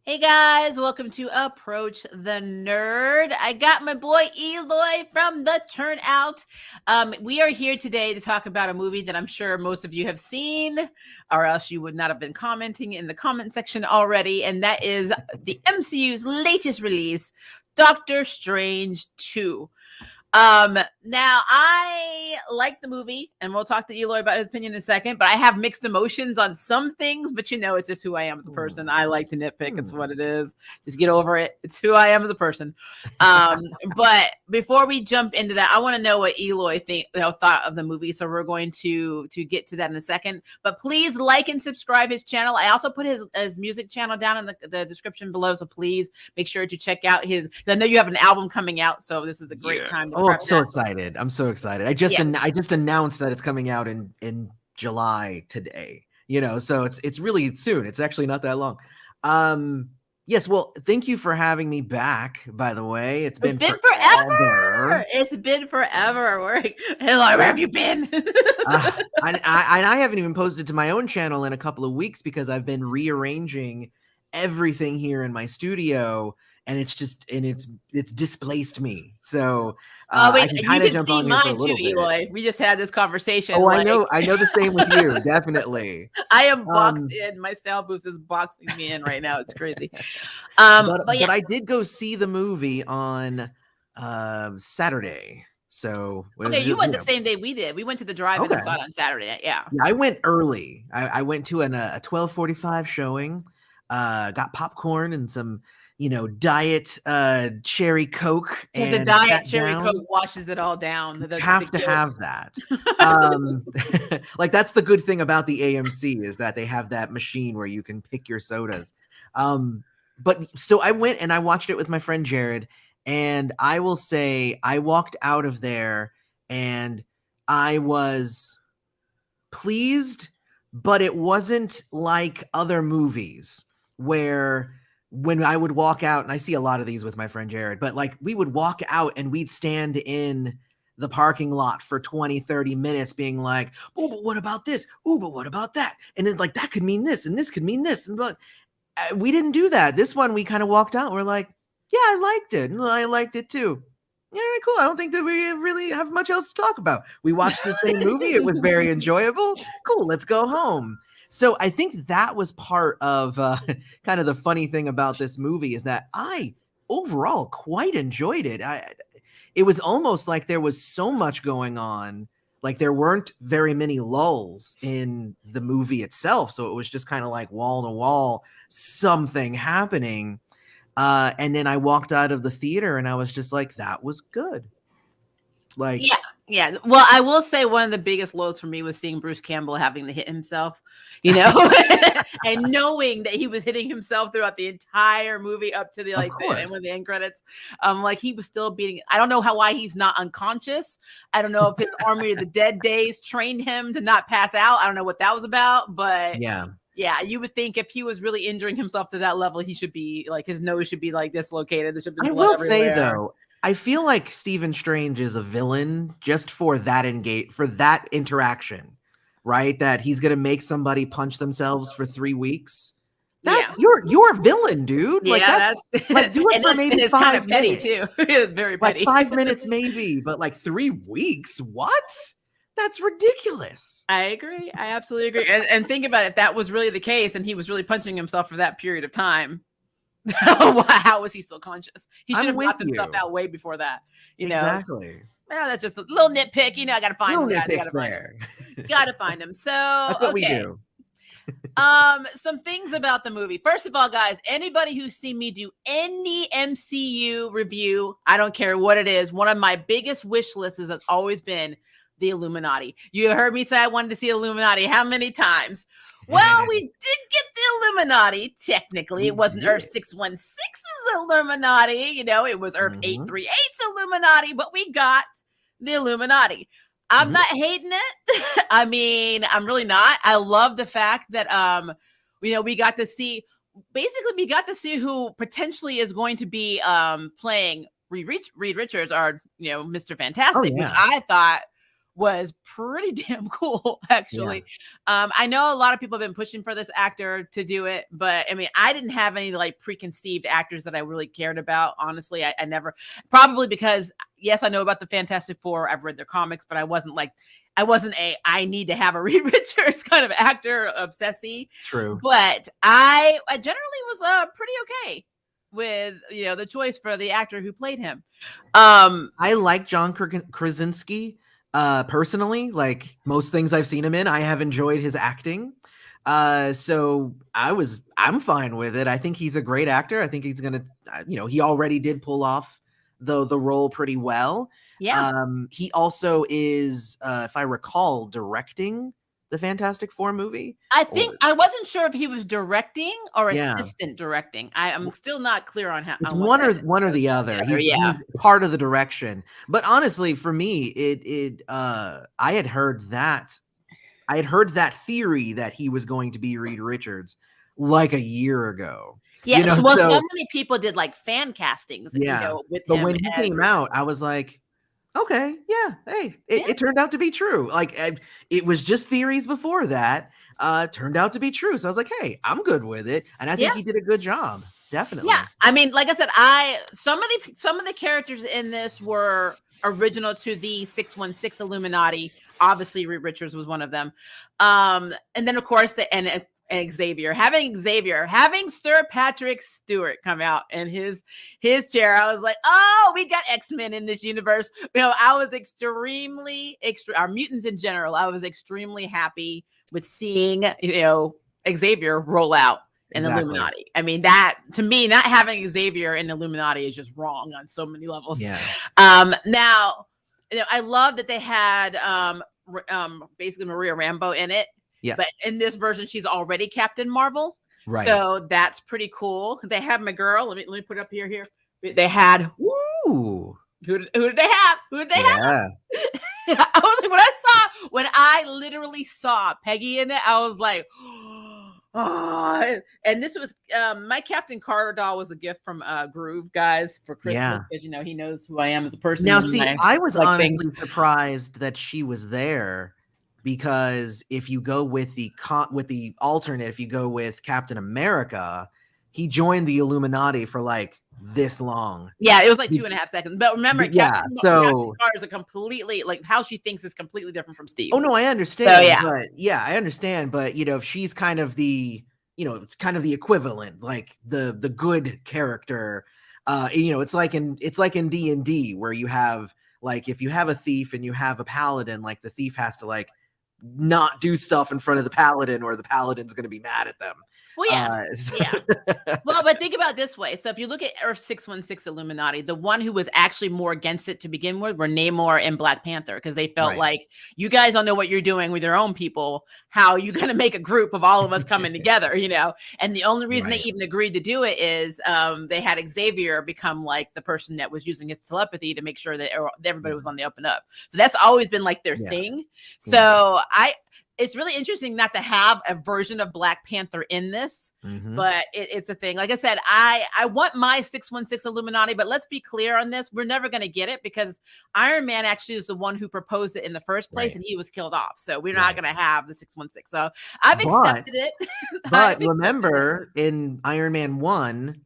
Hey guys, welcome to Approach the Nerd. I got my boy Eloy from the Turnout. We are here today to talk about a movie that I'm sure most of you have seen, or else you would not have been commenting in the comment section already, and that is the MCU's latest release, Doctor Strange 2. Now I like the movie, and we'll talk to Eloy about his opinion in a second, but I have mixed emotions on some things, but it's just who I am as a person. I like to nitpick. It's what it is. Just get over it. It's who I am as a person. But before we jump into that, I want to know what Eloy thought of the movie. So we're going to get to that in a second. But please like and subscribe his channel. I also put his music channel down in the description below. So please make sure to check out his. I know you have an album coming out, so this is a great time to I'm so excited. I'm so excited. I just announced that it's coming out in July today. So it's really soon. It's actually not that long. Yes, well, thank you for having me back, by the way. It's been forever. It's been forever. Hello, where have you been? I haven't even posted to my own channel in a couple of weeks because I've been rearranging everything here in my studio, and it's displaced me. So I can kind of jump on here for a little bit. Eloy. We just had this conversation. Oh, I know the same with you. Definitely. I am boxed in. My sound booth is boxing me in right now. It's crazy. But I did go see the movie on Saturday. So you went the same day we did. We went to the drive-in and saw it on Saturday. Yeah, I went early. I went to a 12:45 showing. Got popcorn and some diet cherry Coke. And the diet cherry Coke washes it all down. Have to have that. Like, that's the good thing about the AMC is that they have that machine where you can pick your sodas. But so I went and I watched it with my friend Jared, and I will say I walked out of there and I was pleased, but it wasn't like other movies where when I would walk out, and I see a lot of these with my friend Jared, but like we would walk out and we'd stand in the parking lot for 20-30 minutes being like, oh, but what about this? Oh, but what about that? And then like that could mean this and this could mean this. And but we didn't do that. This one, we kind of walked out and we're like, yeah, I liked it. And I liked it too. Yeah, cool. I don't think that we really have much else to talk about. We watched the same movie. It was very enjoyable. Cool. Let's go home. So I think that was part of kind of the funny thing about this movie is that I overall quite enjoyed it. It was almost like there was so much going on. Like there weren't very many lulls in the movie itself. So it was just kind of like wall to wall, something happening. And then I walked out of the theater and I was just like, that was good. Like, yeah. Well, I will say one of the biggest lows for me was seeing Bruce Campbell having to hit himself, and knowing that he was hitting himself throughout the entire movie up to the the end credits. Like he was still beating. I don't know why he's not unconscious. I don't know if his Army of the Dead days trained him to not pass out. I don't know what that was about, but yeah, you would think if he was really injuring himself to that level, he should be like his nose should be like dislocated. There should be blood everywhere. Say though, I feel like Stephen Strange is a villain just for that interaction, right? That he's gonna make somebody punch themselves for 3 weeks. You're a villain, dude. Yeah, that's like do it for maybe 5 kind of petty too. It is very petty. Like 5 minutes maybe, but like 3 weeks? What? That's ridiculous. I agree. I absolutely agree. And think about it. If that was really the case and he was really punching himself for that period of time, how was he still conscious? He should have knocked himself out way before that. Exactly. Well, that's just a little nitpick. I got to find him. Got to find him. So that's what we do. Some things about the movie. First of all, guys, anybody who's seen me do any MCU review, I don't care what it is, one of my biggest wish lists has always been the Illuminati. You heard me say I wanted to see Illuminati how many times? Well, we did get the Illuminati. Technically, it wasn't Earth 616's Illuminati. It was Earth 838's Illuminati, but we got the Illuminati. I'm not hating it. I mean, I'm really not. I love the fact that, we got to see who potentially is going to be playing Reed Richards, or Mr. Fantastic, which I thought was pretty damn cool, actually. I know a lot of people have been pushing for this actor to do it, but I mean, I didn't have any like preconceived actors that I really cared about. Honestly, I never, probably because yes, I know about the Fantastic Four. I've read their comics, but I wasn't I need to have a Reed Richards kind of actor obsessee. True. But I generally was pretty okay with the choice for the actor who played him. I like John Krasinski personally. Like most things I've seen him in, I have enjoyed his acting. So I'm fine with it. I think he's a great actor. I think he's gonna, he already did pull off the role pretty well. Yeah. He also is, if I recall, directing the Fantastic Four movie. I think I wasn't sure if he was directing or Yeah. assistant directing. I'm still not clear on how. It's on one or the other. He's part of the direction. But honestly, for me, I had heard that theory that he was going to be Reed Richards like a year ago. Yeah, so many people did like fan castings. Yeah, with but him when he came out, I was like, okay, yeah, hey, it turned out to be true. Like it was just theories before that. Turned out to be true. So I was like, hey, I'm good with it, and I think he did a good job. Definitely. Yeah, I mean, like I said, some of the characters in this were original to the 616 Illuminati. Obviously, Reed Richards was one of them. And then of course and Xavier, having Sir Patrick Stewart come out in his chair, I was like, oh, we got X-Men in this universe. I was our mutants in general, I was extremely happy with seeing Xavier roll out in the Illuminati. I mean, that to me, not having Xavier in the Illuminati is just wrong on so many levels. Yeah. Now, I love that they had basically Maria Rambeau in it. Yeah. But in this version, she's already Captain Marvel. Right. So that's pretty cool. They have my girl. Let me put it up here. They had who did they have? I was like, when I literally saw Peggy in it, I was like, oh. And this was my Captain Carter doll was a gift from Groove guys for Christmas, because he knows who I am as a person. Now, see, I was honestly surprised that she was there, because if you go with the alternate, if you go with Captain America, he joined the Illuminati for like this long. Yeah, it was like 2.5 seconds. But remember, Captain Carter is a completely, like, how she thinks is completely different from Steve. Oh no, I understand. So, I understand. But if she's kind of the, it's kind of the equivalent, like the good character. It's like in D&D, where you have, like, if you have a thief and you have a paladin, like the thief has to like not do stuff in front of the paladin, or the paladin's going to be mad at them. Well, yeah. Well, but think about it this way. So if you look at Earth 616 Illuminati, the one who was actually more against it to begin with were Namor and Black Panther, because they felt like, you guys don't know what you're doing with your own people. How are you going to make a group of all of us coming together, And the only reason they even agreed to do it is they had Xavier become like the person that was using his telepathy to make sure that everybody was on the up and up. So that's always been like their thing. So it's really interesting not to have a version of Black Panther in this, but it's a thing. Like I said, I want my 616 Illuminati, but let's be clear on this. We're never going to get it, because Iron Man actually is the one who proposed it in the first place, and he was killed off. So we're not going to have the 616. So I've accepted it. But remember, in Iron Man 1,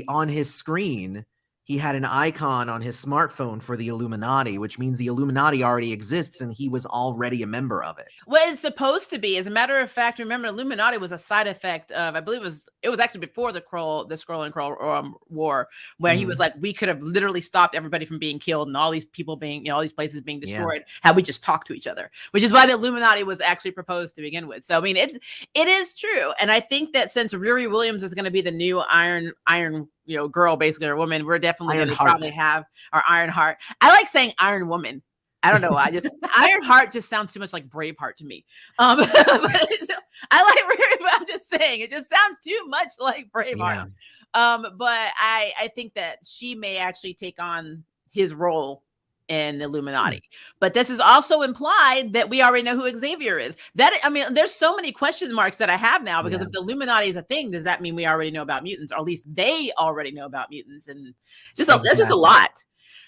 on his screen, he had an icon on his smartphone for the Illuminati, which means the Illuminati already exists, and he was already a member of it. Well, it's supposed to be. As a matter of fact, remember, Illuminati was a side effect of, I believe it was actually before the Skrull and Skrull war, where he was like, we could have literally stopped everybody from being killed and all these people being, all these places being destroyed, had we just talked to each other, which is why the Illuminati was actually proposed to begin with. So, I mean, it is true. And I think that since Riri Williams is going to be the new Iron girl, basically, or woman, we're definitely going to probably have our Iron Heart. I like saying Iron Woman. I don't know why. Iron Heart just sounds too much like Braveheart to me. I like Riri, but I'm just saying it just sounds too much like Braveheart. But I think that she may actually take on his role in the Illuminati. But this is also implied that we already know who Xavier is. There's so many question marks that I have now, because if the Illuminati is a thing, does that mean we already know about mutants, or at least they already know about mutants? And that's just a lot.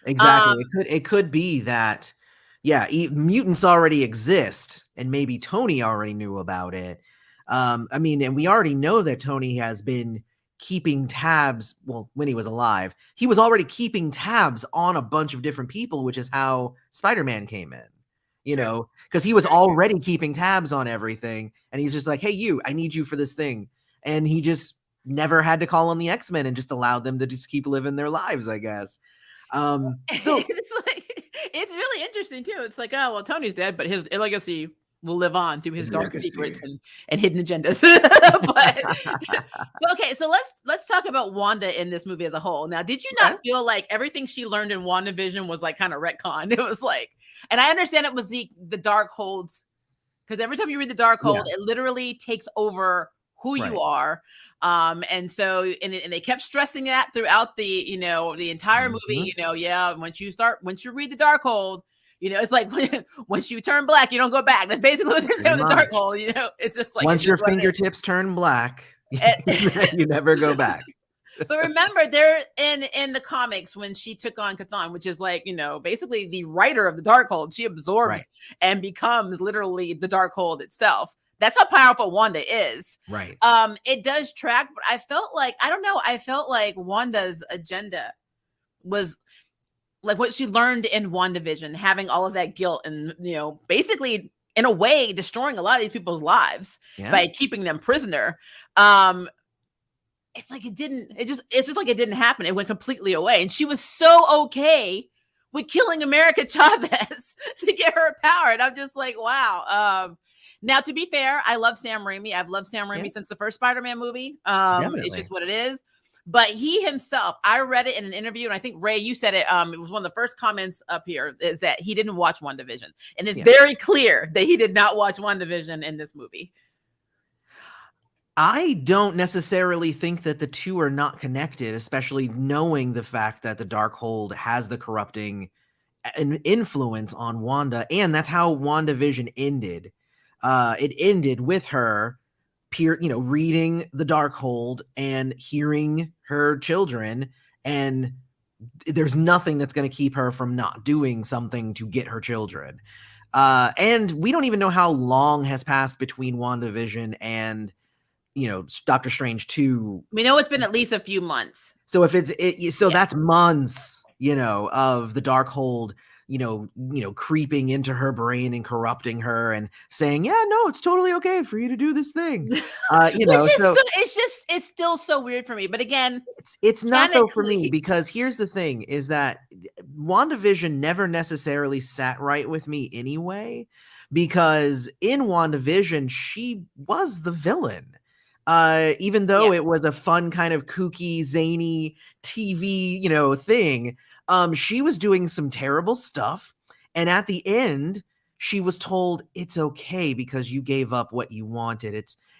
Exactly. It could be that Yeah, mutants already exist, and maybe Tony already knew about it. I mean, and we already know that Tony has been keeping tabs. Well, when he was alive, he was already keeping tabs on a bunch of different people, which is how Spider-Man came in. You True. know, because he was Very true. already keeping tabs on everything, and he's just like, "Hey, I need you for this thing," and he just never had to call on the X-Men and just allowed them to just keep living their lives, I guess. So It's like it's really interesting too. It's like, oh well, Tony's dead, but his legacy will live on through his his dark legacy. secrets and hidden agendas. But okay, so let's talk about Wanda in this movie as a whole. Now, did you Okay. not feel like everything she learned in WandaVision was like kind of retcon? It was like, and I understand it was the dark holds, because every time you read the dark Yeah. hold, it literally takes over who Right. you are. And so and they kept stressing that throughout the entire movie. Mhm. Yeah, once you read the dark hold, it's like once you turn black, you don't go back. That's basically what they're Pretty saying with the dark much. hold. It's just like it's Once just your what it fingertips turn black, is. you never go back. But remember, they're in the comics when she took on Chthon, which is like, basically the writer of the Darkhold. She Right. absorbs and becomes literally the Darkhold itself. That's how powerful Wanda is. Right. It does track, but I felt like, I don't know, I felt like Wanda's agenda was like what she learned in WandaVision, having all of that guilt and, basically in a way destroying a lot of these people's lives Yeah. by keeping them prisoner. It's like it's just like it didn't happen. It went completely away. And she was so okay with killing America Chavez to get her power. And I'm just like, wow. Now, to be fair, I love Sam Raimi. I've loved Sam Raimi since the first Spider-Man movie. It's Definitely. just what it is. But he himself, I read it in an interview, and I think Ray, you said it. It was one of the first comments up here is that he didn't watch WandaVision, and it's very clear that he did not watch WandaVision in this movie. I don't necessarily think that the two are not connected, especially knowing the fact that the Darkhold has the corrupting an influence on Wanda, and that's how WandaVision ended. It ended with her reading the Darkhold and hearing her children, and there's nothing that's going to keep her from not doing something to get her children. And we don't even know how long has passed between WandaVision and Doctor Strange 2. We know it's been at least a few months. So if that's months, of the Darkhold, creeping into her brain and corrupting her and saying, yeah, no, it's totally okay for you to do this thing. It's still so weird for me. But again, it's not though for me, because here's the thing is that WandaVision never necessarily sat right with me anyway, because in WandaVision, she was the villain. Even though it was a fun kind of kooky, zany TV, thing, she was doing some terrible stuff. And at the end, she was told it's okay because you gave up what you wanted.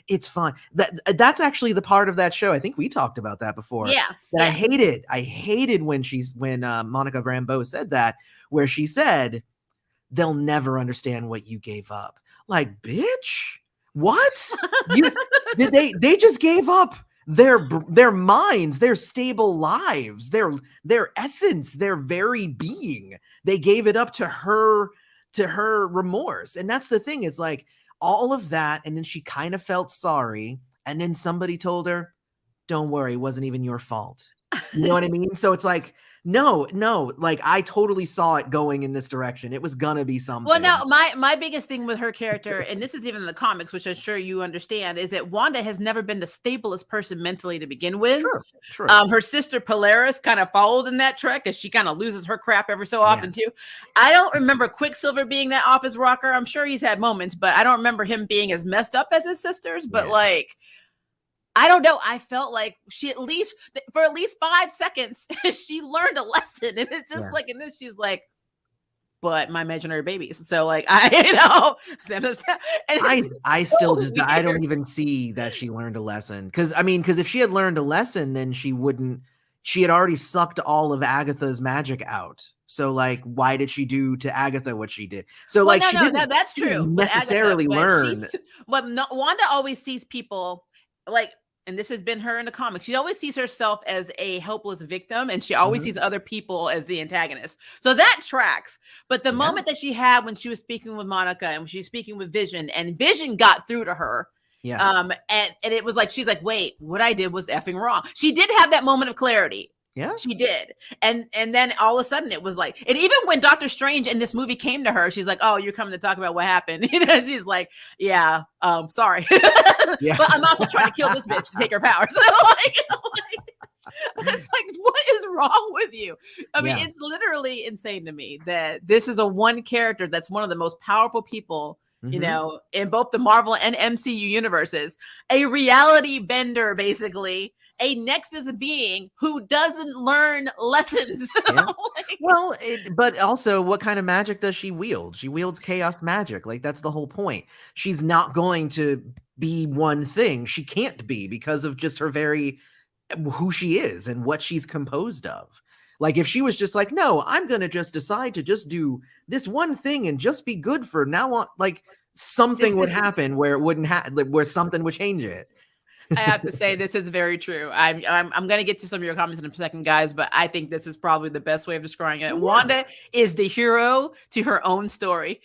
It's fine. That's actually the part of that show. I think we talked about that before. Yeah. That I hated. I hated when Monica Rambeau said that, where she said, they'll never understand what you gave up. Like, bitch. What? They just gave up their minds, their stable lives, their essence, their very being. They gave it up to her remorse. And that's the thing, is like all of that, and then she kind of felt sorry, and then somebody told her, don't worry, it wasn't even your fault. You know what I mean? So it's like, no, like I totally saw it going in this direction. It was gonna be something. Well, no, my biggest thing with her character, and this is even in the comics, which I'm sure you understand, is that Wanda has never been the stablest person mentally to begin with. True. Her sister Polaris kind of followed in that trek, as she kind of loses her crap every so often too. I don't remember Quicksilver being that office rocker. I'm sure he's had moments, but I don't remember him being as messed up as his sisters. But like, I don't know. I felt like she for at least 5 seconds, she learned a lesson. And it's just like, and then she's like, but my imaginary babies. So like, I still just, I don't even see that she learned a lesson. Cause if she had learned a lesson, then she had already sucked all of Agatha's magic out. So like, why did she do to Agatha what she did? So that's true. Necessarily learn. Wanda always sees people like, and this has been her in the comics, she always sees herself as a helpless victim, and she always sees other people as the antagonist. So that tracks. But the moment that she had when she was speaking with Monica and when she was speaking with Vision, and Vision got through to her. And it was like, she's like, wait, what I did was effing wrong. She did have that moment of clarity. Yeah, she did. And then all of a sudden it was like, and even when Doctor Strange in this movie came to her, she's like, oh, you're coming to talk about what happened. She's like, yeah, sorry. But I'm also trying to kill this bitch to take her powers. It's like, what is wrong with you? I mean, it's literally insane to me that this is a one character that's one of the most powerful people, you know, in both the Marvel and MCU universes, a reality bender, basically, a nexus being who doesn't learn lessons. Well, but also, what kind of magic does she wield? She wields chaos magic. Like, that's the whole point. She's not going to be one thing. She can't be, because of just her who she is and what she's composed of. Like, if she was just like, no, I'm going to just decide to just do this one thing and just be good for now on, like, something would happen where it wouldn't where something would change it. I have to say, this is very true. I'm going to get to some of your comments in a second, guys, but I think this is probably the best way of describing it. Wanda is the hero to her own story.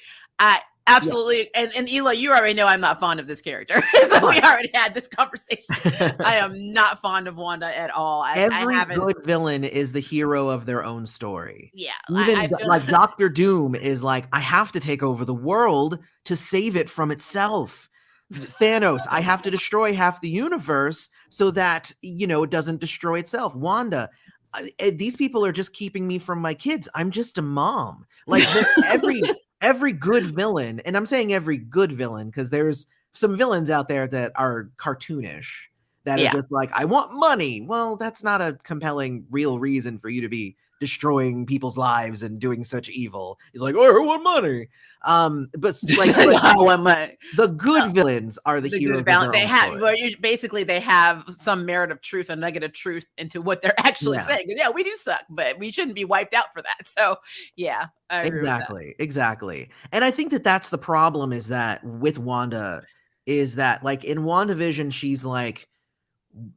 Absolutely. And Eloy, you already know I'm not fond of this character. So we already had this conversation. I am not fond of Wanda at all. Every good villain is the hero of their own story. Yeah. Even like Doctor Doom is like, I have to take over the world to save it from itself. Thanos, I have to destroy half the universe so that, you know, it doesn't destroy itself. Wanda, these people are just keeping me from my kids. I'm just a mom. Like, every good villain, and I'm saying every good villain because there's some villains out there that are cartoonish, that are just like, I want money. Well, that's not a compelling, real reason for you to be destroying people's lives and doing such evil. He's like, oh, I want money. But like, the good villains are the heroes. They have, basically, they have some merit of truth, a nugget of truth into what they're actually saying. Yeah, we do suck, but we shouldn't be wiped out for that. So, yeah, I agree with that. Exactly. And I think that that's the problem, is that with Wanda, is that, like, in WandaVision, she's like,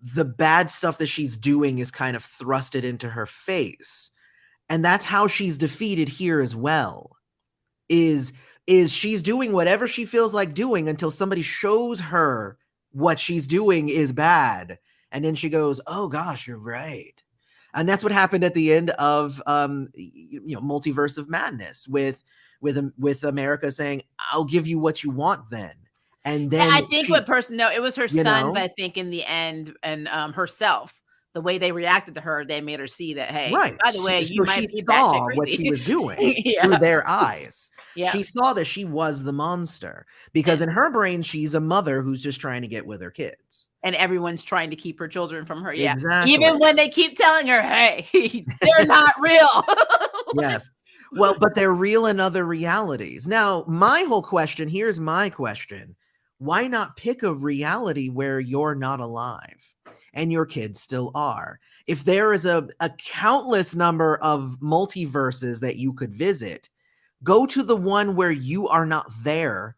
the bad stuff that she's doing is kind of thrusted into her face. And that's how she's defeated here as well. Is she's doing whatever she feels like doing until somebody shows her what she's doing is bad. And then she goes, oh gosh, you're right. And that's what happened at the end of Multiverse of Madness with America saying, I'll give you what you want then. And then I think it was her sons, I think, in the end, and herself. The way they reacted to her, they made her see that, hey, by the way, you might be saw what she was doing through their eyes. She saw that she was the monster, because in her brain, she's a mother who's just trying to get with her kids. And everyone's trying to keep her children from her. Exactly. Even when they keep telling her, hey, they're not real. Yes. Well, but they're real in other realities. Now, here's my question. Why not pick a reality where you're not alive and your kids still are? If there is a countless number of multiverses that you could visit, go to the one where you are not there,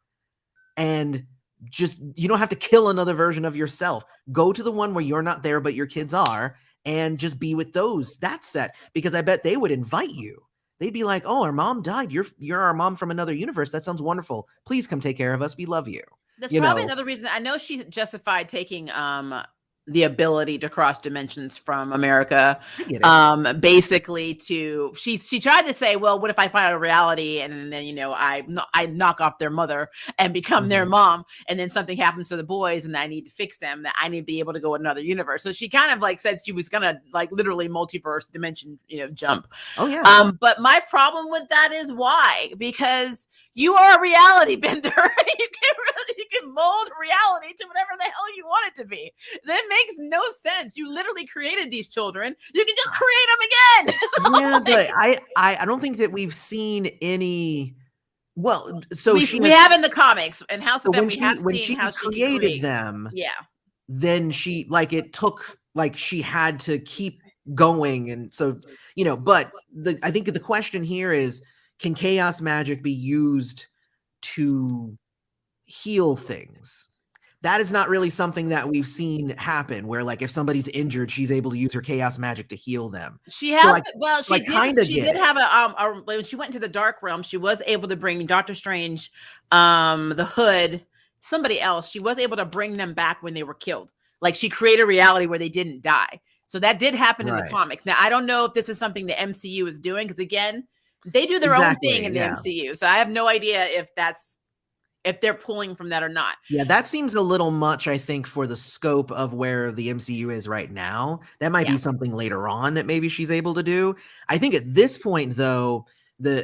and you don't have to kill another version of yourself. Go to the one where you're not there, but your kids are, and just be with those. That's set, because I bet they would invite you. They'd be like, oh, our mom died. You're our mom from another universe. That sounds wonderful. Please come take care of us. We love you. That's probably another reason. I know she justified taking the ability to cross dimensions from America. Basically, she tried to say, well, what if I find a reality and then I knock off their mother and become their mom, and then something happens to the boys and I need to fix them, that I need to be able to go another universe. So she kind of like said she was gonna like literally multiverse dimension jump. Oh yeah. But my problem with that is why? Because you are a reality bender. You can mold reality to whatever the hell you want it to be. That makes no sense. You literally created these children. You can just create them again. Yeah, but I don't think that we've seen any. Well, so we have in the comics and House of M. When she created them, then she she had to keep going, and so But I think the question here is, can chaos magic be used to heal things? that is not really something that we've seen happen, where like if somebody's injured, she's able to use her chaos magic to heal them. She So has, well, I kind of she get did it. have when she went into the dark realm, she was able to bring Doctor Strange, the Hood, somebody else. She was able to bring them back when they were killed. Like she created a reality where they didn't die. So that did happen in the Right. comics. Now I don't know if this is something the MCU is doing, because again, they do their own thing Exactly. in the Yeah. MCU. So I have no idea if they're pulling from that or not. Yeah, that seems a little much, I think, for the scope of where the MCU is right now. That might Yeah. be something later on that maybe she's able to do. I think at this point, though,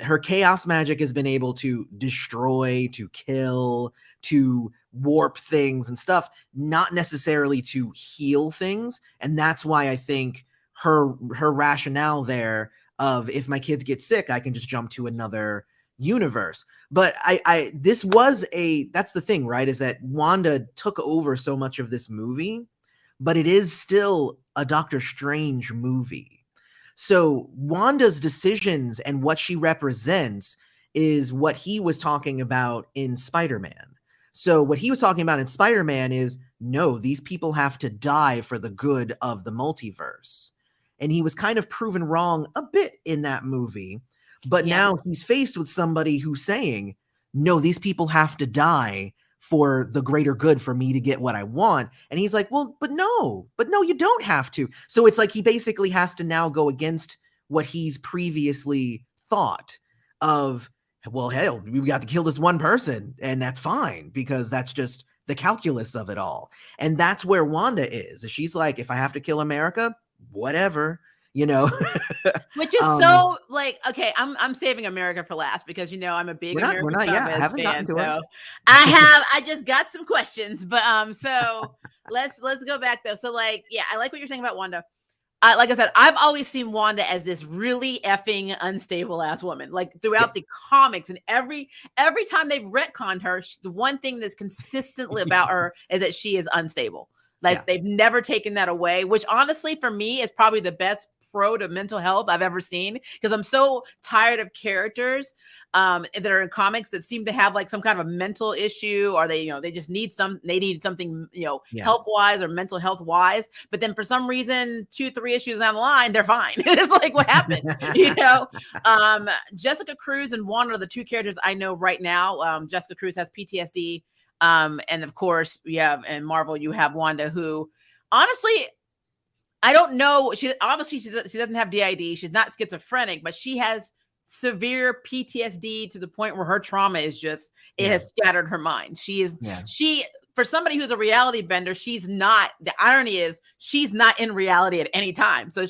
her chaos magic has been able to destroy, to kill, to warp things and stuff, not necessarily to heal things. And that's why I think her rationale there of, if my kids get sick, I can just jump to another universe. But that's the thing, right? Is that Wanda took over so much of this movie, but it is still a Doctor Strange movie. So Wanda's decisions and what she represents is what he was talking about in Spider-Man. So what he was talking about in Spider-Man is, no, these people have to die for the good of the multiverse. And he was kind of proven wrong a bit in that movie. But now he's faced with somebody who's saying, no, these people have to die for the greater good, for me to get what I want. And he's like, well, but no, you don't have to. So it's like he basically has to now go against what he's previously thought of, well, hell, we got to kill this one person, and that's fine, because that's just the calculus of it all. And that's where Wanda is. She's like, if I have to kill America, whatever. Which is so like, okay, I'm saving America for last, because I'm a big American fan. So I just got some questions, but so let's go back though. So like, yeah, I like what you're saying about Wanda. Like I said, I've always seen Wanda as this really effing unstable ass woman. Like throughout the comics, and every time they've retconned her, the one thing that's consistently about her is that she is unstable. Like they've never taken that away, which honestly for me is probably the best pro to mental health I've ever seen, because I'm so tired of characters that are in comics that seem to have like some kind of a mental issue, or they just need something health wise or mental health wise, but then for some reason 2-3 issues down the line they're fine. It's like, what happened? Jessica Cruz and Wanda are the two characters I know right now. Jessica Cruz has PTSD, and of course in Marvel you have Wanda, who honestly, I don't know. She doesn't have DID. She's not schizophrenic, but she has severe PTSD to the point where her trauma is just, it has scattered her mind. She for somebody who's a reality bender, she's not, the irony is she's not in reality at any time. So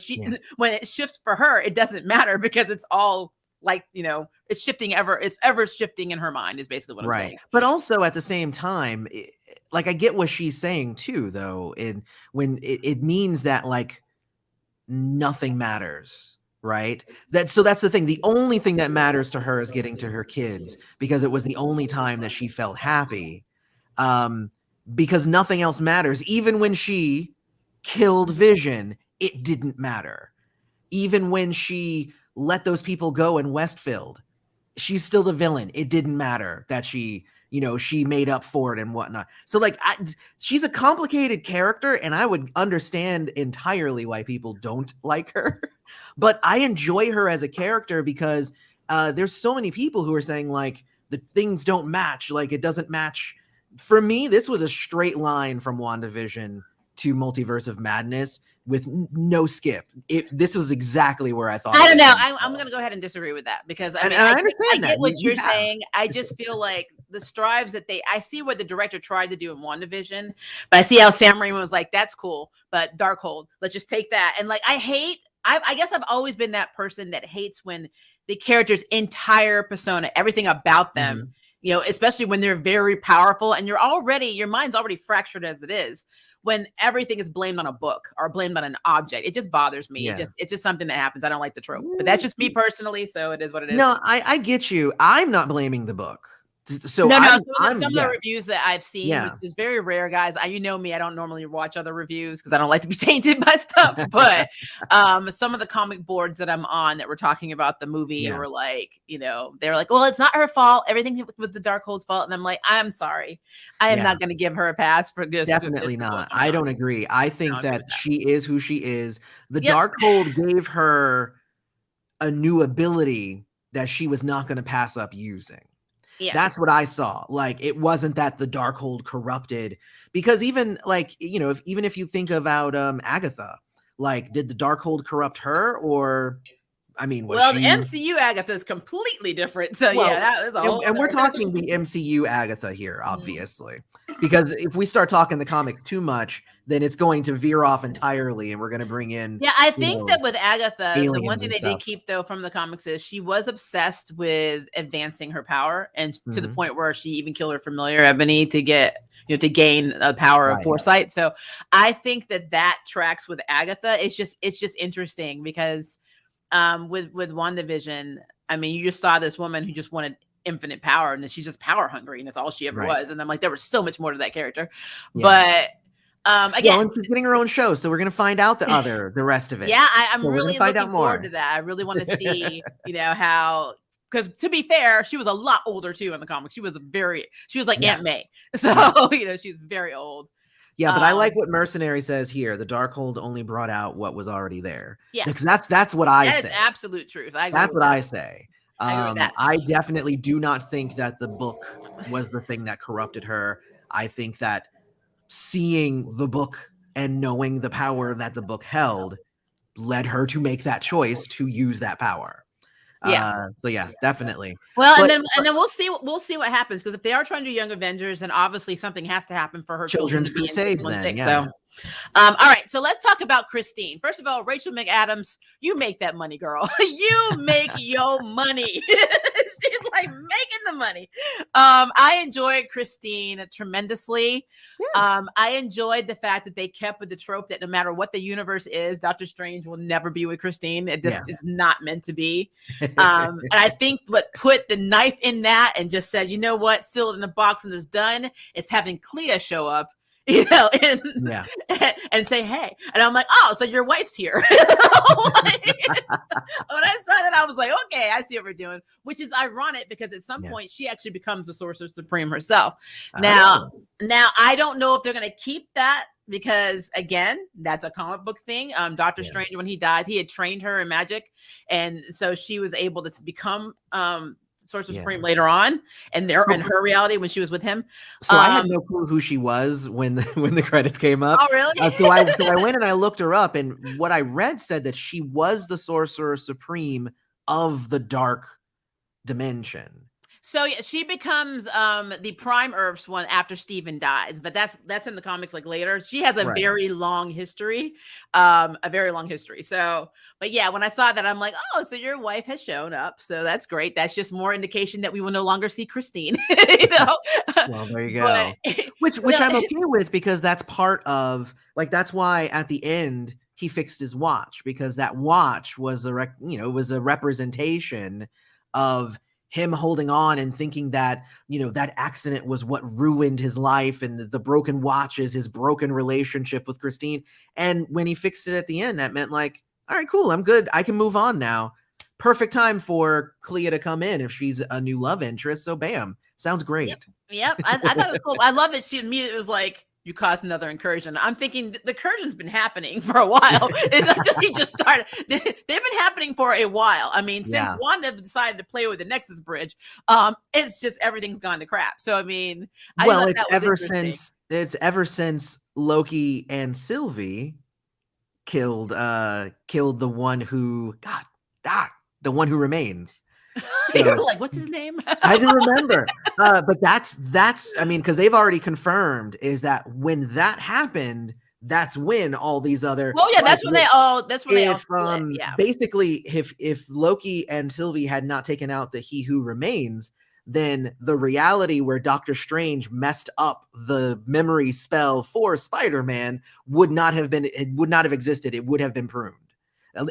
when it shifts for her, it doesn't matter, because it's all like, it's ever shifting in her mind is basically what I'm saying. But also at the same time, like I get what she's saying too, though. And when it means that like nothing matters, right? That's the thing. The only thing that matters to her is getting to her kids, because it was the only time that she felt happy. Because nothing else matters. Even when she killed Vision, it didn't matter. Even when she let those people go in Westfield, she's still the villain. It didn't matter that she made up for it and whatnot. So like, she's a complicated character, and I would understand entirely why people don't like her. But I enjoy her as a character, because there's so many people who are saying like the things don't match, like it doesn't match. For me, this was a straight line from WandaVision to Multiverse of Madness with no skip. This was exactly where I thought. I don't know. I'm going to go ahead and disagree with that, because I get what you're saying. I just feel like the strives that I see what the director tried to do in WandaVision, but I see how Sam Raimi was like, that's cool, but Darkhold, let's just take that. And like, I guess I've always been that person that hates when the character's entire persona, everything about them, especially when they're very powerful and your mind's already fractured as it is, when everything is blamed on a book or blamed on an object. It just bothers me. It's just something that happens. I don't like the trope, but that's just me personally. So it is what it is. No, I get you. I'm not blaming the book. So No, I'm some of the reviews that I've seen, which yeah, is very rare, guys. You know me, I don't normally watch other reviews because I don't like to be tainted by stuff. But some of the comic boards that I'm on that were talking about the movie were like, they're like, well, it's not her fault. Everything was the Darkhold's fault. And I'm like, I'm sorry. I am not going to give her a pass for this. Definitely not. I don't agree. I think that she is who she is. The Yep. Darkhold gave her a new ability that she was not going to pass up using. Yeah. That's what I saw. Like, it wasn't that the Darkhold corrupted, because even like, even if you think about Agatha, like, did the Darkhold corrupt her, or I mean, well, the MCU Agatha is completely different. So that was a whole and we're talking the MCU Agatha here, obviously, because if we start talking the comics too much, then it's going to veer off entirely, and we're going to bring in. Yeah, I think that with Agatha, the one thing they did keep though from the comics is she was obsessed with advancing her power, and to the point where she even killed her familiar Ebony to get to gain a power of foresight. So I think that tracks with Agatha. It's just interesting because with WandaVision, I mean, you just saw this woman who just wanted infinite power, and then she's just power hungry, and that's all she ever was. And I'm like, there was so much more to that character. But again, and she's getting her own show, so we're gonna find out the rest of it. Yeah, I'm really looking forward to that. I really want to see, how, because to be fair, she was a lot older too in the comics. She was like Aunt May, so she was very old. Yeah, but I like what Mercenary says here. The Darkhold only brought out what was already there. Yeah, because that's what I say. That is absolute truth. That's what I say. I definitely do not think that the book was the thing that corrupted her. I think that seeing the book and knowing the power that the book held led her to make that choice to use that power. So definitely. Well, and then we'll see what happens, because if they are trying to do Young Avengers, then obviously something has to happen for her Children's Crusade then. So all right, so let's talk about Christine. First of all, Rachel McAdams, you make that money, girl. You make your money. She's like making the money. I enjoyed Christine tremendously. I enjoyed the fact that they kept with the trope that no matter what the universe is, Doctor Strange will never be with Christine. It just is not meant to be. And I think what put the knife in that and just said, you know what, seal it in a box and it's done, is having Clea show up, and say, hey. And I'm like, oh, so your wife's here. When I saw that, I was like, okay, I see what we're doing, which is ironic because at some point she actually becomes the Sorcerer Supreme herself. Now I don't know if they're going to keep that, because again, that's a comic book thing. Doctor Strange, when he died, he had trained her in magic, and so she was able to become Sorcerer Supreme later on, and in her reality when she was with him. So I had no clue who she was when the credits came up. Oh, really? So I went and I looked her up, and what I read said that she was the Sorcerer Supreme of the Dark Dimension. So she becomes the Prime Earth's one after Steven dies, but that's in the comics like later. She has a very long history, So, but yeah, when I saw that, I'm like, oh, so your wife has shown up, so that's great. That's just more indication that we will no longer see Christine. Well, there you go. Which I'm okay with, because that's part of, like, that's why at the end he fixed his watch, because that watch was a representation of him holding on and thinking that, that accident was what ruined his life, and the broken watch is his broken relationship with Christine. And when he fixed it at the end, that meant like, all right, cool, I'm good. I can move on now. Perfect time for Clea to come in if she's a new love interest. So bam, sounds great. Yep. I thought it was cool. I love it. She immediately was like, you caused another incursion. I'm thinking the incursion's been happening for a while. It's not just he just started. They've been happening for a while. I mean, since Wanda decided to play with the Nexus Bridge, it's just everything's gone to crap. So I mean, it's ever since Loki and Sylvie killed the one who the one who remains. You're like, what's his name? I didn't remember. But that's I mean, because they've already confirmed is that when that happened, that's when all these other. Oh yeah, that's when they all split. Basically, if Loki and Sylvie had not taken out the He Who Remains, then the reality where Doctor Strange messed up the memory spell for Spider-Man would not have existed. It would have been pruned.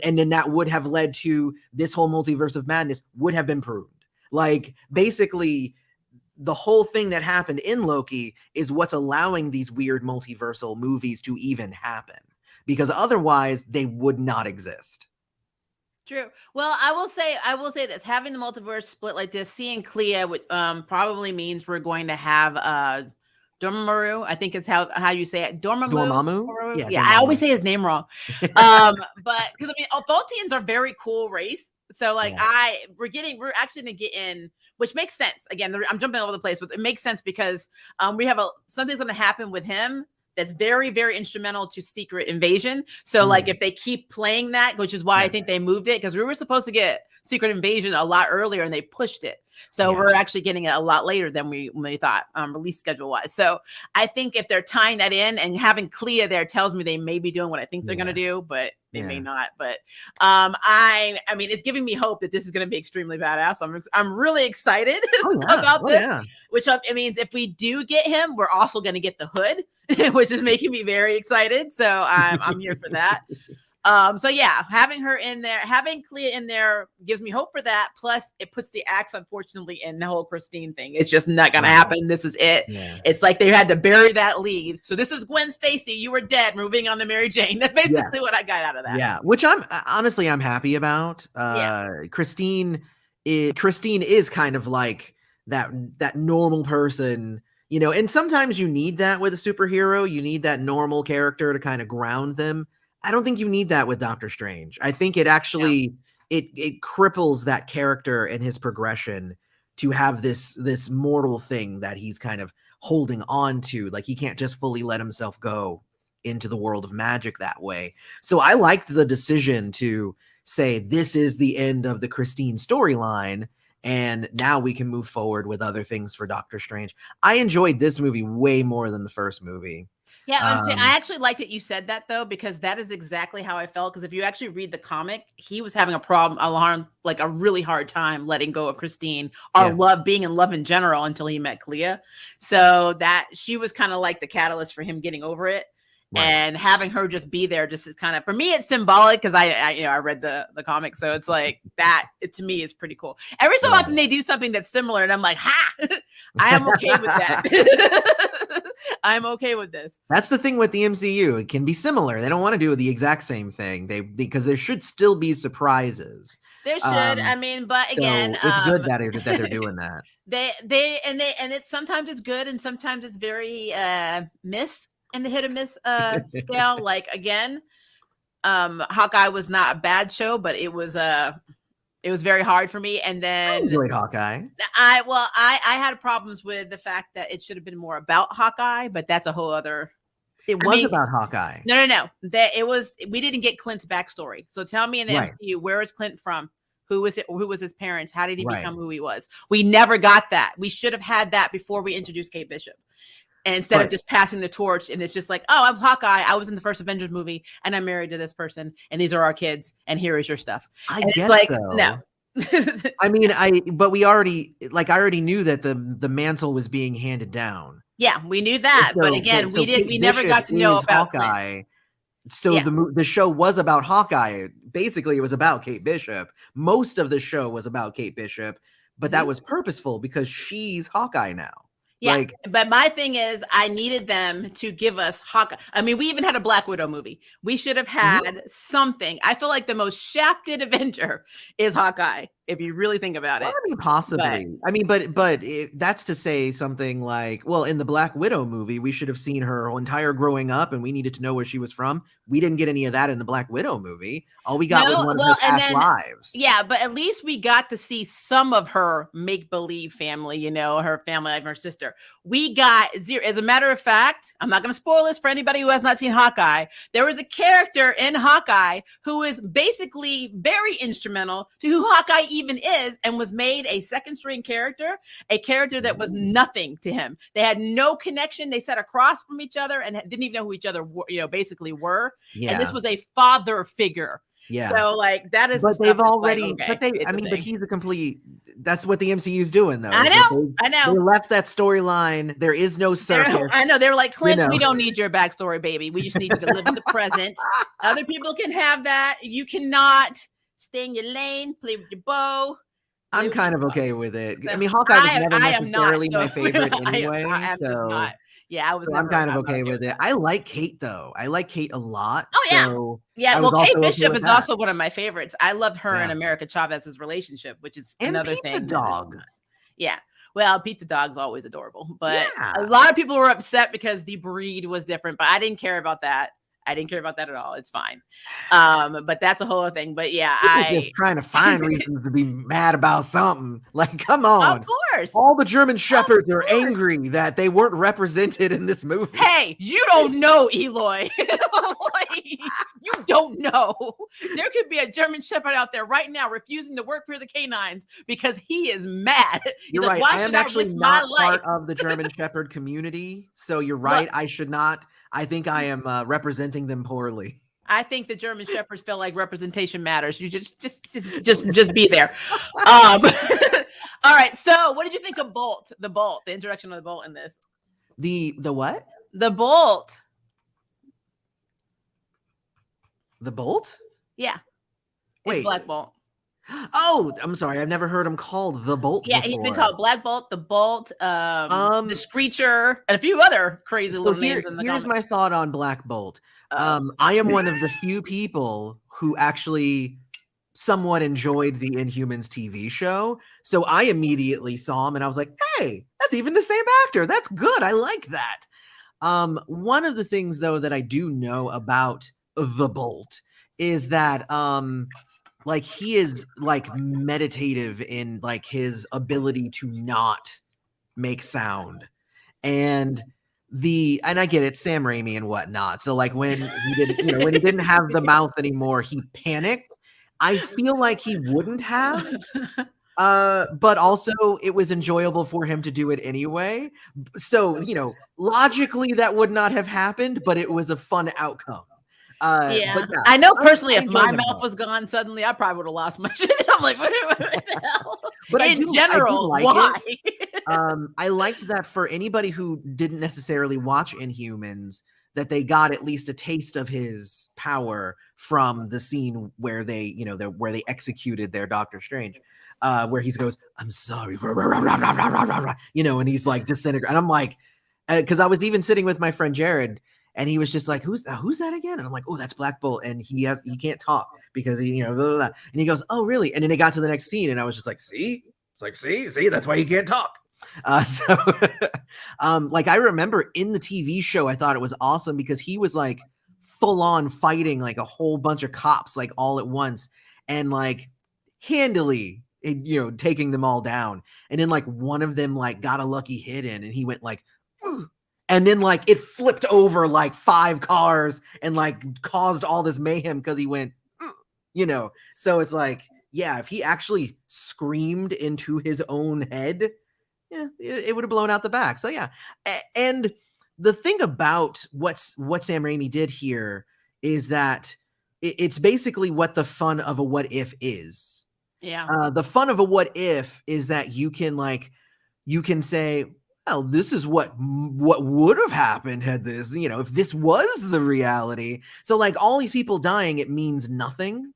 And then that would have led to this whole multiverse of madness would have been pruned. Like, basically, the whole thing that happened in Loki is what's allowing these weird multiversal movies to even happen, because otherwise they would not exist. True. Well, I will say this: having the multiverse split like this, seeing Clea, which probably means we're going to have Dormammu. I think is how you say it. Dormammu. Yeah, Yeah, Dormammu. I always say his name wrong. But because I mean, Baltians are a very cool race. So like we're actually gonna get in, which makes sense. Again, I'm jumping all over the place, but it makes sense because we have something's gonna happen with him that's very, very instrumental to Secret Invasion. So like if they keep playing that, which is why I think they moved it, because we were supposed to get Secret Invasion a lot earlier and they pushed it. So we're actually getting it a lot later than we thought, release schedule wise. So I think if they're tying that in and having Clea there tells me they may be doing what I think they're going to do, but they may not. But I mean, it's giving me hope that this is going to be extremely badass. I'm really excited about this, which it means if we do get him, we're also going to get the Hood, which is making me very excited. So I'm here for that. So yeah, having her in there, having Clea in there gives me hope for that. Plus it puts the axe, unfortunately, in the whole Christine thing. It's just not going to happen. This is it. It's like they had to bury that lead. So this is Gwen Stacy. You were dead. Moving on to Mary Jane. That's basically what I got out of that. Yeah. Which I'm happy about. Christine is kind of like that normal person, you know, and sometimes you need that with a superhero. You need that normal character to kind of ground them. I don't think you need that with Doctor Strange. I think it actually it cripples that character and his progression to have this mortal thing that he's kind of holding on to. Like he can't just fully let himself go into the world of magic that way. So I liked the decision to say this is the end of the Christine storyline, and now we can move forward with other things for Doctor Strange. I enjoyed this movie way more than the first movie. Yeah, I actually like that you said that though, because that is exactly how I felt. Because if you actually read the comic, he was having a really hard time letting go of Christine or being in love in general until he met Clea. So that she was kind of like the catalyst for him getting over it. And having her just be there just is kind of, for me, it's symbolic because I read the comic. So it's like that, to me, is pretty cool. Every so often they do something that's similar and I'm like, I am okay with that. I'm okay with this. That's the thing with the MCU. It can be similar. They don't want to do the exact same thing. Because there should still be surprises. There should. I mean, but again, so it's good that they're doing that. It's sometimes it's good and sometimes it's very miss in the hit or miss scale. Like again, Hawkeye was not a bad show, but it was very hard for me. And then I enjoyed Hawkeye. I had problems with the fact that it should have been more about Hawkeye, but that's a whole other. It was about Hawkeye. No. We didn't get Clint's backstory. So tell me in the MCU, where is Clint from? Who was it? Who was his parents? How did he become who he was? We never got that. We should have had that before we introduced Kate Bishop. And instead of just passing the torch, and it's just like, oh, I'm Hawkeye. I was in the first Avengers movie, and I'm married to this person, and these are our kids, and here is your stuff. I guess like, no. I mean, I already knew that the mantle was being handed down. Yeah, we knew that, but again, we never got to know about Hawkeye. Clint. So the show was about Hawkeye. Basically, it was about Kate Bishop. Most of the show was about Kate Bishop, but that was purposeful because she's Hawkeye now. Yeah, but my thing is, I needed them to give us Hawkeye. I mean, we even had a Black Widow movie. We should have had something. I feel like the most shafted Avenger is Hawkeye, if you really think about it. I mean, possibly. But that's to say something like, well, in the Black Widow movie, we should have seen her entire growing up, and we needed to know where she was from. We didn't get any of that in the Black Widow movie. All we got was one of her past lives. Yeah, but at least we got to see some of her make-believe family, her family, like her sister. We got zero. As a matter of fact, I'm not going to spoil this for anybody who has not seen Hawkeye. There was a character in Hawkeye who is basically very instrumental to who Hawkeye even is, and was made a second-string character, a character that was nothing to him. They had no connection. They sat across from each other and didn't even know who each other basically were. Yeah. And this was a father figure. Yeah. So like that is. But they've already. Like, okay, but he's a complete. That's what the MCU's doing, though. I know. They left that storyline. There is no circus. I know. They're like, Clint, we don't need your backstory, baby. We just need you to live in the present. Other people can have that. You cannot stay in your lane, play with your bow. I'm It kind was of fun. okay with it. I So, mean, Hawkeye was never I am not. necessarily So my favorite anyway, I am just so not. Yeah, I was I'm never. kind of I'm not okay okay with with it. that. I like Kate though. I like Kate a lot, Oh yeah, so yeah. I was Well, Kate also okay Bishop with is that. also one of my favorites. I love her and Yeah. America Chavez's relationship, which is And another Pizza thing that is Dog. not. Yeah. Well, Pizza Dog's always adorable, but a Yeah. lot of people were upset because the breed was different, but I didn't care about that. I didn't care about that at all. It's fine. But that's a whole other thing. But yeah, People just trying to find reasons to be mad about something. Like, come on. Of course. All the German Shepherds are course. angry that they weren't represented in this movie. Hey, you don't know, Eloy. Like, you don't know. There could be a German Shepherd out there right now refusing to work for the canines because he is mad. He's You're like, right. why I am should I actually risk my not life? part of the German Shepherd community, so you're right. I should not. I think I am representing them poorly. I think the German Shepherds feel like representation matters. You just be there. All right. So, what did you think of Bolt? The Bolt, the introduction of the Bolt in this. The what? The Bolt. The Bolt? Yeah. Wait. It's Black Bolt. Oh, I'm sorry. I've never heard him called the Bolt. Yeah, before. he's been called Black Bolt, the Bolt, the Screecher, and a few other crazy little names in the here's comics. my thought on Black Bolt. I am one of the few people who actually somewhat enjoyed the Inhumans TV show. So I immediately saw him and I was like, hey, that's even the same actor. That's good. I like that. One of the things though that I do know about the Bolt is that like he is like meditative in like his ability to not make sound. And I get it, Sam Raimi and whatnot. So like when he didn't, when he didn't have the mouth anymore, he panicked. I feel like he wouldn't have. But also it was enjoyable for him to do it anyway. So, logically that would not have happened, but it was a fun outcome. Yeah. But I know personally, if enjoyed my the mouth Bolt. was gone suddenly, I probably would have lost my shit. I'm like, what the hell? But I in do general, like why? I liked that for anybody who didn't necessarily watch Inhumans, that they got at least a taste of his power from the scene where they, where they executed their Doctor Strange, where he goes, "I'm sorry," and he's like disintegrating. And I'm like, because I was even sitting with my friend Jared, and he was just like, "Who's that again?" And I'm like, "Oh, that's Black Bolt," and he can't talk because he, blah, blah, blah. And he goes, "Oh, really?" And then it got to the next scene, and I was just like, "See, it's like, see, that's why you can't talk." So, like I remember in the TV show, I thought it was awesome because he was like full on fighting like a whole bunch of cops like all at once, and like handily, taking them all down. And then like one of them like got a lucky hit in, and he went like. Ugh. And then like it flipped over like 5 cars and like caused all this mayhem because he went, so it's like, yeah, if he actually screamed into his own head, yeah, it would have blown out the back. So yeah. And the thing about what Sam Raimi did here is that it's basically what the fun of a what if is. Yeah. The fun of a what if is that you can say, well, this is what would have happened had this, if this was the reality. So like all these people dying, it means nothing.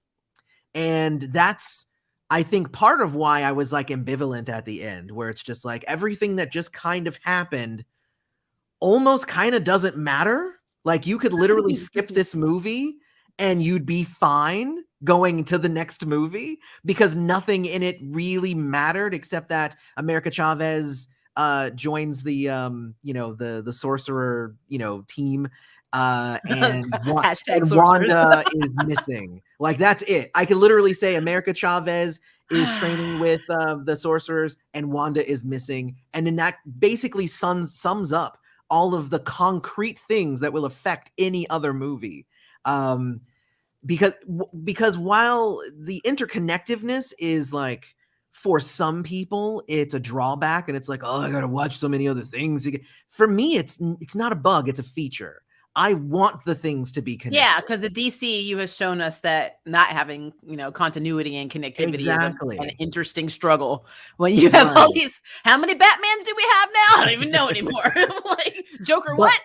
And that's, I think, part of why I was like ambivalent at the end, where it's just like everything that just kind of happened almost kind of doesn't matter. Like you could literally skip this movie and you'd be fine going to the next movie because nothing in it really mattered except that America Chavez joins the the sorcerer team, and Wanda is missing. Like that's it. I could literally say America Chavez is training with the sorcerers and Wanda is missing, and then that basically sums up all of the concrete things that will affect any other movie. Because while the interconnectiveness is like, for some people it's a drawback and it's like, oh, I gotta watch so many other things. For me, it's not a bug, it's a feature. I want the things to be connected. Yeah, because the DCU has shown us that not having continuity and connectivity is an interesting struggle. When you have all these, how many Batmans do we have now? I don't even know anymore. Like Joker, what?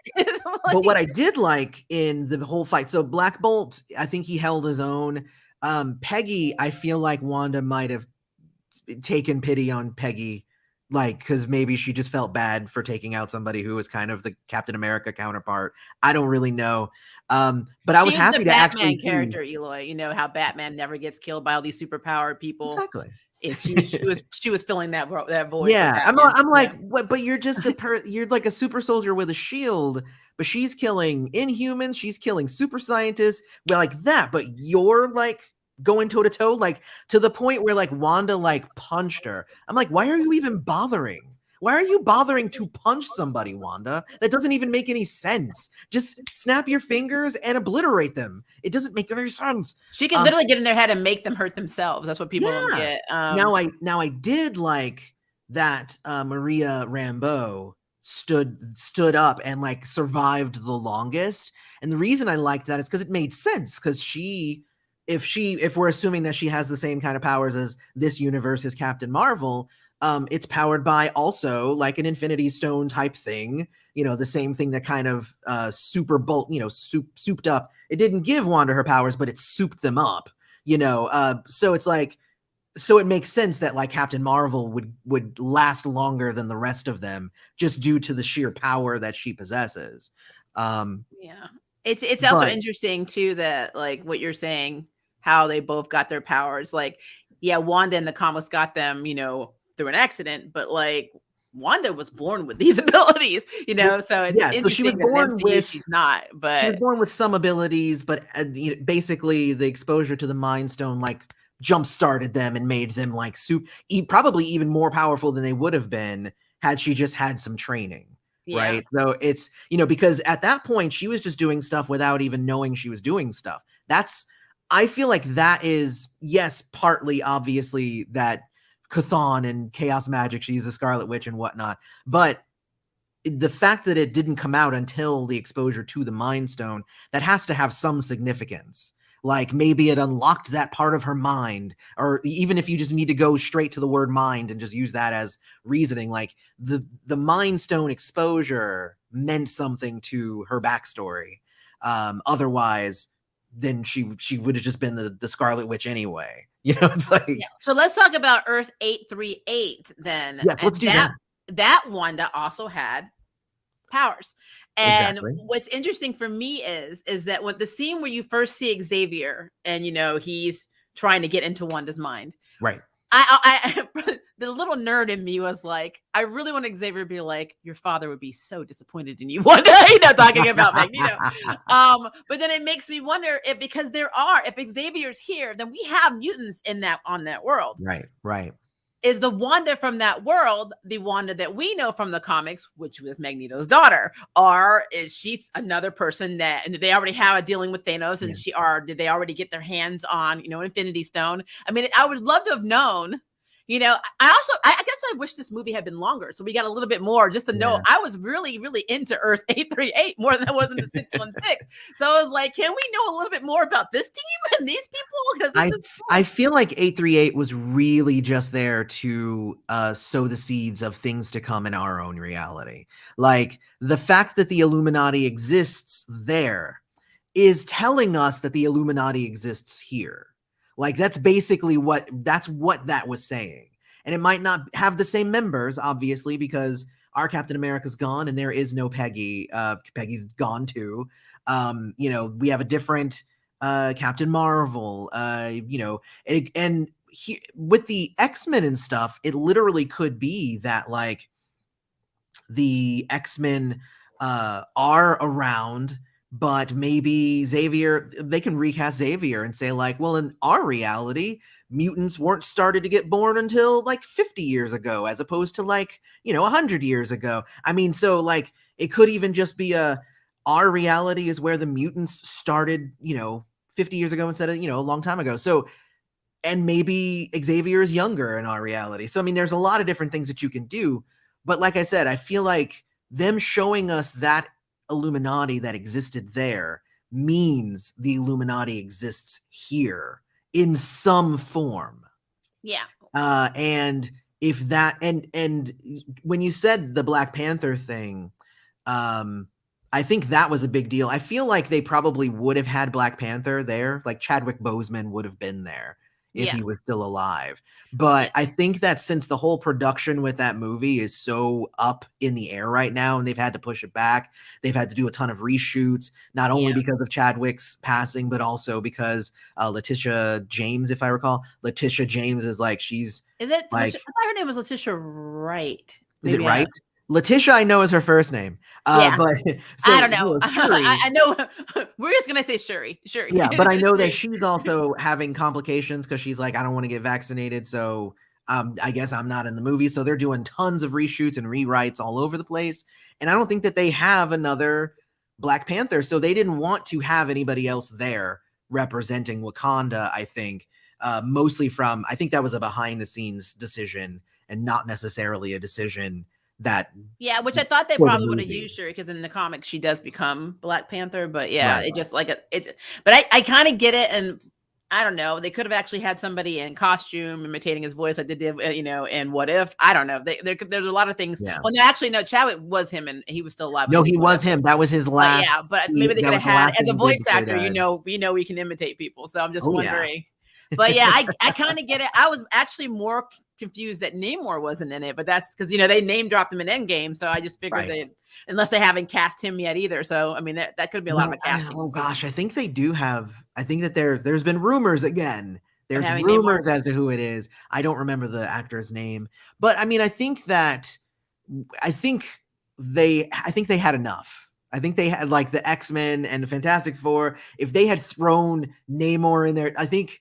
But what I did like in the whole fight, so Black Bolt, I think he held his own. Peggy, I feel like Wanda might have taken pity on Peggy, like, because maybe she just felt bad for taking out somebody who was kind of the Captain America counterpart. I don't really know. But I was She's the happy to actually Batman see. character, Eloy. You know how Batman never gets killed by all these superpowered people. Exactly. She was filling that void for Yeah, Batman. I'm Yeah. like, what? But you're just you're like a super soldier with a shield, but she's killing Inhumans, she's killing super scientists, well, like that. But you're like going toe to toe, like to the point where like Wanda like punched her. I'm like, why are you even bothering? Why are you bothering to punch somebody, Wanda? That doesn't even make any sense. Just snap your fingers and obliterate them. It doesn't make any sense. She can literally get in their head and make them hurt themselves. That's what people don't Yeah. get. Now I did like that Maria Rambeau stood up and like survived the longest. And the reason I liked that is because it made sense. Because if we're assuming that she has the same kind of powers as this universe as Captain Marvel, it's powered by also like an Infinity Stone type thing. You know, the same thing that kind of super bolt, souped up. It didn't give Wanda her powers, but it souped them up. So it's like, so it makes sense that like Captain Marvel would last longer than the rest of them just due to the sheer power that she possesses. Yeah. It's also interesting too that like what you're saying, how they both got their powers. Like, yeah, Wanda in the comics got them, through an accident, but like Wanda was born with these abilities, so it's interesting so she was born with, she's not, but she was born with some abilities, but basically the exposure to the Mind Stone like jump started them and made them like probably even more powerful than they would have been had she just had some training. Yeah. Right. So it's, because at that point she was just doing stuff without even knowing she was doing stuff. I feel like that is, yes, partly obviously that Chthon and chaos magic, she's a Scarlet Witch and whatnot, but the fact that it didn't come out until the exposure to the Mind Stone, that has to have some significance. Like maybe it unlocked that part of her mind, or even if you just need to go straight to the word mind and just use that as reasoning, like the Mind Stone exposure meant something to her backstory. Otherwise, then she would have just been the Scarlet Witch anyway. It's like. Yeah. So let's talk about Earth 838 then. Yeah, let's do that. That Wanda also had powers. And what's interesting for me is that with the scene where you first see Xavier and he's trying to get into Wanda's mind. Right. I the little nerd in me was like, I really want Xavier to be like, your father would be so disappointed in you one day, talking about Magneto. But then it makes me wonder if, because if Xavier's here, then we have mutants on that world. Right. Is the Wanda from that world the Wanda that we know from the comics, which was Magneto's daughter, or is she another person that they already have a dealing with Thanos, and did they already get their hands on Infinity Stone? I mean, I would love to have known. I guess I wish this movie had been longer, so we got a little bit more just to know. I was really, really into Earth 838 more than I was in the 616. So I was like, can we know a little bit more about this team and these people? Because I feel like 838 was really just there to sow the seeds of things to come in our own reality. Like the fact that the Illuminati exists there is telling us that the Illuminati exists here. Like that's basically what that was saying. And it might not have the same members, obviously, because our Captain America's gone and there is no Peggy. Peggy's gone too. We have a different Captain Marvel, and with the X-Men and stuff, it literally could be that like the X-Men are around, but maybe they can recast Xavier and say like, well, in our reality, mutants weren't started to get born until like 50 years ago, as opposed to like, 100 years ago. I mean, so like, it could even just be our reality is where the mutants started, 50 years ago instead of, a long time ago. So, and maybe Xavier is younger in our reality. So, I mean, there's a lot of different things that you can do. But like I said, I feel like them showing us that Illuminati that existed there means the Illuminati exists here in some form. Yeah. And if that, and when you said the Black Panther thing, I think that was a big deal. I feel like they probably would have had Black Panther there, like Chadwick Boseman would have been there if he was still alive. But I think that since the whole production with that movie is so up in the air right now, and they've had to push it back, they've had to do a ton of reshoots, not only because of Chadwick's passing, but also because Letitia James, if I recall, Letitia James is like, she's Is it like, I thought her name was Letitia Wright. Is it right? Letitia, I know, is her first name. Yeah. But so, I don't know. Shuri, I know we're just gonna say Shuri. yeah, but I know that she's also having complications because she's like, I don't want to get vaccinated, so I guess I'm not in the movie. So they're doing tons of reshoots and rewrites all over the place. And I don't think that they have another Black Panther, so they didn't want to have anybody else there representing Wakanda, I think. Mostly from, I think that was a behind the scenes decision and not necessarily a decision that, which I thought they probably would have used Shuri, because in the comics she does become Black Panther, but it just like it's, but I kind of get it. And I don't know, they could have actually had somebody in costume imitating his voice like they did, and What If, I don't know, there's a lot of things. Well, no, actually, no, Chadwick was him and he was still alive. No, he was him. That was his last. But maybe they could have had, as a voice actor, we can imitate people. So I'm just wondering. But I kind of get it. I was actually more confused that Namor wasn't in it, but that's because they name dropped him in Endgame, so I just figured unless they haven't cast him yet either. So I mean that could be a lot of a casting. Oh gosh, I think they do have. I think that there's been rumors again. There's rumors as to who it is. I don't remember the actor's name, but I mean I think they had enough. I think they had like the X-Men and the Fantastic Four. If they had thrown Namor in there, I think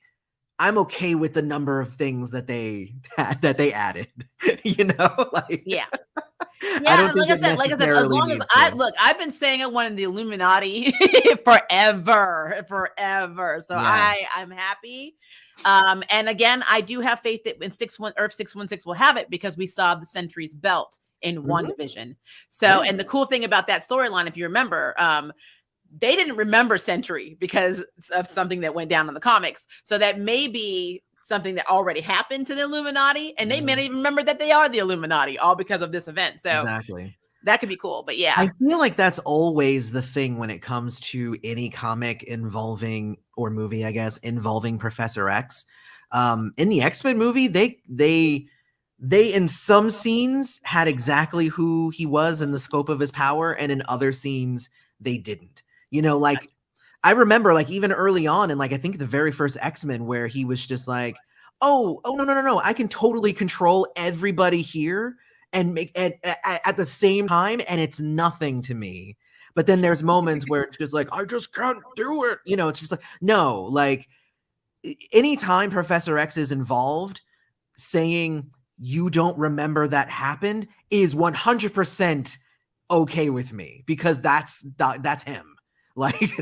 I'm okay with the number of things that they added, like, I don't think like I said, as long as I've been saying I wanted the Illuminati forever. So I'm happy. And again, I do have faith that in Earth 616 will have it, because we saw the Sentry's belt in WandaVision. So, and the cool thing about that storyline, if you remember, they didn't remember Sentry because of something that went down in the comics. So that may be something that already happened to the Illuminati, and they may not even remember that they are the Illuminati, all because of this event. So that could be cool. But I feel like that's always the thing when it comes to any comic involving, or movie, I guess, involving Professor X. In the X-Men movie, they in some scenes had exactly who he was and the scope of his power, and in other scenes they didn't. Like I remember, like even early on, and like I think the very first X-Men, where he was just like, oh no, I can totally control everybody here and make at the same time, and it's nothing to me. But then there's moments where it's just like, I just can't do it. It's just like, no, like anytime Professor X is involved, saying you don't remember that happened is 100% okay with me, because that's him. Like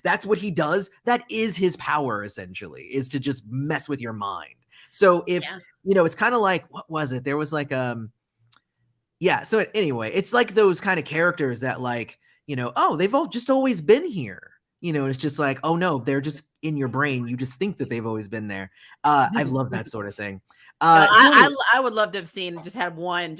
that's what he does. That is his power, essentially, is to just mess with your mind. So if it's kind of like, what was it? There was like so anyway, it's like those kind of characters that like, oh, they've just always been here. And it's just like, oh no, they're just in your brain. You just think that they've always been there. I love that sort of thing. I would love to have seen had one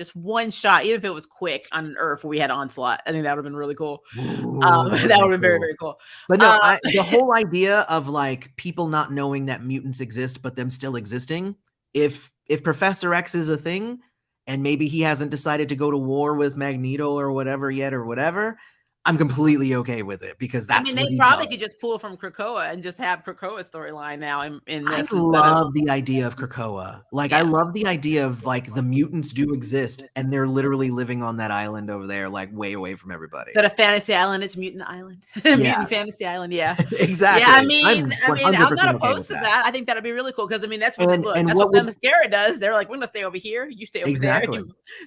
shot, even if it was quick, on Earth where we had Onslaught. I think that would have been really cool. Ooh, that would have been very, very cool. But no, the whole idea of like people not knowing that mutants exist, but them still existing. If Professor X is a thing, and maybe he hasn't decided to go to war with Magneto or whatever yet, or whatever, I'm completely okay with it, because that's. I mean, they probably could just pull from Krakoa and just have Krakoa's storyline now in this. I love the idea of Krakoa. Like, I love the idea of like the mutants do exist, and they're literally living on that island over there, like way away from everybody. Instead of Fantasy Island, it's Mutant Island. Mutant Fantasy Island, exactly. Yeah, I mean, I'm not opposed to that. I think that'd be really cool, because I mean, that's what that's what the Mascara does. They're like, we're gonna stay over here, you stay over there.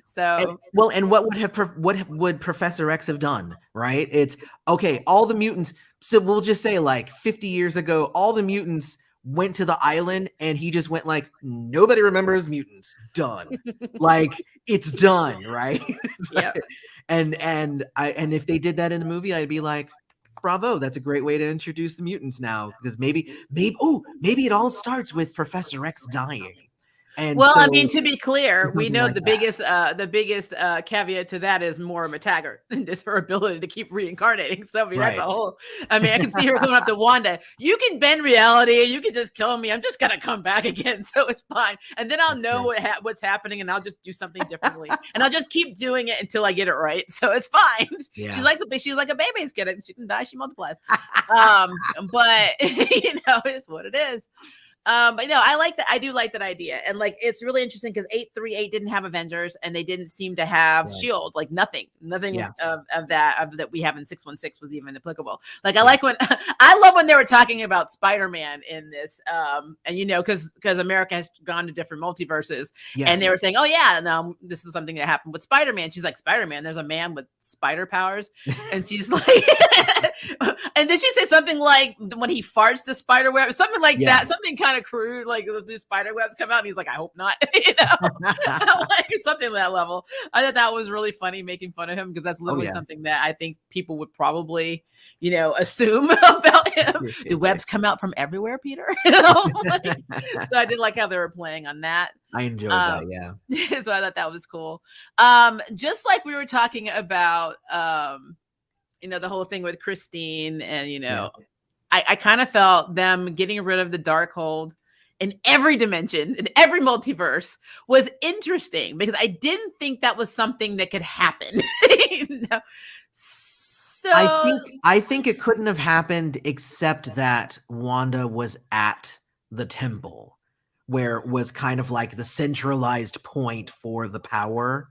So and what would Professor X have done? Right? It's okay. All the mutants. So we'll just say like 50 years ago, all the mutants went to the island, and he just went like, nobody remembers mutants. Done. Like it's done. Right. And if they did that in the movie, I'd be like, bravo. That's a great way to introduce the mutants now, because maybe it all starts with Professor X dying. And Well, so I mean, to be clear, we something know like the that. biggest caveat to that is Moira McTaggart and just her ability to keep reincarnating. So I mean, that's a Right. whole. I mean, I can see her going up to Wanda. You can bend reality. You can just kill me. I'm just gonna come back again, so it's fine. And then I'll That's know true. what's happening, and I'll just do something differently, and I'll just keep doing it until I get it right. So it's fine. Yeah. She's like a baby's kid. She can die. She multiplies. But it's what it is. But no, I like that. I do like that idea, and like it's really interesting because 838 didn't have Avengers, and they didn't seem to have Right. Shield. Like nothing Yeah. of that we have in 616 was even applicable. Like I like when I love when they were talking about Spider-Man in this, and because America has gone to different multiverses, Yeah. and they were saying, oh yeah, no, this is something that happened with Spider-Man. She's like, Spider-Man, there's a man with spider powers, and she's like, and then she say something like when he farts the spider web, something like Yeah. that, something kind of crude, like the spider webs come out, and he's like, I hope not, like something to that level. I thought that was really funny, making fun of him, because that's literally something that I think people would probably, assume about him. Do webs come out from everywhere, Peter? So I did like how they were playing on that. I enjoyed that. Yeah. So I thought that was cool. Just like we were talking about, the whole thing with Christine, and I kind of felt them getting rid of the Darkhold in every dimension, in every multiverse, was interesting, because I didn't think that was something that could happen. So I think it couldn't have happened except that Wanda was at the temple, where it was kind of like the centralized point for the power.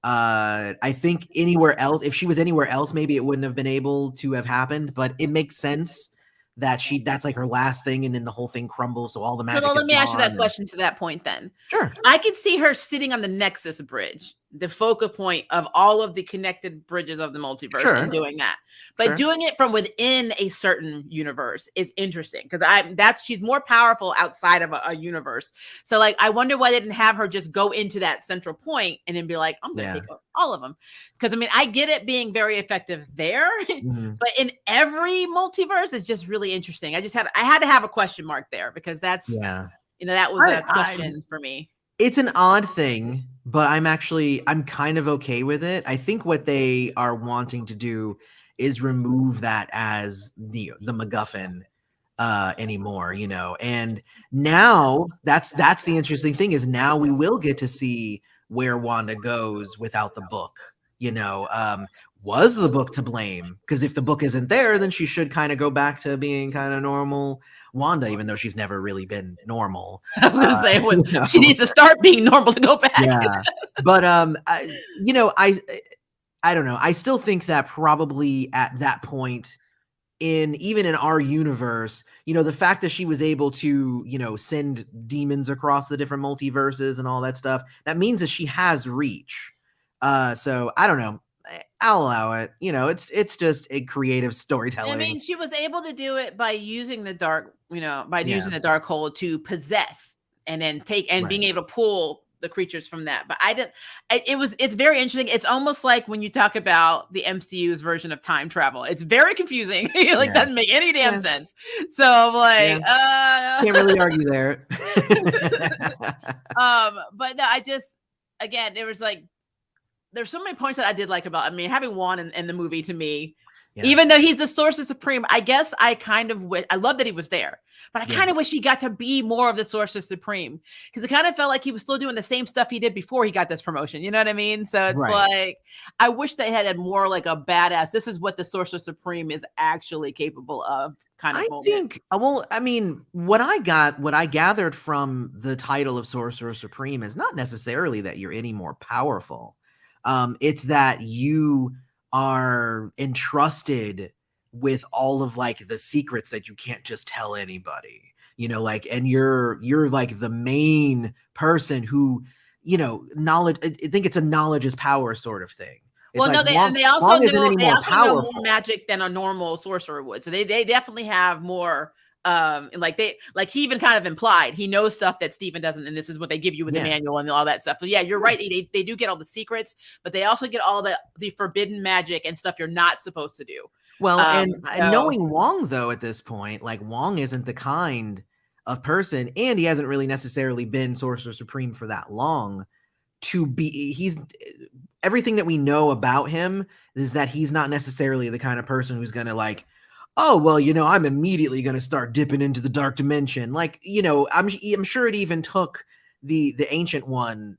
I think anywhere else, if she was anywhere else, maybe it wouldn't have been able to have happened, but it makes sense that that's like her last thing, and then the whole thing crumbles, so all the magic So is let me ask you that gone. question to that point then. Sure. I could see her sitting on the Nexus bridge, the focal point of all of the connected bridges of the multiverse, Sure. and doing that. But Sure. doing it from within a certain universe is interesting, because she's more powerful outside of a universe. So like, I wonder why they didn't have her just go into that central point and then be like, I'm going to take all of them. Because I mean, I get it being very effective there, but in every multiverse, it's just really interesting. I had to have a question mark there, because that's, that was a question for me. It's an odd thing, but I'm kind of okay with it. I think what they are wanting to do is remove that as the MacGuffin anymore, and now that's the interesting thing, is now we will get to see where Wanda goes without the book. Was the book to blame? Because if the book isn't there, then she should kind of go back to being kind of normal Wanda, even though she's never really been normal. I was gonna say, she needs to start being normal to go back. Yeah, but I don't know. I still think that probably at that point, even in our universe, the fact that she was able to send demons across the different multiverses and all that stuff, that means that she has reach. So I don't know. I'll allow it. It's just a creative storytelling. I mean, she was able to do it by using the dark, using the Darkhold to possess, and then being able to pull the creatures from that. But it's very interesting. It's almost like when you talk about the MCU's version of time travel. It's very confusing. Doesn't make any damn sense. So I'm like, can't really argue there. But no, again, there's so many points that I did like about, having Juan in the movie, to me, even though he's the Sorcerer Supreme, I guess I kind of I love that he was there, but I kind of wish he got to be more of the Sorcerer Supreme, because it kind of felt like he was still doing the same stuff he did before he got this promotion. You know what I mean? So it's like, I wish they had more like a badass, this is what the Sorcerer Supreme is actually capable of kind of moment. Think, well, I mean, what I gathered from the title of Sorcerer Supreme is not necessarily that you're any more powerful. It's that you are entrusted with all of like the secrets that you can't just tell anybody, and you're like the main person who, knowledge. I think it's a knowledge is power sort of thing. Well, no, they also know more magic than a normal sorcerer would. So they definitely have more. He even kind of implied he knows stuff that Stephen doesn't, and this is what they give you in the manual and all that stuff. So yeah, you're right. They do get all the secrets, but they also get all the forbidden magic and stuff you're not supposed to do. Well, and knowing Wong though, at this point, like Wong isn't the kind of person, and he hasn't really necessarily been Sorcerer Supreme for that long. He's everything that we know about him is that he's not necessarily the kind of person who's gonna like, oh well, I'm immediately gonna start dipping into the dark dimension. Like, I'm sure it even took the ancient one.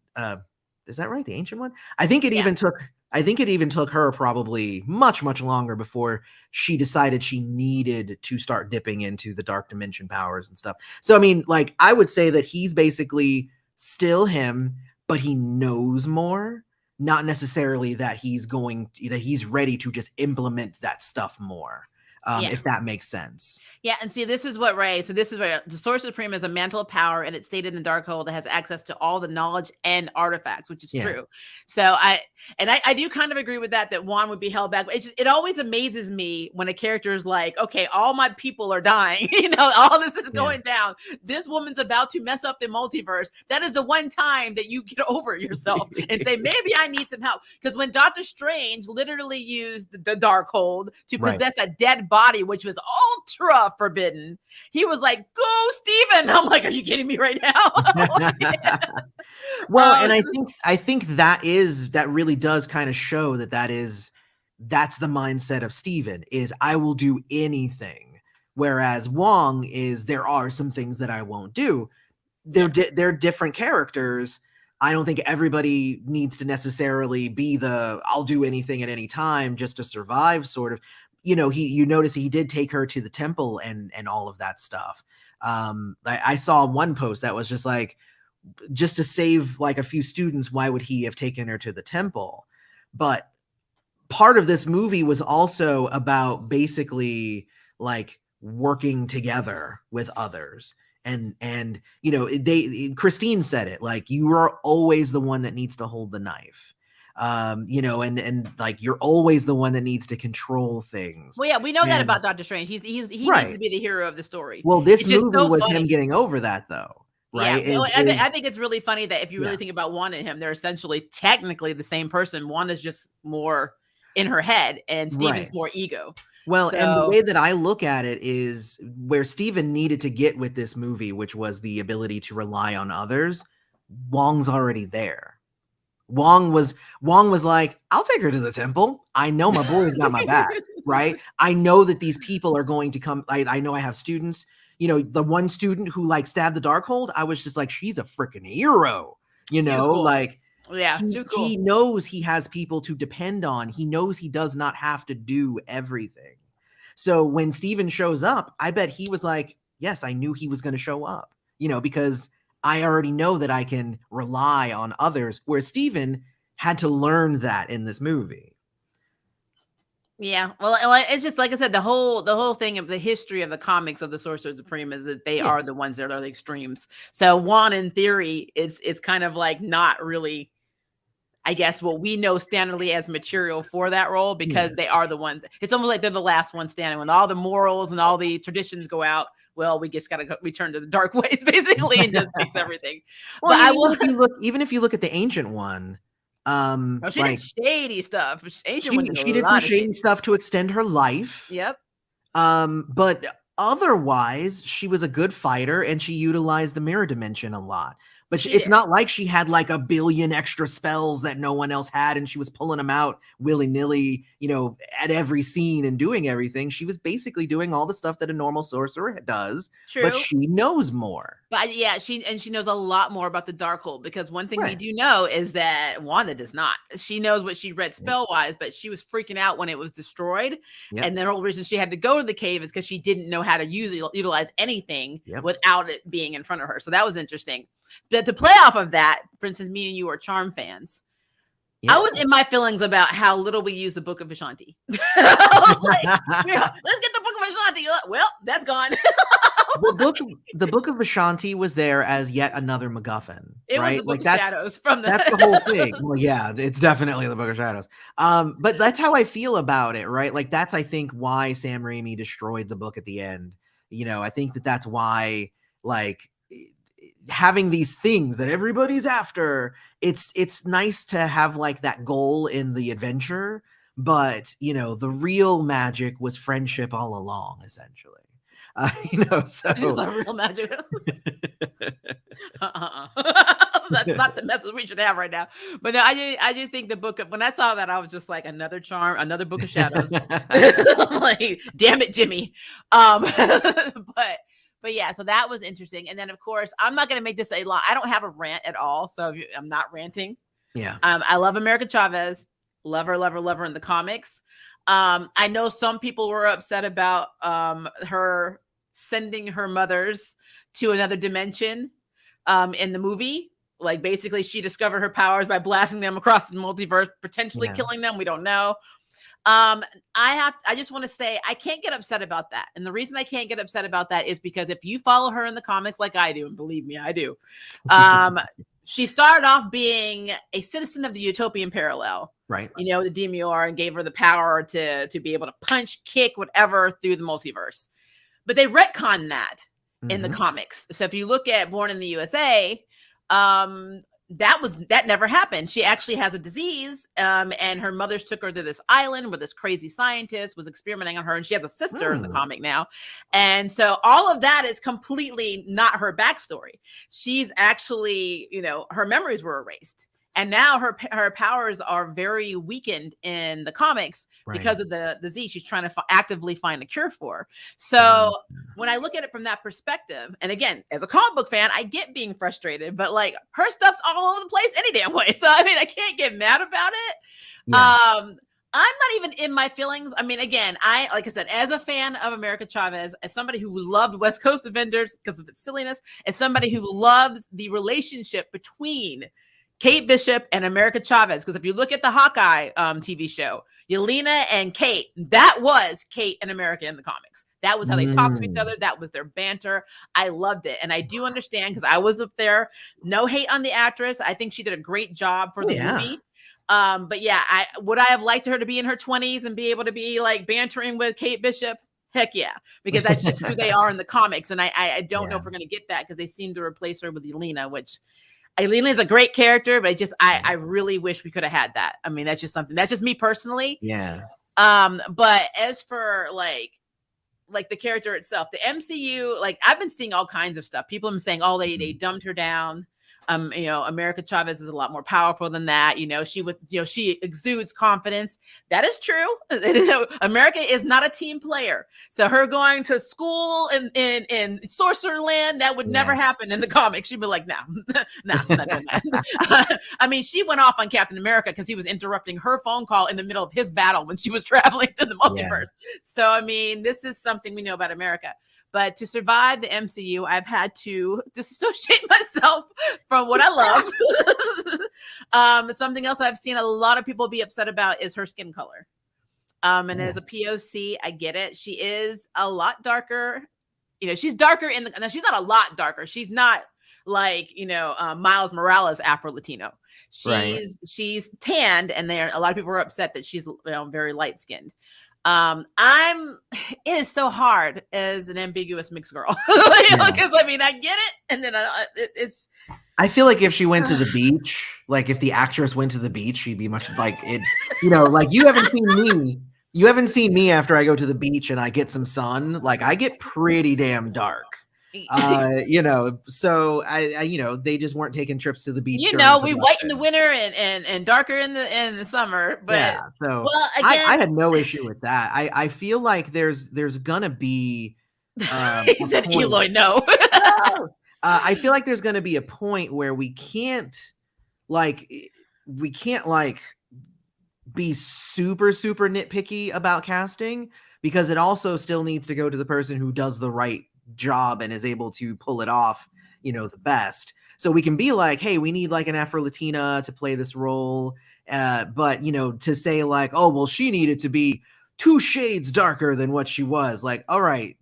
Is that right? The ancient one? I think it even took her probably much, much longer before she decided she needed to start dipping into the dark dimension powers and stuff. So, I mean, like, I would say that he's basically still him, but he knows more, not necessarily that he's ready to just implement that stuff more. If that makes sense. Yeah, and see, this is where the Sorcerer Supreme is a mantle of power, and it's stated in the Darkhold that has access to all the knowledge and artifacts, which is true. So I do kind of agree with that Wand would be held back. It always amazes me when a character is like, okay, all my people are dying, all this is going down. This woman's about to mess up the multiverse. That is the one time that you get over yourself and say, maybe I need some help. Because when Doctor Strange literally used the Darkhold to possess a dead body, which was ultra forbidden, he was like, go Steven. I'm like, are you kidding me right now? Well, and I think that really does kind of show that's the mindset of Steven, is I will do anything, whereas Wong is, there are some things that I won't do. They're different characters. I don't think everybody needs to necessarily be the I'll do anything at any time just to survive sort of. You notice he did take her to the temple and all of that stuff. I saw one post that was just like, just to save like a few students, why would he have taken her to the temple? But part of this movie was also about basically like working together with others. And Christine said it, like, you are always the one that needs to hold the knife. And like, you're always the one that needs to control things. Well, yeah, we know that about Doctor Strange. He needs to be the hero of the story. Well, this movie was him getting over that, though, right? Yeah, I think it's really funny that if you really think about Wanda and him, they're essentially technically the same person. Wanda's just more in her head, and Steven's more ego. Well, and the way that I look at it is where Steven needed to get with this movie, which was the ability to rely on others. Wong's already there. Wong was like, I'll take her to the temple. I know my boy's got my back, right? I know that these people are going to come. I know I have students. The one student who like stabbed the Darkhold, I was just like, she's a freaking hero. Cool. Like, yeah, she was cool. He knows he has people to depend on. He knows he does not have to do everything. So when Steven shows up, I bet he was like, yes, I knew he was going to show up, because I already know that I can rely on others, where Steven had to learn that in this movie. Yeah, well, it's just like I said, the whole thing of the history of the comics of the Sorcerer Supreme is that they are the ones that are the extremes. So Wand, in theory, it's kind of like not really, I guess, what we know standardly as material for that role, because they are the one. It's almost like they're the last one standing. When all the morals and all the traditions go out, well, we just got to return to the dark ways, basically, and just fix everything. Well, even if you look at the ancient one, she did shady stuff. She did some shady stuff to extend her life. Yep. But otherwise, she was a good fighter, and she utilized the mirror dimension a lot. But it's not like she had like a billion extra spells that no one else had, and she was pulling them out willy-nilly, at every scene and doing everything. She was basically doing all the stuff that a normal sorcerer does. True. But she knows more. But yeah, she knows a lot more about the Darkhold, because one thing we do know is that Wanda does not. She knows what she read spell-wise, but she was freaking out when it was destroyed. Yep. And the whole reason she had to go to the cave is because she didn't know how to utilize anything without it being in front of her. So that was interesting. But to play off of that, for instance, me and you are Charm fans. I was in my feelings about how little we use the Book of Vishanti. I was like, let's get the Book of Vishanti. Well, that's gone. the book of Vishanti was there as yet another MacGuffin. It was the Book of Shadows from that's the whole thing. Well, yeah, it's definitely the Book of Shadows. But that's how I feel about it, right? Like, that's, I think, why Sam Raimi destroyed the book at the end. I think that's why, like, having these things that everybody's after, it's nice to have like that goal in the adventure, but the real magic was friendship all along, essentially. So It's a real magic. That's not the message we should have right now. But no, I just think the book of, when I saw that, I was just like, another charm, another book of shadows. I'm like, damn it, Jimmy. But yeah, so that was interesting. And then of course, I'm not going to make this a lot. I don't have a rant at all, so I'm not ranting. Yeah. I love America Chavez. Love her in the comics. I know some people were upset about her sending her mothers to another dimension in the movie. Like basically she discovered her powers by blasting them across the multiverse, potentially killing them. We don't know. I just want to say I can't get upset about that. And the reason I can't get upset about that is because if you follow her in the comics like I do, and believe me, I do, she started off being a citizen of the Utopian Parallel, right? The Demure, and gave her the power to be able to punch, kick, whatever through the multiverse. But they retconned that in the comics. So if you look at Born in the USA, that never happened. She actually has a disease, and her mothers took her to this island where this crazy scientist was experimenting on her, and she has a sister in the comic now. And so all of that is completely not her backstory. She's actually, her memories were erased. And now her powers are very weakened in the comics because of the disease she's trying to actively find a cure for. So when I look at it from that perspective, and again, as a comic book fan, I get being frustrated, but like her stuff's all over the place any damn way. So I mean, I can't get mad about it. I'm not even in my feelings. I mean, again, like I said, as a fan of America Chavez, as somebody who loved West Coast Avengers because of its silliness, as somebody who loves the relationship between Kate Bishop and America Chavez, because if you look at the Hawkeye TV show, Yelena and Kate, that was Kate and America in the comics. That was how they talked to each other. That was their banter. I loved it. And I do understand because I was up there. No hate on the actress. I think she did a great job for the movie. But yeah, would I have liked her to be in her 20s and be able to be like bantering with Kate Bishop? Heck yeah, because that's just who they are in the comics. And I don't know if we're going to get that because they seem to replace her with Yelena, which Yelena is a great character, but I really wish we could have had that. I mean, that's just me personally. Yeah. But as for like the character itself, the MCU, like I've been seeing all kinds of stuff. People have been saying, oh, they dumbed her down. America Chavez is a lot more powerful than that. She exudes confidence. That is true. America is not a team player. So her going to school in Sorcerer Land, that would never happen in the comics. She'd be like, no, not doing that. I mean, she went off on Captain America because he was interrupting her phone call in the middle of his battle when she was traveling to the multiverse. So, I mean, this is something we know about America. But to survive the MCU, I've had to disassociate myself from what I love. Something else I've seen a lot of people be upset about is her skin color. And as a POC, I get it. She is a lot darker. She's darker now she's not a lot darker. She's not like, Miles Morales Afro-Latino. She's tanned, and a lot of people are upset that she's very light skinned. It is so hard as an ambiguous mixed girl because I mean I get it, and then it's. I feel like if she went to the beach, like if the actress went to the beach, she'd be much like it. Like you haven't seen me. You haven't seen me after I go to the beach and I get some sun. Like I get pretty damn dark. So they just weren't taking trips to the beach. We white in the winter and darker in the summer. But again, I had no issue with that. I feel like there's gonna be. He said, "Eloy, no." I feel like there's gonna be a point where we can't be super super nitpicky about casting because it also still needs to go to the person who does the right job and is able to pull it off, the best. So we can be like, hey, we need like an Afro-Latina to play this role. But to say like, oh, well, she needed to be 2 shades darker than what she was. Like, all right,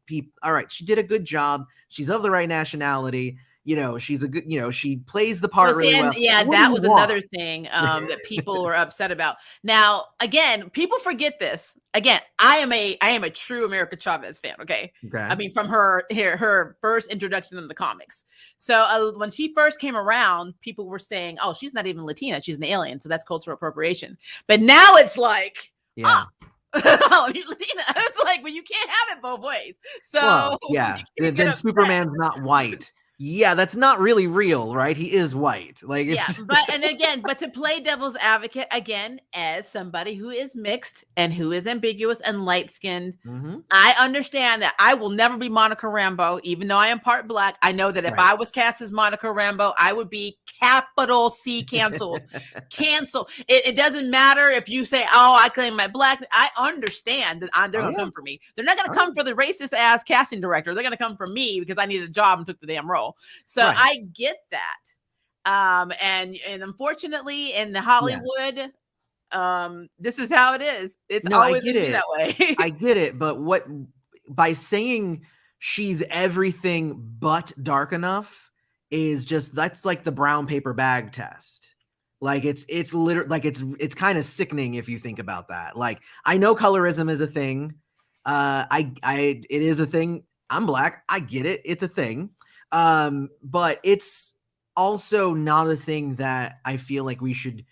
she did a good job. She's of the right nationality. She's a good, she plays the part really well. Yeah, that was another thing that people were upset about. Now, again, people forget this. Again, I am a true America Chavez fan. Okay. I mean, from her first introduction in the comics. So when she first came around, people were saying, "Oh, she's not even Latina; she's an alien." So that's cultural appropriation. But now it's like, It's like, well, you can't have it both ways. So well, yeah. Then Superman's not white. Yeah, that's not really real, right? He is white. Like, it's but to play devil's advocate again, as somebody who is mixed and who is ambiguous and light skinned, I understand that I will never be Monica Rambeau, even though I am part black. I know that if I was cast as Monica Rambeau, I would be capital C canceled. Cancel. It doesn't matter if you say, "Oh, I claim my black." I understand that they're going to come for me. They're not going to come for the racist ass casting director. They're going to come for me because I needed a job and took the damn role. So I get that. And unfortunately in the Hollywood, this is how it is. It's always that way. I get it, but by saying she's everything but dark enough is just, that's like the brown paper bag test. Like, it's literally like, it's kind of sickening if you think about that. Like, I know colorism is a thing. It is a thing. I'm black. I get it. It's a thing. But it's also not a thing that I feel like we should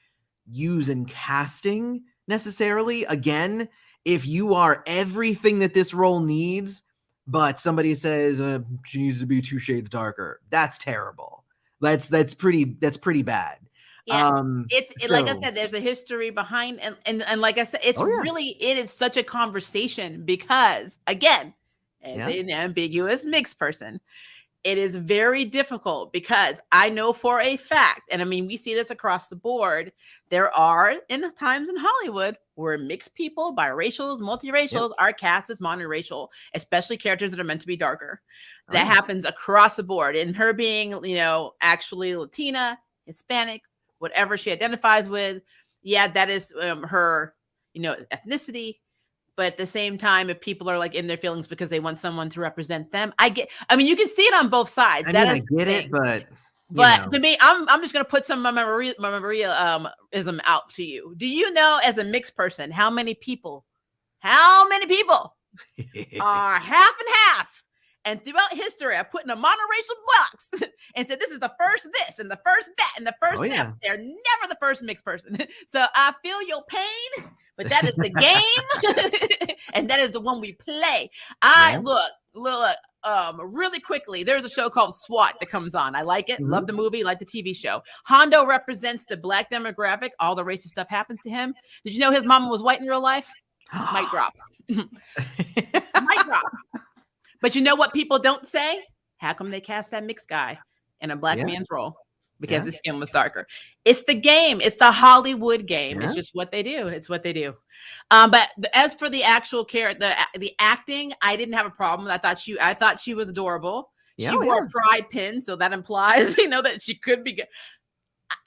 use in casting necessarily. Again, if you are everything that this role needs, but somebody says she needs to be 2 shades darker, that's terrible. That's pretty bad. Yeah, like I said, there's a history behind, and like I said, it's it is such a conversation because, again, as an ambiguous mixed person, it is very difficult because I know for a fact, and I mean, we see this across the board, there are times in Hollywood where mixed people, biracials, multiracials are cast as monoracial, especially characters that are meant to be darker. That happens across the board. And her being, actually Latina, Hispanic, whatever she identifies with, that is her, ethnicity. But at the same time, if people are like in their feelings because they want someone to represent them, you can see it on both sides. I get it, but to me, I'm just gonna put some of my Maria-ism out to you. Do you know, as a mixed person, how many people are half and half? And throughout history, I put in a monoracial box and said, this is the first this and the first that and the first that. They're never the first mixed person. So I feel your pain, but that is the game. And that is the one we play. Look, really quickly, there's a show called SWAT that comes on. I like it. Love the movie, like the TV show. Hondo represents the black demographic. All the racist stuff happens to him. Did you know his mama was white in real life? Mic drop. Mic drop. But you know what people don't say? How come they cast that mixed guy in a black man's role? Because his skin was darker. It's the game. It's the Hollywood game. It's just what they do. It's what they do. But as for the actual character, the acting, I didn't have a problem. I thought she was adorable. She wore a pride pin, so that implies, that she could be good.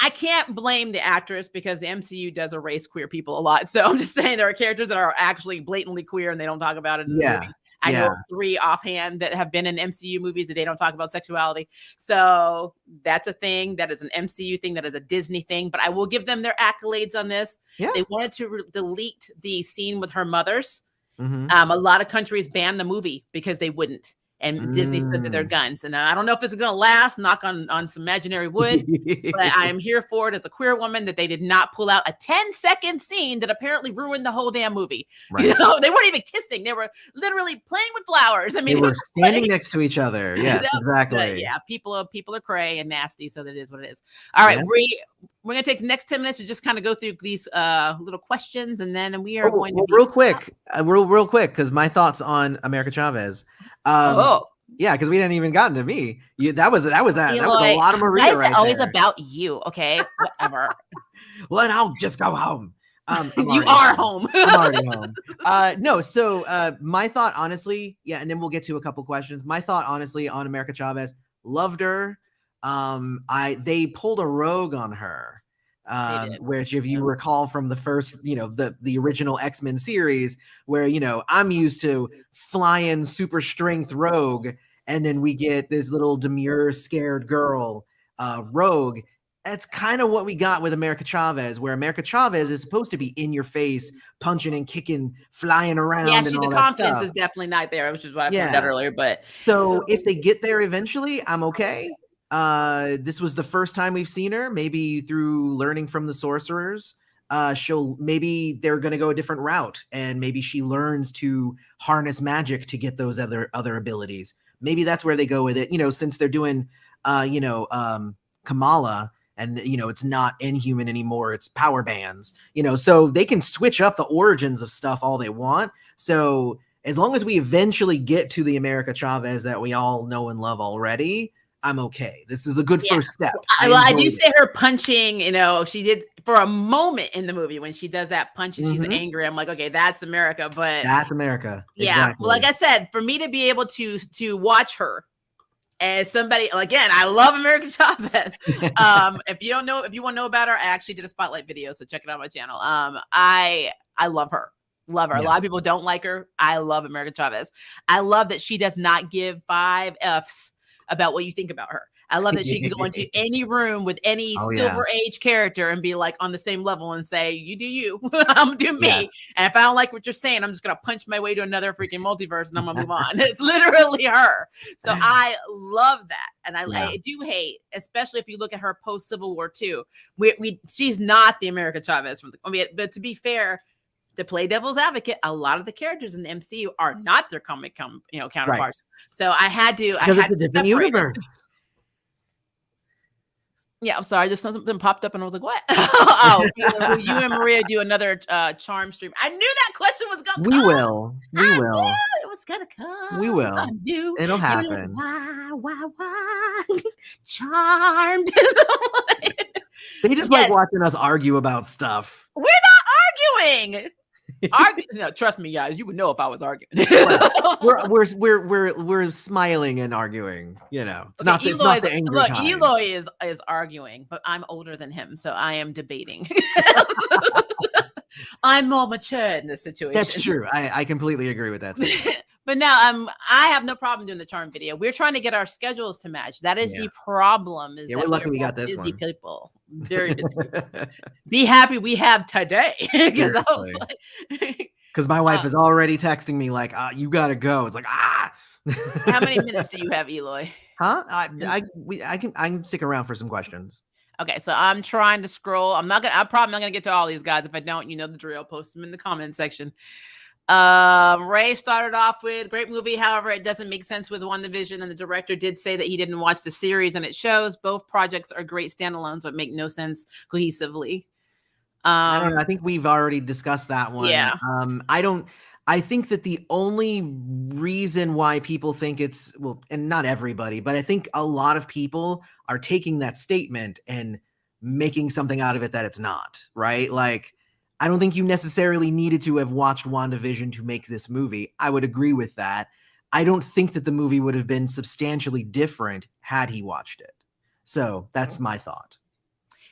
I can't blame the actress because the MCU does erase queer people a lot. So I'm just saying there are characters that are actually blatantly queer and they don't talk about it in the movie. I know 3 offhand that have been in MCU movies that they don't talk about sexuality. So that's a thing. That is an MCU thing. That is a Disney thing. But I will give them their accolades on this. Yeah. They wanted to delete the scene with her mothers. A lot of countries banned the movie because they wouldn't. And Disney stood to their guns. And I don't know if it's going to last, knock on some imaginary wood, but I am here for it as a queer woman that they did not pull out a 10-second scene that apparently ruined the whole damn movie. Right. They weren't even kissing. They were literally playing with flowers. I mean, they were standing next to each other. Yes, exactly. People are cray and nasty, so that is what it is. All right, we're going to take the next 10 minutes to just kind of go through these little questions, and then we are going to real quick, because my thoughts on America Chavez. Yeah, because we hadn't even gotten to me. That was a lot of Maria. Why is it always about you? Okay, whatever. Well, then I'll just go home. You are home. I'm already home. No, so my thought, honestly, and then we'll get to a couple questions. My thought, honestly, on America Chavez, loved her. They pulled a rogue on her. Which, if you recall from the first, the original X-Men series, where, I'm used to flying super strength rogue, and then we get this little demure, scared girl, rogue. That's kind of what we got with America Chavez, where America Chavez is supposed to be in your face, punching and kicking, flying around. Yeah, the confidence is definitely not there, which is what I pointed out earlier. But so if they get there eventually, I'm okay. This was the first time we've seen her, maybe through learning from the sorcerers. maybe they're going to go a different route, and maybe she learns to harness magic to get those other abilities. Maybe that's where they go with it, since they're doing Kamala, and it's not Inhuman anymore, it's power bands, so they can switch up the origins of stuff all they want. So as long as we eventually get to the America Chavez that we all know and love already, I'm okay. This is a good first step. I do say her punching, she did for a moment in the movie when she does that punch and she's angry. I'm like, okay, that's America, but that's America. Yeah. Exactly. Like I said, for me to be able to watch her as somebody, again, I love America Chavez. If you want to know about her, I actually did a spotlight video, so check it out on my channel. I love her. Love her. Yeah. A lot of people don't like her. I love America Chavez. I love that she does not give 5 Fs about what you think about her. I love that she can go into any room with any Silver Age character and be like on the same level and say, you do you, I'm do me. Yeah. And if I don't like what you're saying, I'm just going to punch my way to another freaking multiverse and I'm going to move on. It's literally her. So I love that. And I do hate, especially if you look at her post Civil War II, she's not the America Chavez but to be fair, to play devil's advocate, a lot of the characters in the MCU are not their comic counterparts. Right. So I had to it's a different universe. Yeah, I'm sorry. Just something popped up and I was like, what? Oh, will you and Maria do another charm stream? I knew that question was going to come. We will. It was going to come. We will. It'll happen. Why? Charmed. They just like watching us argue about stuff. We're not arguing. No, trust me, guys. You would know if I was arguing. we're smiling and arguing. It's not the angry kind. Eloy is arguing, but I'm older than him, so I am debating. I'm more mature in this situation. That's true. I completely agree with that. But now I have no problem doing the charm video. We're trying to get our schedules to match. That is the problem. We're lucky we got this busy one. People. Very busy people. Be happy we have today. Because my wife is already texting me like, you gotta go. It's like, How many minutes do you have, Eloy? Huh? I can stick around for some questions. Okay, so I'm trying to scroll. I'm probably not gonna get to all these guys. If I don't, you know the drill. Post them in the comment section. Ray started off with great movie. However, it doesn't make sense with WandaVision, and the director did say that he didn't watch the series, and it shows. Both projects are great standalones, but make no sense cohesively. I don't know. I think we've already discussed that one. Yeah. I think that the only reason why people think it's, well, and not everybody, but I think a lot of people are taking that statement and making something out of it that it's not, right? Like, I don't think you necessarily needed to have watched WandaVision to make this movie. I would agree with that. I don't think that the movie would have been substantially different had he watched it. So that's my thought.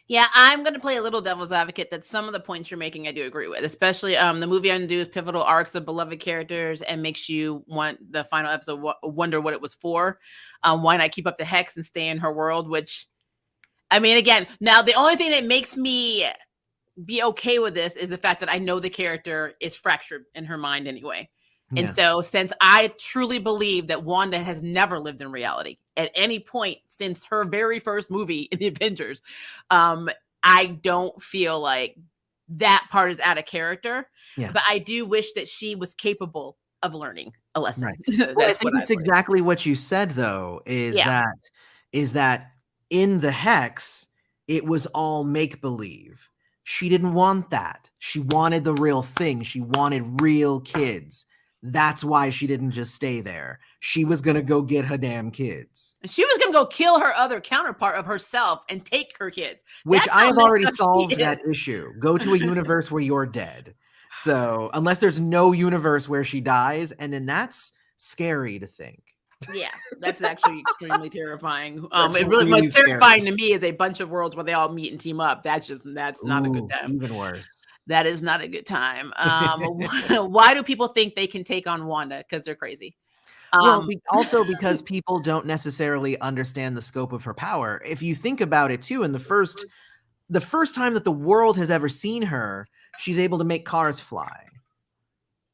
Yeah, I'm going to play a little devil's advocate that some of the points you're making I do agree with, especially the movie undo pivotal arcs of beloved characters and makes you want the final episode wonder what it was for. Why not keep up the hex and stay in her world? Which, I mean, again, now the only thing that makes me be okay with this is the fact that I know the character is fractured in her mind anyway. Yeah. And so since I truly believe that Wanda has never lived in reality at any point since her very first movie in the Avengers, I don't feel like that part is out of character. Yeah. But I do wish that she was capable of learning a lesson. Right. Well, I think it's exactly what you said, though, is that in the hex, it was all make-believe. She didn't want that. She wanted the real thing. She wanted real kids. That's why she didn't just stay there. She was going to go get her damn kids. She was going to go kill her other counterpart of herself and take her kids. Which I have already solved that issue. Go to a universe where you're dead. So unless there's no universe where she dies, and then that's scary to think. Yeah, that's actually extremely terrifying. It really was terrifying to me is a bunch of worlds where they all meet and team up. That's not a good time. Even worse. That is not a good time. Why do people think they can take on Wanda? Because they're crazy. Well, also because people don't necessarily understand the scope of her power. If you think about it too, in the first time that the world has ever seen her, she's able to make cars fly.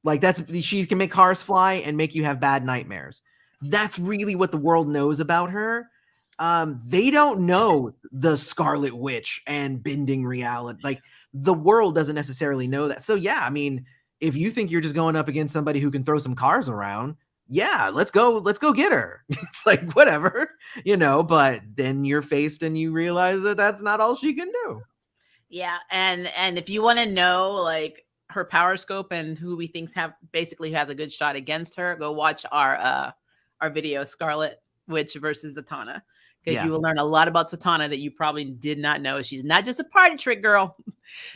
Like she can make cars fly and make you have bad nightmares. That's really what the world knows about her. they don't know the Scarlet Witch and bending reality. Like, the world doesn't necessarily know that. So yeah, I mean, if you think you're just going up against somebody who can throw some cars around, yeah, let's go get her. It's like, whatever, but then you're faced and you realize that that's not all she can do. Yeah, and if you want to know like her power scope and who we think who has a good shot against her, go watch our video, Scarlet Witch versus Zatanna, because you will learn a lot about Zatanna that you probably did not know. She's not just a party trick girl.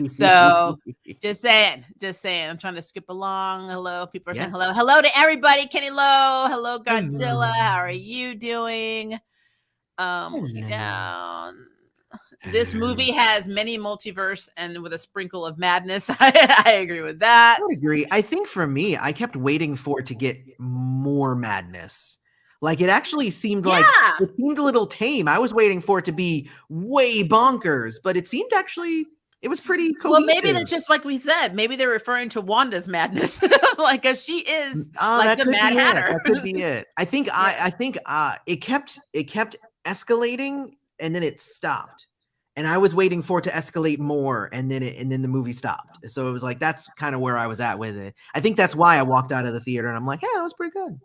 So just saying. I'm trying to skip along. Hello, people are saying hello to everybody. Kenny Lowe, hello Godzilla. How are you doing? Down. This movie has many multiverse and with a sprinkle of madness. I agree with that. I would agree. I think for me, I kept waiting for it to get more madness. Like, it actually seemed like it seemed a little tame. I was waiting for it to be way bonkers, but it seemed actually it was pretty cohesive. Well, maybe that's just like we said. Maybe they're referring to Wanda's madness, like, because she is like the Mad Hatter. That could be it. I think it kept escalating and then it stopped. And I was waiting for it to escalate more, and then the movie stopped. So it was like, that's kind of where I was at with it. I think that's why I walked out of the theater and I'm like, yeah, that was pretty good.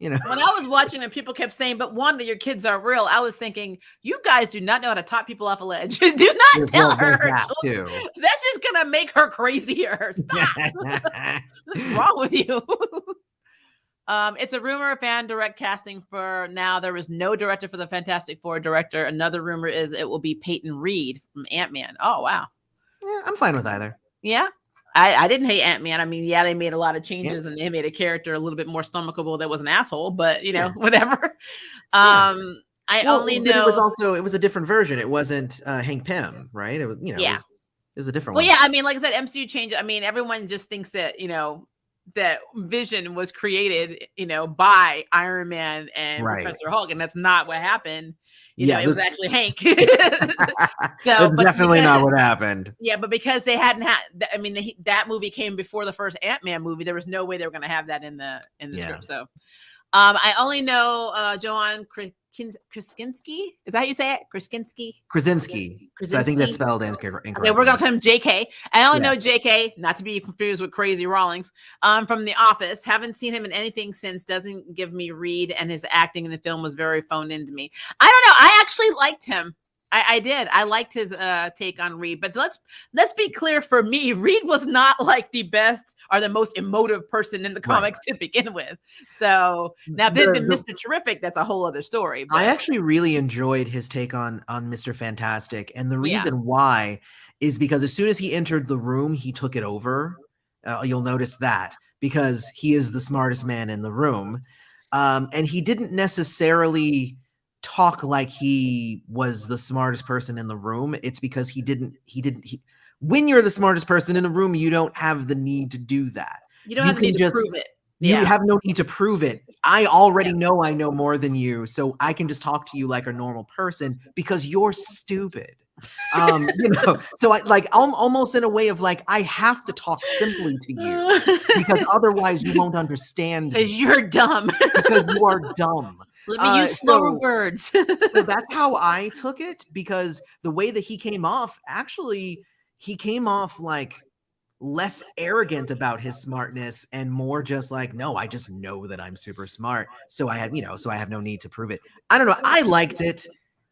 When I was watching and people kept saying, but Wanda, your kids are real, I was thinking, you guys do not know how to talk people off a ledge. Do not tell her. That's just gonna make her crazier. Stop. What's wrong with you? It's a rumor of fan direct casting for now. There was no director for the Fantastic Four director. Another rumor is it will be Peyton Reed from Ant-Man. Oh, wow. Yeah, I'm fine with either. Yeah. I didn't hate Ant-Man. I mean, yeah, they made a lot of changes and they made a character a little bit more stomachable that was an asshole, but whatever. I only know it was a different version. It wasn't Hank Pym, right? It was, it was a different one. Well, yeah, I mean, like I said, MCU changed. I mean, everyone just thinks that, that Vision was created, by Iron Man and Professor Hulk, and that's not what happened. It was actually Hank. That's definitely not what happened. Yeah, but because they hadn't had, that movie came before the first Ant-Man movie. There was no way they were going to have that in the script. So, I only know Joanne Krasinski. Is that how you say it? Krasinski. So I think that's spelled incorrectly. Okay, we're gonna call him JK. I only know JK, not to be confused with Crazy Rawlings. From The Office. Haven't seen him in anything since. Doesn't give me read, and his acting in the film was very phoned into me. I don't know. I actually liked him. I did. I liked his take on Reed, but let's be clear. For me, Reed was not like the best or the most emotive person in the comics to begin with. So now then Mr. Terrific, that's a whole other story. But I actually really enjoyed his take on Mr. Fantastic, and the reason why is because as soon as he entered the room, he took it over. You'll notice that because he is the smartest man in the room, and he didn't necessarily talk like he was the smartest person in the room. It's because when you're the smartest person in the room, you don't have the need to do that. You don't have the need to prove it. You have no need to prove it. I already know I know more than you, so I can just talk to you like a normal person because you're stupid. So I'm almost in a way of like, I have to talk simply to you because otherwise you won't understand. Because you're dumb. Because you are dumb. Let me use slower words. So that's how I took it, because the way that he came off, he came off like less arrogant about his smartness and more just like, no, I just know that I'm super smart. So I have no need to prove it. I don't know. I liked it.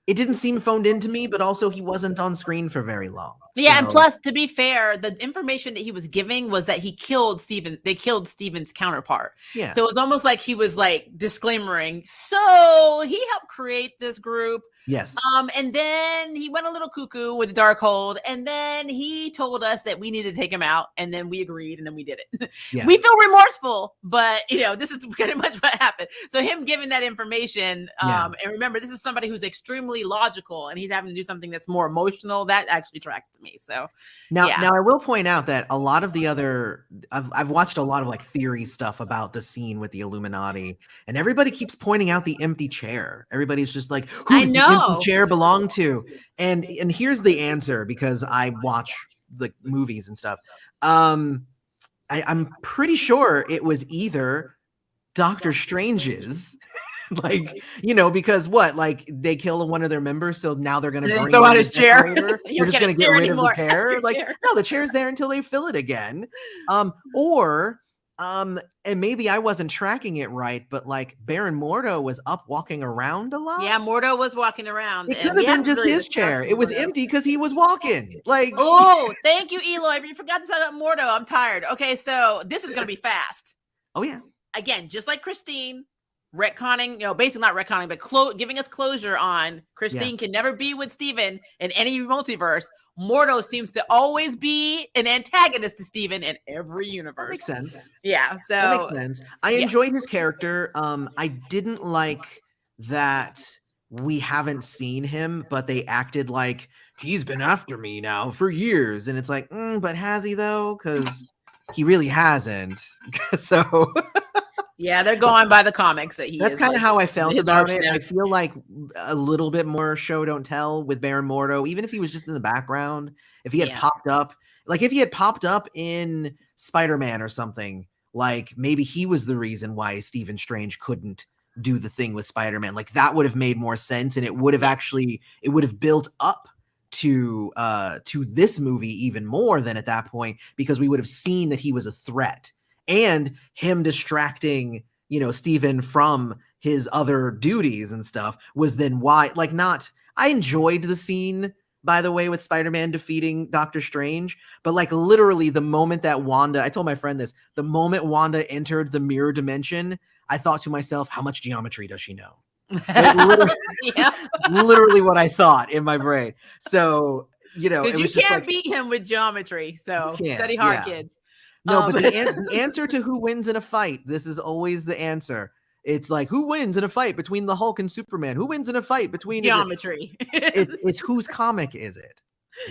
It didn't seem phoned into me, but also he wasn't on screen for very long. Yeah, and plus, to be fair, the information that he was giving was that he killed Steven. They killed Steven's counterpart. Yeah. So it was almost like he was like disclaimering. So he helped create this group. Yes. And then he went a little cuckoo with Darkhold, and then he told us that we needed to take him out, and then we agreed, and then we did it. Yeah. We feel remorseful, but this is pretty much what happened. So him giving that information, and remember, this is somebody who's extremely logical, and he's having to do something that's more emotional. That actually tracks to me. So now I will point out that a lot of the other, I've watched a lot of like theory stuff about the scene with the Illuminati, and everybody keeps pointing out the empty chair. Everybody's just like, who does the empty chair belong to? And here's the answer, because I watch the movies and stuff. I'm pretty sure it was either Doctor Strange's Like, you know, because what? Like they kill one of their members, so now they're going to bring throw in out the his chair. decorator. You They're just don't going to get chair rid of the anymore. chair. Your Like, chair. no, the chair's there until they fill it again. Or and maybe I wasn't tracking it right, but like Baron Mordo was up walking around a lot. Yeah, Mordo was walking around. It and could we have been haven't just really his discussed chair. It was Mordo. empty because he was walking. Like, Oh, thank you, Eloy. You forgot to talk about Mordo. I'm tired. Okay, so this is going to be fast. oh yeah. Again, just like Christine, retconning, you know, basically not retconning, but giving us closure on Christine can never be with Steven in any multiverse. Mordo seems to always be an antagonist to Steven in every universe. That makes sense. Yeah, so That makes sense. I enjoyed his character. I didn't like that we haven't seen him, but they acted like he's been after me now for years. And it's like, but has he though? Because he really hasn't. So yeah, they're going by the comics that he that's is. kind of like, how I felt his about arch it. now. I feel like a little bit more show don't tell with Baron Mordo, even if he was just in the background. If he had popped up, like if he had popped up in Spider-Man or something, like maybe he was the reason why Stephen Strange couldn't do the thing with Spider-Man. Like that would have made more sense, and it would have built up to this movie even more than at that point, because we would have seen that he was a threat, and him distracting, you know, Stephen from his other duties and stuff was then why, like, not, I enjoyed the scene, by the way, with Spider-Man defeating Doctor Strange, but like literally the moment that Wanda, I told my friend this, the moment Wanda entered the mirror dimension, I thought to myself, how much geometry does she know? Literally what I thought in my brain. So, you know, because you can't beat him with geometry. So study hard, kids. No, but the answer to who wins in a fight, this is always the answer. It's like, who wins in a fight between the Hulk and Superman? Who wins in a fight between geometry? It's whose comic is it?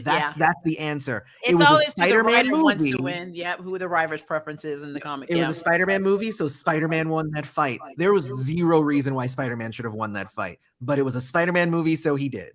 That's the answer. It's it was always a Spider-Man movie. Wants to win. Yeah, who the writer's preference is in the comic. It was a Spider-Man movie, so Spider-Man won that fight. There was zero reason why Spider-Man should have won that fight, but it was a Spider-Man movie, so he did.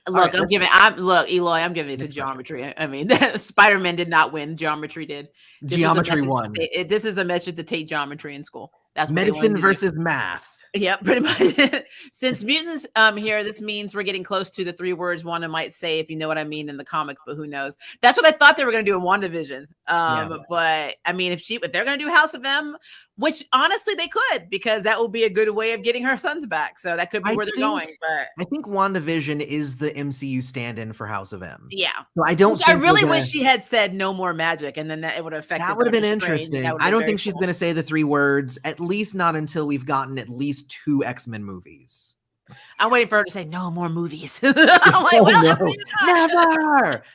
Look, Eloy, I'm giving it to geometry. I mean, Spider-Man did not win. Geometry did. Geometry won. This is a message to take geometry in school. That's medicine versus math. Yeah, pretty much. Since mutants here, this means we're getting close to the 3 words Wanda might say, if you know what I mean, in the comics, but who knows? That's what I thought they were going to do in WandaVision. But I mean, if they're going to do House of M, which honestly they could, because that will be a good way of getting her sons back. So that could be where they're going. But I think WandaVision is the MCU stand-in for House of M. Yeah. So I don't. I really wish she had said no more magic, and then it would have affected. That would have been interesting. I don't think she's going to say the 3 words, at least not until we've gotten at least 2 X-Men movies. I'm waiting for her to say no more movies. Never.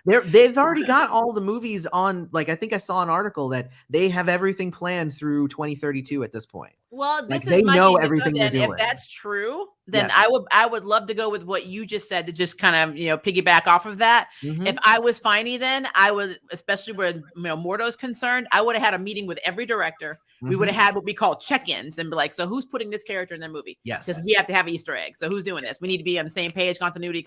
They've already got all the movies on. Like, I think I saw an article that they have everything planned through 2032 at this point. Well, they know everything they're doing. If that's true, then I would love to go with what you just said, to just kind of, you know, piggyback off of that. Mm-hmm. If I was Feige, then I would, especially where, you know, Mordo's concerned, I would have had a meeting with every director. Mm-hmm. We would have had what we call check-ins and be like, so who's putting this character in their movie? Yes. Because we have to have Easter eggs. So who's doing this? We need to be on the same page, continuity.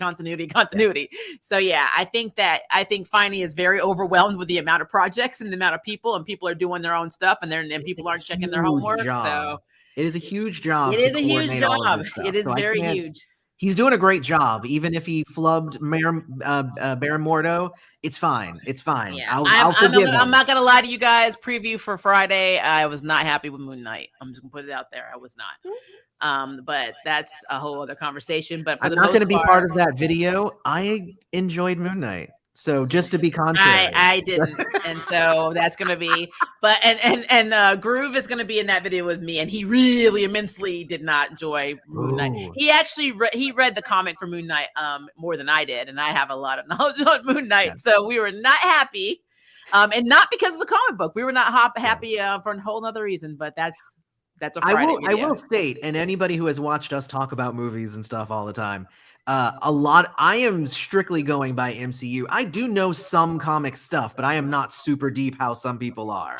So yeah, I think Feige is very overwhelmed with the amount of projects and the amount of people, and people are doing their own stuff, and people aren't checking their homework. Job. So it is a huge job. It is a huge job. It is very huge. He's doing a great job. Even if he flubbed Baron Mordo, it's fine. It's fine. Yeah. I'll forgive him. I'm not going to lie to you guys. Preview for Friday, I was not happy with Moon Knight. I'm just going to put it out there. I was not. But that's a whole other conversation. But I'm not going to be part of that video. I enjoyed Moon Knight. So just to be contrary, I didn't, and so that's gonna be. But and Groove is gonna be in that video with me, and he really immensely did not enjoy Moon Knight. He actually he read the comic for Moon Knight more than I did, and I have a lot of knowledge on Moon Knight. Yeah. So we were not happy, and not because of the comic book. We were not happy for a whole other reason. But that's a Friday I will state, and anybody who has watched us talk about movies and stuff all the time. I am strictly going by MCU. I do know some comic stuff, but I am not super deep how some people are.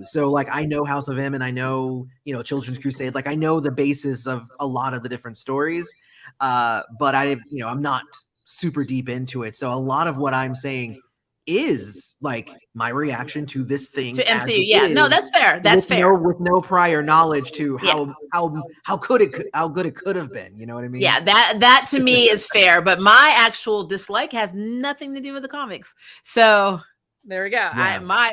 So like I know House of M, and I know, you know, Children's Crusade. Like I know the basis of a lot of the different stories, but I'm not super deep into it. So a lot of what I'm saying is like my reaction to this thing To as MCU. it Yeah. No, is, that's fair. That's fair. with no prior knowledge to Yeah. how good it could have been. You know what I mean? Yeah, that to me is fair, but my actual dislike has nothing to do with the comics. So there we go. Yeah.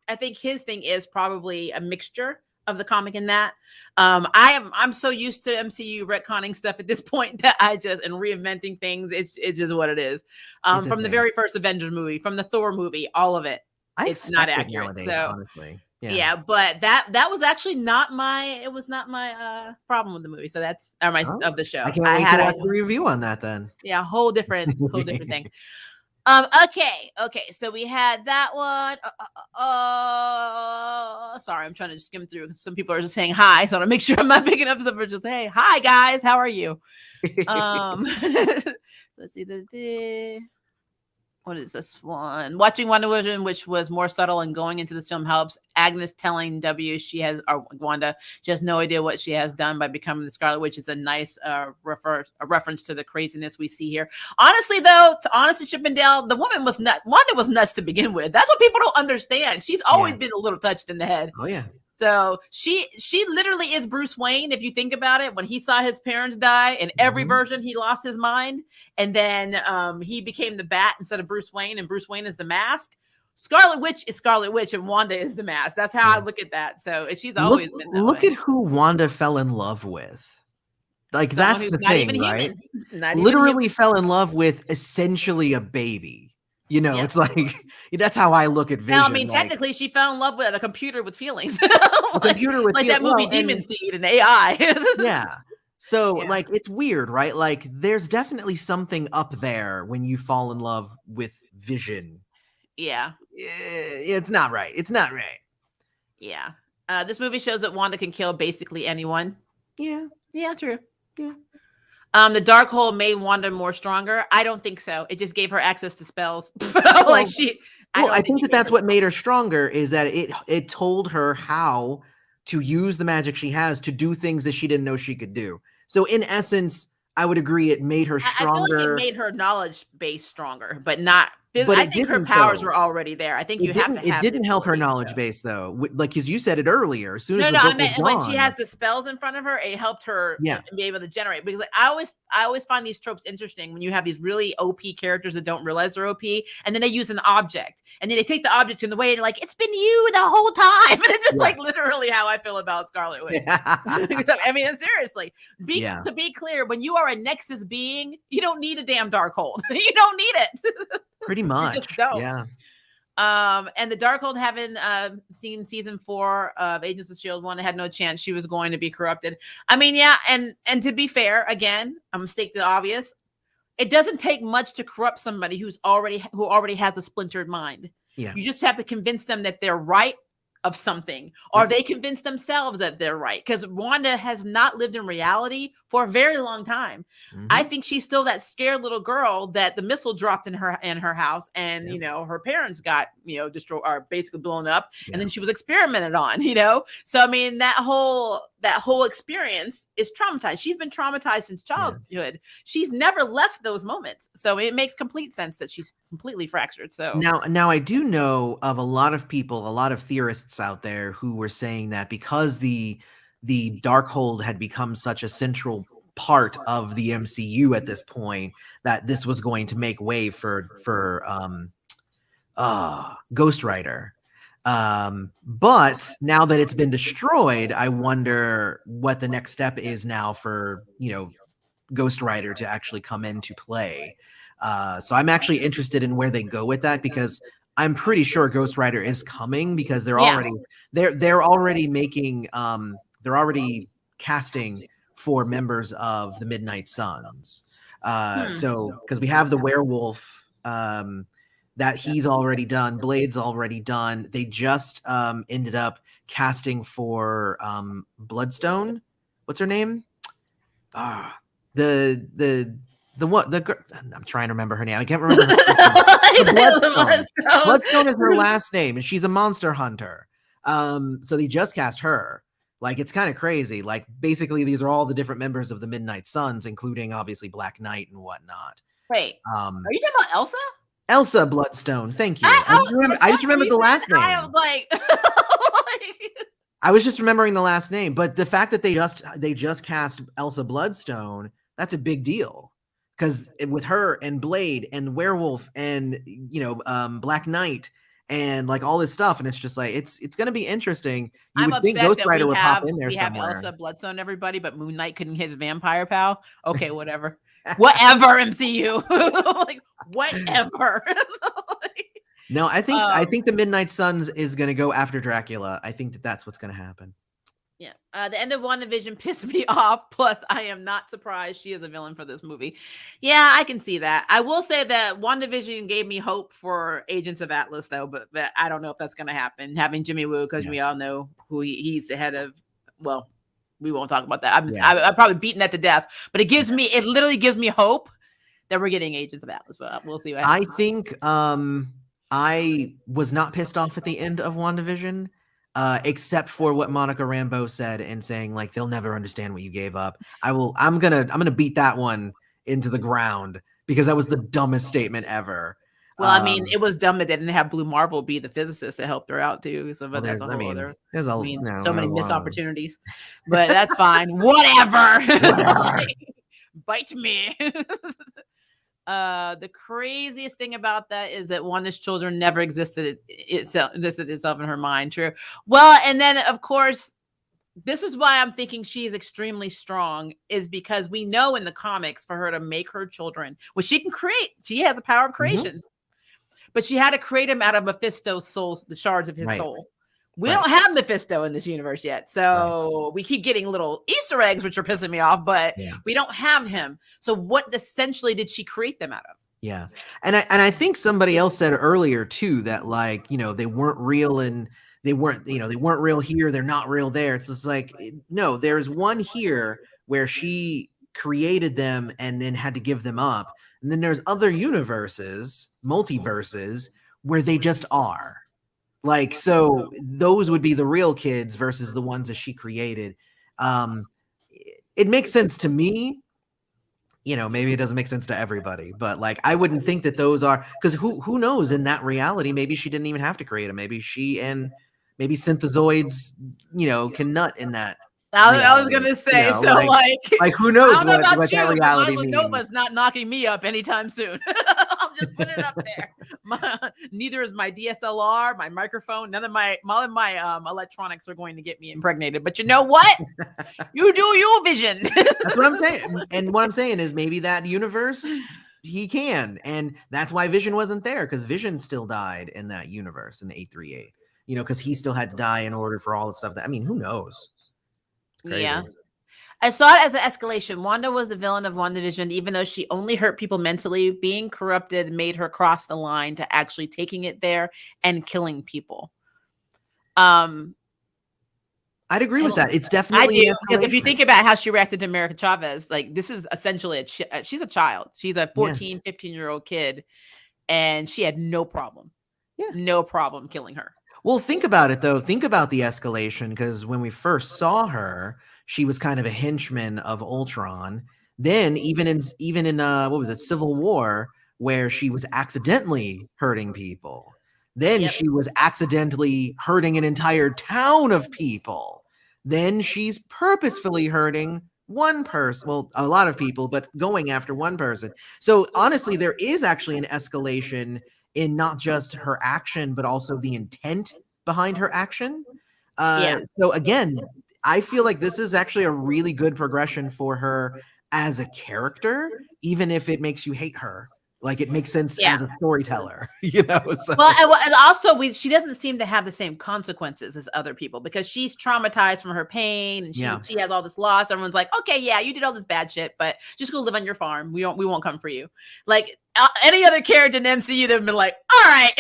I think his thing is probably a mixture of the comic and that. I'm so used to MCU retconning stuff at this point that and reinventing things. It's just what it is. From the very first Avengers movie, from the Thor movie, all of it. It's not accurate. Nowadays, So honestly. yeah, but that was actually not my problem with the movie. So that's of the show. I can't wait to watch the review on that then. Yeah, whole different thing. Okay. So we had that one. Sorry, I'm trying to skim through because some people are just saying hi, so I want to make sure I'm not picking up some just hey, hi guys, how are you? Let's see what is this one? Watching WandaVision, which was more subtle and going into this film helps. Agnes telling Wanda she has no idea what she has done by becoming the Scarlet Witch is a nice reference to the craziness we see here. Honestly, though, to Chippendale, the woman was nuts. Wanda was nuts to begin with. That's what people don't understand. She's always been a little touched in the head. Oh yeah. So she literally is Bruce Wayne. If you think about it, when he saw his parents die in every version, he lost his mind. And then he became the Bat instead of Bruce Wayne, and Bruce Wayne is the Mask. Scarlet Witch is Scarlet Witch and Wanda is the Mask. That's how I look at that. So she's always been that Look way. at who Wanda fell in love with. Like Someone that's the thing, right? Literally fell in love with essentially a baby. You know, it's like that's how I look at Vision. Now, I mean, technically, she fell in love with a computer with feelings. A computer with that movie Demon Seed and AI. Yeah. So like it's weird, right? Like there's definitely something up there when you fall in love with Vision. Yeah. It's not right. It's not right. Yeah. This movie shows that Wanda can kill basically anyone. Yeah. Yeah, true. Yeah. The Darkhold made Wanda more stronger. I don't think so. It just gave her access to spells. I think that's what made her stronger is that it told her how to use the magic she has to do things that she didn't know she could do. So in essence, I would agree it made her stronger. I feel like it made her knowledge base stronger, but not. I think her powers were already there. I think you have to have it didn't help her knowledge base though. Like because you said it earlier. As soon as I meant when she has the spells in front of her, it helped her be able to generate. Because like, I always find these tropes interesting when you have these really OP characters that don't realize they're OP, and then they use an object, and then they take the object in the way, and like it's been you the whole time, and it's just like literally how I feel about Scarlet Witch. I mean, seriously, to be clear, when you are a Nexus being, you don't need a damn Darkhold. You don't need it. Pretty much. You just don't. Yeah. And the Darkhold, having seen season 4 of Agents of S.H.I.E.L.D., Wanda had no chance she was going to be corrupted. I mean, yeah, and to be fair, again, I'm gonna state the obvious. It doesn't take much to corrupt somebody who already has a splintered mind. Yeah. You just have to convince them that they're right of something, or they convince themselves that they're right, because Wanda has not lived in reality for a very long time. I think she's still that scared little girl that the missile dropped in her house, and you know, her parents got destroyed or basically blown up, and then she was experimented on. So I mean, that whole experience is traumatized. She's been traumatized since childhood. She's never left those moments, so it makes complete sense that she's completely fractured. So now I do know of a lot of people, a lot of theorists out there who were saying that because the Darkhold had become such a central part of the MCU at this point, that this was going to make way for Ghost Rider. But now that it's been destroyed, I wonder what the next step is now for Ghost Rider to actually come into play. So I'm actually interested in where they go with that, because I'm pretty sure Ghost Rider is coming, because they're already making they're already casting for members of the Midnight Suns. So because we have the werewolf that he's already done, Blade's already done. They just ended up casting for Bloodstone. What's her name? I'm trying to remember her name. I can't remember her name. Bloodstone is her last name, and she's a monster hunter. So they just cast her. Like, it's kind of crazy. Like, basically, these are all the different members of the Midnight Suns, including obviously Black Knight and whatnot. Wait, are you talking about Elsa? Elsa Bloodstone. Thank you. For I just some remembered the reason, last name. I was like, I was just remembering the last name, but the fact that they just cast Elsa Bloodstone, that's a big deal. Because with her and Blade and Werewolf and Black Knight and like all this stuff, and it's just like it's gonna be interesting. You I'm would think upset Ghost that Rider would pop in there we have somewhere. Elsa Bloodstone, everybody, but Moon Knight couldn't hit his vampire pal. Okay, whatever, whatever, MCU, like whatever. No, I think the Midnight Suns is gonna go after Dracula. I think that's what's gonna happen. Yeah. The end of WandaVision pissed me off. Plus, I am not surprised she is a villain for this movie. Yeah, I can see that. I will say that WandaVision gave me hope for Agents of Atlas, though, but I don't know if that's going to happen. Having Jimmy Woo, because we all know who he's the head of. Well, we won't talk about that. I'm probably beating that to death, but it literally gives me hope that we're getting Agents of Atlas. But we'll see what happens. I think I was not pissed off at the end of WandaVision. Except for what Monica Rambeau said and saying like they'll never understand what you gave up. I'm gonna beat that one into the ground because that was the dumbest statement ever. Well, I mean, it was dumb that they didn't have Blue Marvel be the physicist that helped her out too. So, but that's a whole other. So many missed opportunities, but that's fine. Whatever. Bite me. The craziest thing about that is that Wanda's children never existed itself in her mind. True. Well, and then of course, this is why I'm thinking she is extremely strong, is because we know in the comics for her to make her children, which she can create, she has a power of creation, but she had to create them out of Mephisto's soul, the shards of his soul. We don't have Mephisto in this universe yet. So we keep getting little Easter eggs, which are pissing me off, but we don't have him. So what essentially did she create them out of? Yeah. And I think somebody else said earlier too, that like, they weren't real and they weren't real here. They're not real there. It's just like, no, there's one here where she created them and then had to give them up. And then there's other universes, multiverses, where they just are. Like, so those would be the real kids versus the ones that she created. It makes sense to me. Maybe it doesn't make sense to everybody, but like, I wouldn't think that those are, because who knows in that reality, maybe she didn't even have to create them. Maybe she and maybe synthezoids, can nut in that. I was gonna say, like who knows I don't know what that reality means. Nova's not knocking me up anytime soon. I'm just putting it up there. Neither is my DSLR, my microphone. None of my electronics are going to get me impregnated. But you know what? You do you, Vision. That's what I'm saying. And what I'm saying is maybe that universe he can, and that's why Vision wasn't there, because Vision still died in that universe in 838. Because he still had to die in order for all the stuff that. I mean, who knows? Yeah. I saw it as an escalation. Wanda was the villain of WandaVision, even though she only hurt people mentally. Being corrupted made her cross the line to actually taking it there and killing people. I'd agree with that. It's definitely. I do, because if you think about how she reacted to America Chavez, like this is essentially she's a child. She's a 14, 15-year-old kid, and she had no problem. Yeah. No problem killing her. Well, think about it, though. Think about the escalation, because when we first saw her, she was kind of a henchman of Ultron. Then even in what was it, Civil War, where she was accidentally hurting people. Then she was accidentally hurting an entire town of people. Then she's purposefully hurting one person. Well, a lot of people, but going after one person. So honestly, there is actually an escalation in not just her action, but also the intent behind her action. So again, I feel like this is actually a really good progression for her as a character, even if it makes you hate her. Like, it makes sense as a storyteller, So. Well, and also she doesn't seem to have the same consequences as other people, because she's traumatized from her pain, and she has all this loss. Everyone's like, okay, yeah, you did all this bad shit, but just go live on your farm. We won't come for you. Like any other character in the MCU, they've been like, all right.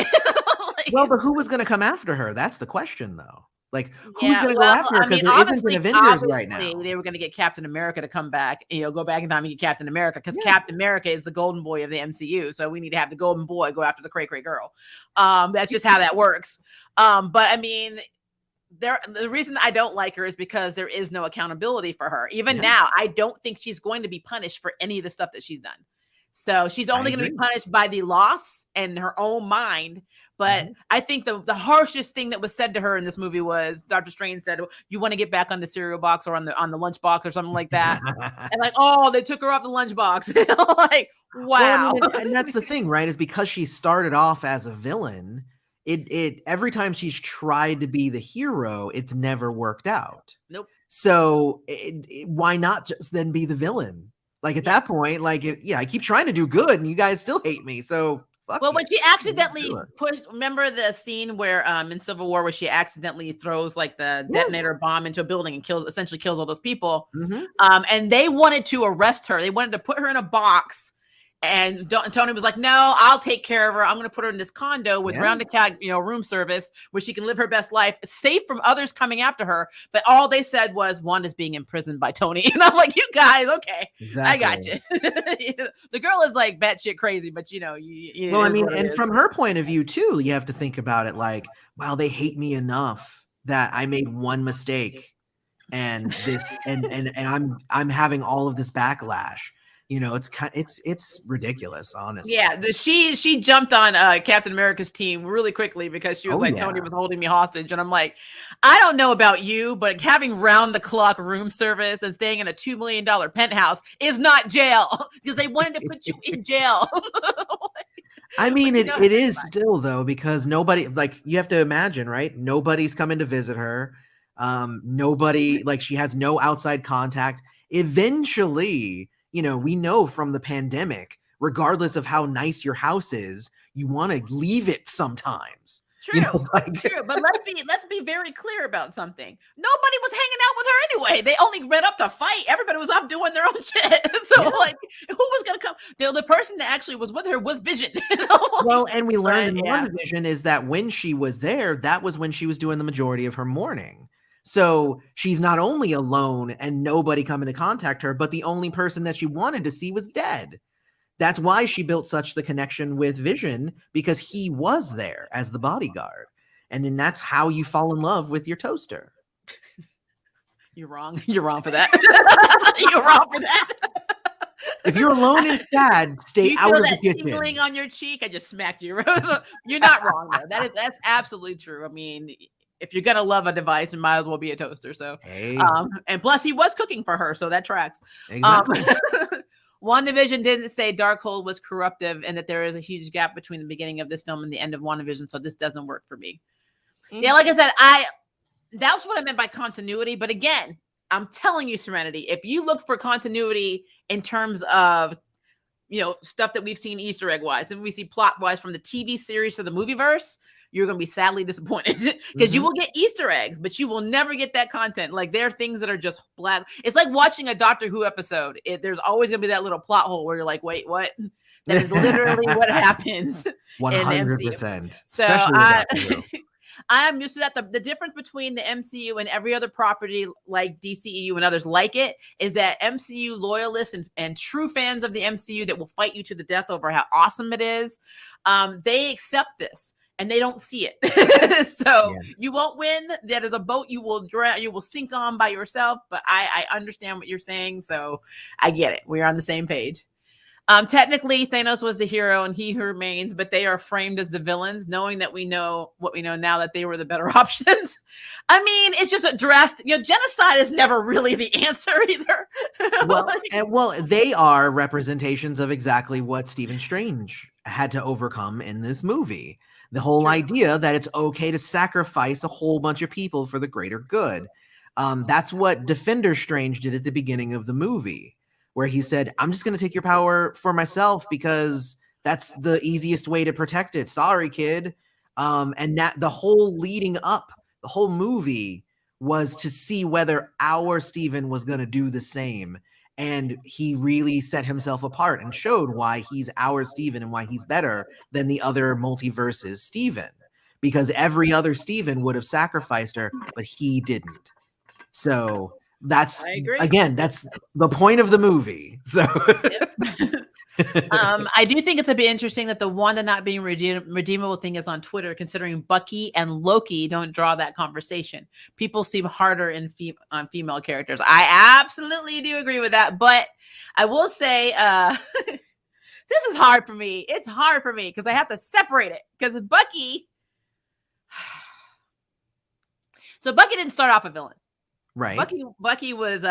Well, but who was going to come after her? That's the question, though. Like, who's going to go after her? Because there isn't an Avengers right now. They were going to get Captain America to come back, go back in time and get Captain America, because Captain America is the golden boy of the MCU. So we need to have the golden boy go after the cray girl. That's just how that works. But I mean, the reason I don't like her is because there is no accountability for her. Even now, I don't think she's going to be punished for any of the stuff that she's done. So she's only going to be punished by the loss and her own mind. But I think the harshest thing that was said to her in this movie was Dr. Strange said, "You want to get back on the cereal box or on the lunch box or something like that." And like, oh, they took her off the lunch box. Like, wow. Well, and that's the thing, right? Is because she started off as a villain. It every time she's tried to be the hero, it's never worked out. Nope. So why not just then be the villain? Like at that point, like I keep trying to do good, and you guys still hate me. So well, when she accidentally pushed, remember the scene where in Civil War where she accidentally throws like the detonator bomb into a building and essentially kills all those people. And they wanted to arrest her. They wanted to put her in a box. And Tony was like, "No, I'll take care of her. I'm going to put her in this condo with round-the-clock, room service where she can live her best life, safe from others coming after her." But all they said was, "Wanda's being imprisoned by Tony." And I'm like, "You guys, okay, I got you." The girl is like batshit crazy, but well, I mean, and from her point of view too, you have to think about it like, wow, they hate me enough that I made one mistake, and this, and I'm having all of this backlash. It's ridiculous, honestly. Yeah, she jumped on Captain America's team really quickly because she was Tony was holding me hostage, and I'm like, I don't know about you, but having round the clock room service and staying in a $2 million penthouse is not jail because they wanted to put you in jail. I mean, it is still though, because nobody, like, you have to imagine, right? Nobody's coming to visit her. Nobody, like, she has no outside contact. Eventually, we know from the pandemic, regardless of how nice your house is, you want to leave it sometimes. True, true. But let's be very clear about something. Nobody was hanging out with her anyway. They only went up to fight. Everybody was off doing their own shit. So like, who was gonna come? The person that actually was with her was Vision. Well, and we learned in WandaVision is that when she was there, that was when she was doing the majority of her mourning. So she's not only alone and nobody coming to contact her, but the only person that she wanted to see was dead. That's why she built such the connection with Vision, because he was there as the bodyguard. And then that's how you fall in love with your toaster. You're wrong. You're wrong for that. You're wrong for that. If you're alone and sad, stay out of the kitchen. Tingling on your cheek, I just smacked you. You're not wrong though. That's absolutely true. I mean, if you're gonna love a device, it might as well be a toaster. So, and plus he was cooking for her, so that tracks. Exactly. WandaVision didn't say Darkhold was corruptive and that there is a huge gap between the beginning of this film and the end of WandaVision, so this doesn't work for me. Yeah, like I said, that's what I meant by continuity. But again, I'm telling you, Serenity, if you look for continuity in terms of stuff that we've seen Easter egg wise and we see plot wise from the TV series to the movieverse, you're going to be sadly disappointed because you will get Easter eggs, but you will never get that content. Like, there are things that are just black. It's like watching a Doctor Who episode. There's always going to be that little plot hole where you're like, wait, what? That is literally what happens 100%. So I'm used to that. The difference between the MCU and every other property like DCEU and others like it is that MCU loyalists and true fans of the MCU that will fight you to the death over how awesome it is, they accept this. And they don't see it. So you won't win. That is a boat you will drown, you will sink on by yourself. But I understand what you're saying. So I get it. We're on the same page. Technically, Thanos was the hero and he who remains, but they are framed as the villains, knowing that we know what we know now, that they were the better options. I mean, it's just a drastic, genocide is never really the answer either. Well, they are representations of exactly what Stephen Strange had to overcome in this movie. The whole idea that it's okay to sacrifice a whole bunch of people for the greater good. That's what Defender Strange did at the beginning of the movie, where he said, I'm just going to take your power for myself because that's the easiest way to protect it. Sorry, kid. And that the whole leading up, the whole movie was to see whether our Stephen was going to do the same. And he really set himself apart and showed why he's our Stephen and why he's better than the other multiverses Stephen. Because every other Stephen would have sacrificed her, but he didn't. So that's, again, that's the point of the movie. So I do think it's a bit interesting that the Wanda not being redeemable thing is on Twitter, considering Bucky and Loki don't draw that conversation. People seem harder on female characters. I absolutely do agree with that. But I will say, this is hard for me. It's hard for me because I have to separate it because Bucky. So Bucky didn't start off a villain. Right. Bucky was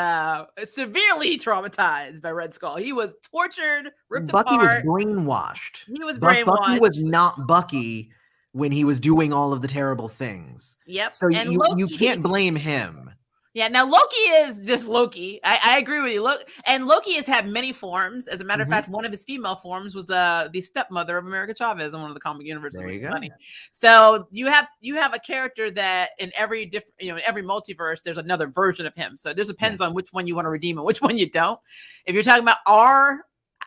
severely traumatized by Red Skull. He was tortured, ripped Bucky apart. was brainwashed. He was brainwashed. Bucky was not Bucky when he was doing all of the terrible things. Yep. So you can't blame him. Yeah, now Loki is just Loki. I agree with you. Loki has had many forms. As a matter of fact, one of his female forms was the stepmother of America Chavez in one of the comic universes. Which is funny. So you have a character that in every different, every multiverse, there's another version of him. So this depends on which one you want to redeem and which one you don't. If you're talking about I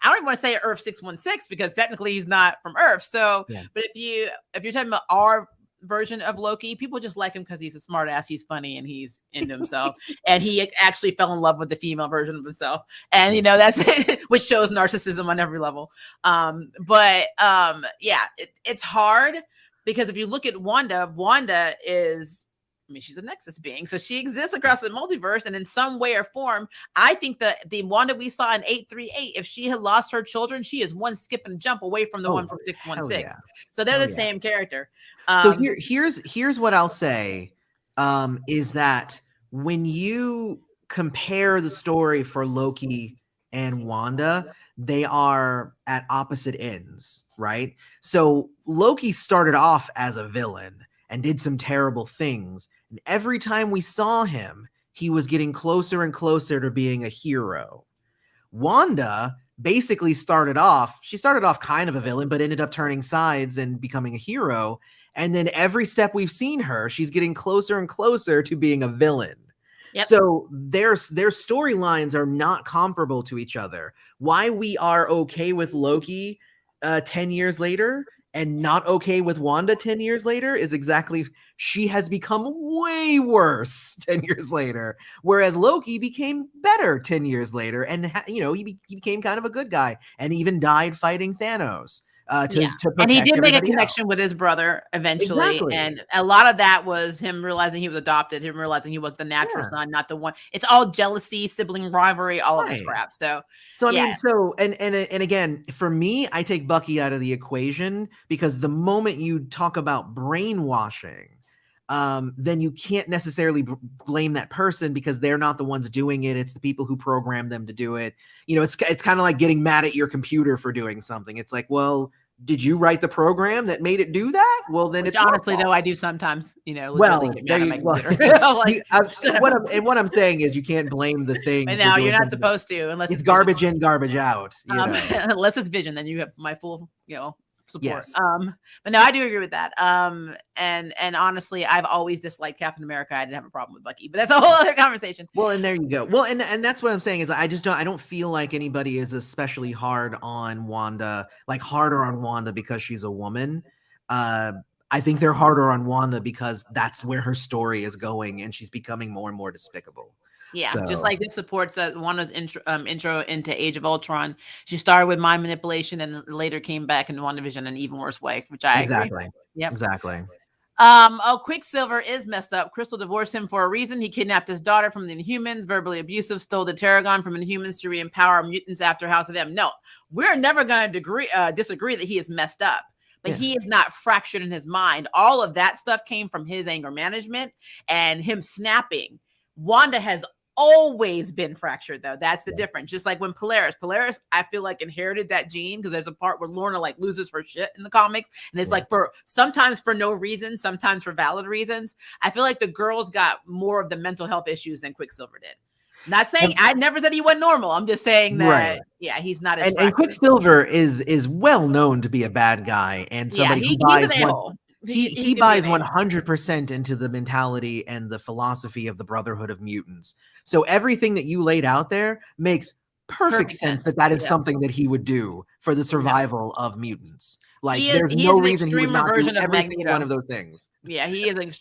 don't even want to say Earth 616 because technically he's not from Earth. So, but if you're talking about our version of Loki, people just like him because he's a smart ass, he's funny, and he's into himself. And he actually fell in love with the female version of himself. And that's which shows narcissism on every level. It's hard because if you look at Wanda is, she's a Nexus being, so she exists across the multiverse, and in some way or form, I think the Wanda we saw in 838, if she had lost her children, she is one skip and jump away from the one from 616. Yeah. So they're the same character. So here's what I'll say, is that when you compare the story for Loki and Wanda, they are at opposite ends, right? So Loki started off as a villain and did some terrible things. And every time we saw him, he was getting closer and closer to being a hero. Wanda basically started off kind of a villain, but ended up turning sides and becoming a hero. And then every step we've seen her, she's getting closer and closer to being a villain. Yep. So their storylines are not comparable to each other. Why we are okay with Loki 10 years later and not okay with Wanda 10 years later is exactly, she has become way worse 10 years later, whereas Loki became better 10 years later, and he became kind of a good guy and even died fighting Thanos. And he did make a connection with his brother eventually. Exactly. And a lot of that was him realizing he was adopted, him realizing he was the natural son, not the one. It's all jealousy, sibling rivalry, all of this crap. So I mean, and again, for me, I take Bucky out of the equation because the moment you talk about brainwashing, then you can't necessarily blame that person because they're not the ones doing it. It's the people who program them to do it. It's kind of like getting mad at your computer for doing something. It's like, well, did you write the program that made it do that? Well, then it's honestly though, I do sometimes, what I'm saying is you can't blame the thing. And now you're not supposed to, unless it's garbage in, garbage out. Unless it's Vision, then you have my full, support. Yes. But no, I do agree with that. And honestly, I've always disliked Captain America. I didn't have a problem with Bucky, but that's a whole other conversation. Well, and there you go. Well, and that's what I'm saying is I don't feel like anybody is especially hard on Wanda, like harder on Wanda because she's a woman. I think they're harder on Wanda because that's where her story is going, and she's becoming more and more despicable. Yeah, just like this supports Wanda's intro into Age of Ultron. She started with mind manipulation and later came back in WandaVision in an even worse way, which I agree. Yep. Exactly. Quicksilver is messed up. Crystal divorced him for a reason. He kidnapped his daughter from the Inhumans, verbally abusive, stole the Terrigon from Inhumans to re-empower mutants after House of M. No, we're never going to disagree that he is messed up. But he is not fractured in his mind. All of that stuff came from his anger management and him snapping. Wanda has always been fractured, though. That's the difference. Just like when Polaris, I feel like inherited that gene because there's a part where Lorna like loses her shit in the comics, and it's like sometimes for no reason, sometimes for valid reasons. I feel like the girls got more of the mental health issues than Quicksilver did. Not saying I never said he wasn't normal. I'm just saying that he's not as and Quicksilver is well known to be a bad guy and somebody who buys he buys 100% into the mentality and the philosophy of the Brotherhood of Mutants. So everything that you laid out there makes perfect sense that is something that he would do for the survival of mutants. Like there's no reason he would not do every single one of those things. Yeah, he is a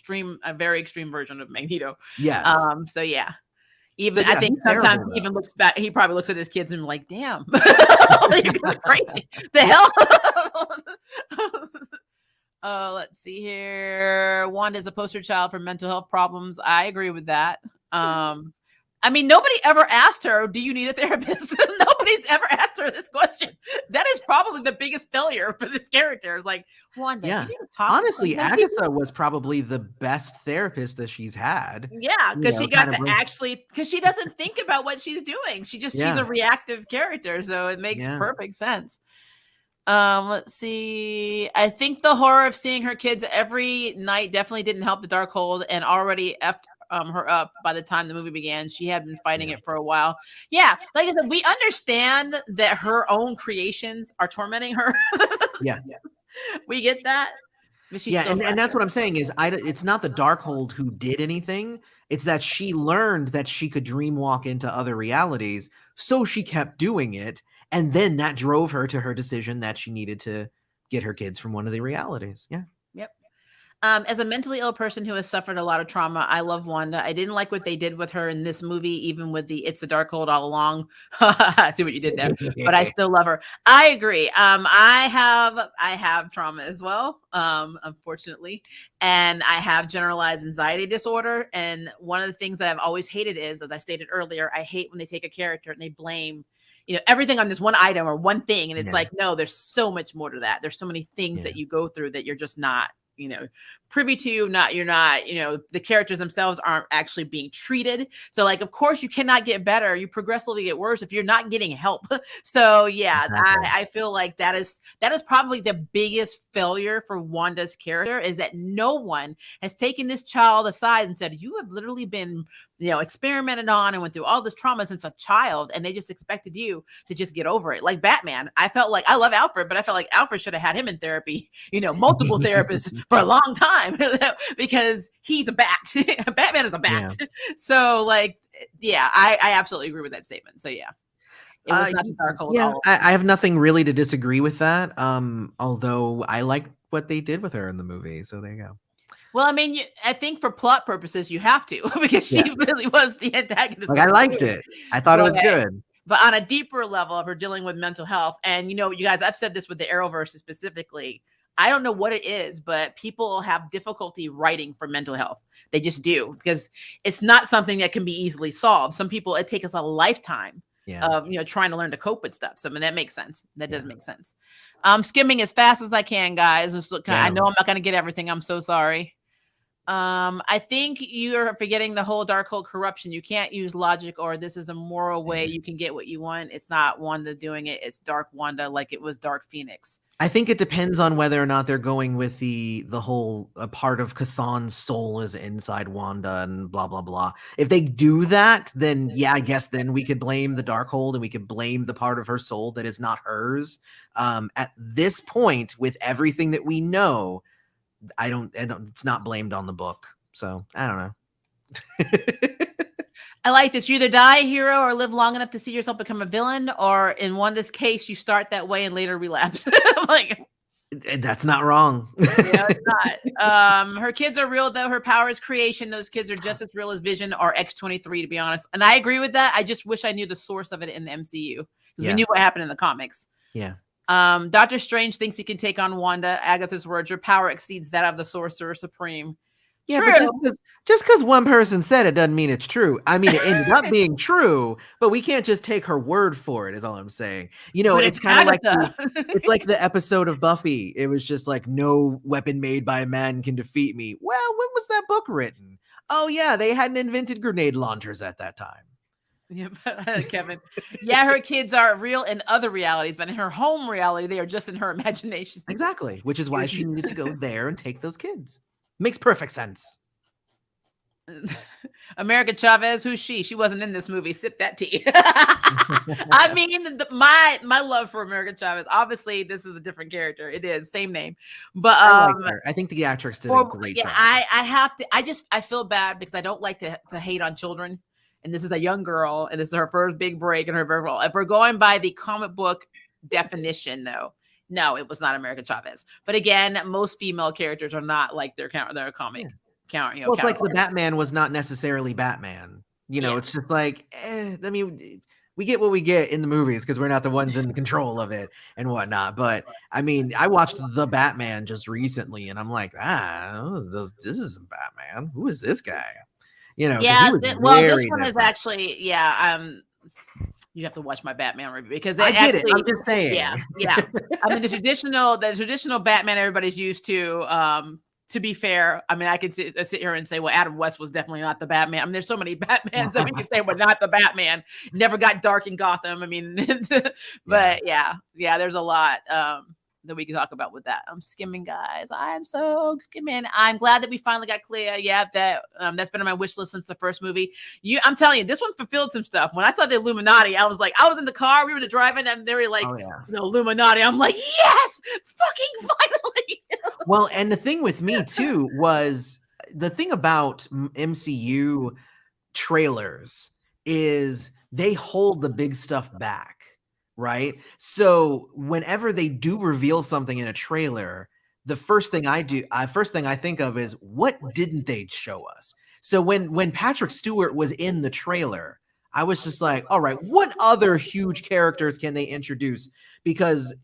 very extreme version of Magneto. Yes. So yeah. I think sometimes he even looks back. He probably looks at his kids and like, "Damn, you're crazy." The hell. Let's see here. Wanda is a poster child for mental health problems. I agree with that. I mean, nobody ever asked her, "Do you need a therapist?" Nobody nobody's ever asked her this question. That is probably the biggest failure for this character. It's like, Wanda, Yeah. you need to talk Honestly, to Agatha was probably the best therapist that she's had. Yeah, because she got kind of to actually, because she doesn't think about what she's doing. She's Yeah. a reactive character, so it makes Yeah. perfect sense. Let's see. I think the horror of seeing her kids every night definitely didn't help the Darkhold, and already effed her up by the time the movie began. She had been fighting it for a while. Yeah, like I said, we understand that her own creations are tormenting her. Yeah. We get that. But she's Yeah, still and that's fractured. what I'm saying is it's not the Darkhold who did anything. It's that she learned that she could dream walk into other realities, so she kept doing it, and then that drove her to her decision that she needed to get her kids from one of the realities. Yeah. Yep. As a mentally ill person who has suffered a lot of trauma, I love Wanda. I didn't like what they did with her in this movie, even with the "It's the Darkhold all along." I see what you did there, but I still love her. I agree. I have trauma as well, unfortunately, and I have generalized anxiety disorder. And one of the things that I've always hated is, as I stated earlier, I hate when they take a character and they blame everything on this one item or one thing, and it's like, no, there's so much more to that. There's so many things that you go through that you're just not privy to. You're not the characters themselves aren't actually being treated. So like, of course you cannot get better, you progressively get worse if you're not getting help. So yeah, exactly. I feel like that is probably the biggest failure for Wanda's character, is that no one has taken this child aside and said, you have literally been experimented on and went through all this trauma since a child, and they just expected you to just get over it. Like Batman, I felt like, I love Alfred, but I felt like Alfred should have had him in therapy, multiple therapists for a long time, because he's a bat. Batman is a bat. Yeah. So like, yeah, I absolutely agree with that statement. So yeah. It was not the Darkhold. Yeah, I have nothing really to disagree with that. Although I liked what they did with her in the movie. So there you go. Well, I mean, I think for plot purposes, you have to, because she really was the antagonist. Like, I liked it. I thought it was good. But on a deeper level of her dealing with mental health, and you guys, I've said this with the Arrowverse specifically, I don't know what it is, but people have difficulty writing for mental health. They just do, because it's not something that can be easily solved. Some people, it takes us a lifetime of trying to learn to cope with stuff. So I mean, that makes sense. That does make sense. I'm skimming as fast as I can, guys. I know I'm not going to get everything. I'm so sorry. I think you're forgetting the whole Darkhold corruption. You can't use logic or this is a moral way you can get what you want. It's not Wanda doing it. It's Dark Wanda, like it was Dark Phoenix. I think it depends on whether or not they're going with the whole part of Chthon's soul is inside Wanda and blah, blah, blah. If they do that, then yeah, I guess then we could blame the Darkhold and we could blame the part of her soul that is not hers. At this point, with everything that we know, I don't it's not blamed on the book. So I don't know. I like this. You either die a hero or live long enough to see yourself become a villain, or in Wanda's case, you start that way and later relapse. Like, that's not wrong. It's not. Her kids are real, though. Her power is creation. Those kids are just as real as Vision or X-23, to be honest. And I agree with that. I just wish I knew the source of it in the MCU, because we knew what happened in the comics. Yeah. Doctor Strange thinks he can take on Wanda. Agatha's words, her power exceeds that of the Sorcerer Supreme. Yeah, true. But just because one person said it doesn't mean it's true. I mean, it ended up being true, but we can't just take her word for it, is all I'm saying. It's kind of like it's like the episode of Buffy. It was just like, no weapon made by a man can defeat me. Well, when was that book written? Oh, yeah, they hadn't invented grenade launchers at that time. Yeah, Kevin. Yeah, her kids are real in other realities, but in her home reality, they are just in her imagination. Exactly, which is why she needed to go there and take those kids. Makes perfect sense. America Chavez, who's she? She wasn't in this movie. Sip that tea. I mean, my love for America Chavez. Obviously, this is a different character. It is same name, but I like her. I think the actress did a great job. I have to. I feel bad because I don't like to hate on children. And this is a young girl, and this is her first big break in her role. If we're going by the comic book definition, though, no, it was not America Chavez. But again, most female characters are not like their comic counter. Well, it's like the Batman was not necessarily Batman. It's just like, I mean, we get what we get in the movies because we're not the ones in control of it and whatnot. But I mean, I watched The Batman just recently, and I'm like, this isn't Batman. Who is this guy? This one is actually, You have to watch my Batman review because I it get it. actually, I'm just saying. yeah. I mean, the traditional Batman everybody's used to. To be fair, I mean, I could sit here and say, well, Adam West was definitely not the Batman. I mean, there's so many Batmans that we can say were not the Batman. Never got dark in Gotham. I mean, but yeah, there's a lot that we can talk about with that. I'm skimming, guys. I'm so skimming. I'm glad that we finally got Clea. Yeah, that's been on my wish list since the first movie. I'm telling you, this one fulfilled some stuff. When I saw the Illuminati, I was in the car, we were driving, and they were like, the Illuminati. I'm like, yes, fucking finally. Well, and the thing with me too was the thing about MCU trailers is they hold the big stuff back, right? So whenever they do reveal something in a trailer, the first thing I think of is, what didn't they show us? So when Patrick Stewart was in the trailer, I was just like, all right, what other huge characters can they introduce? Because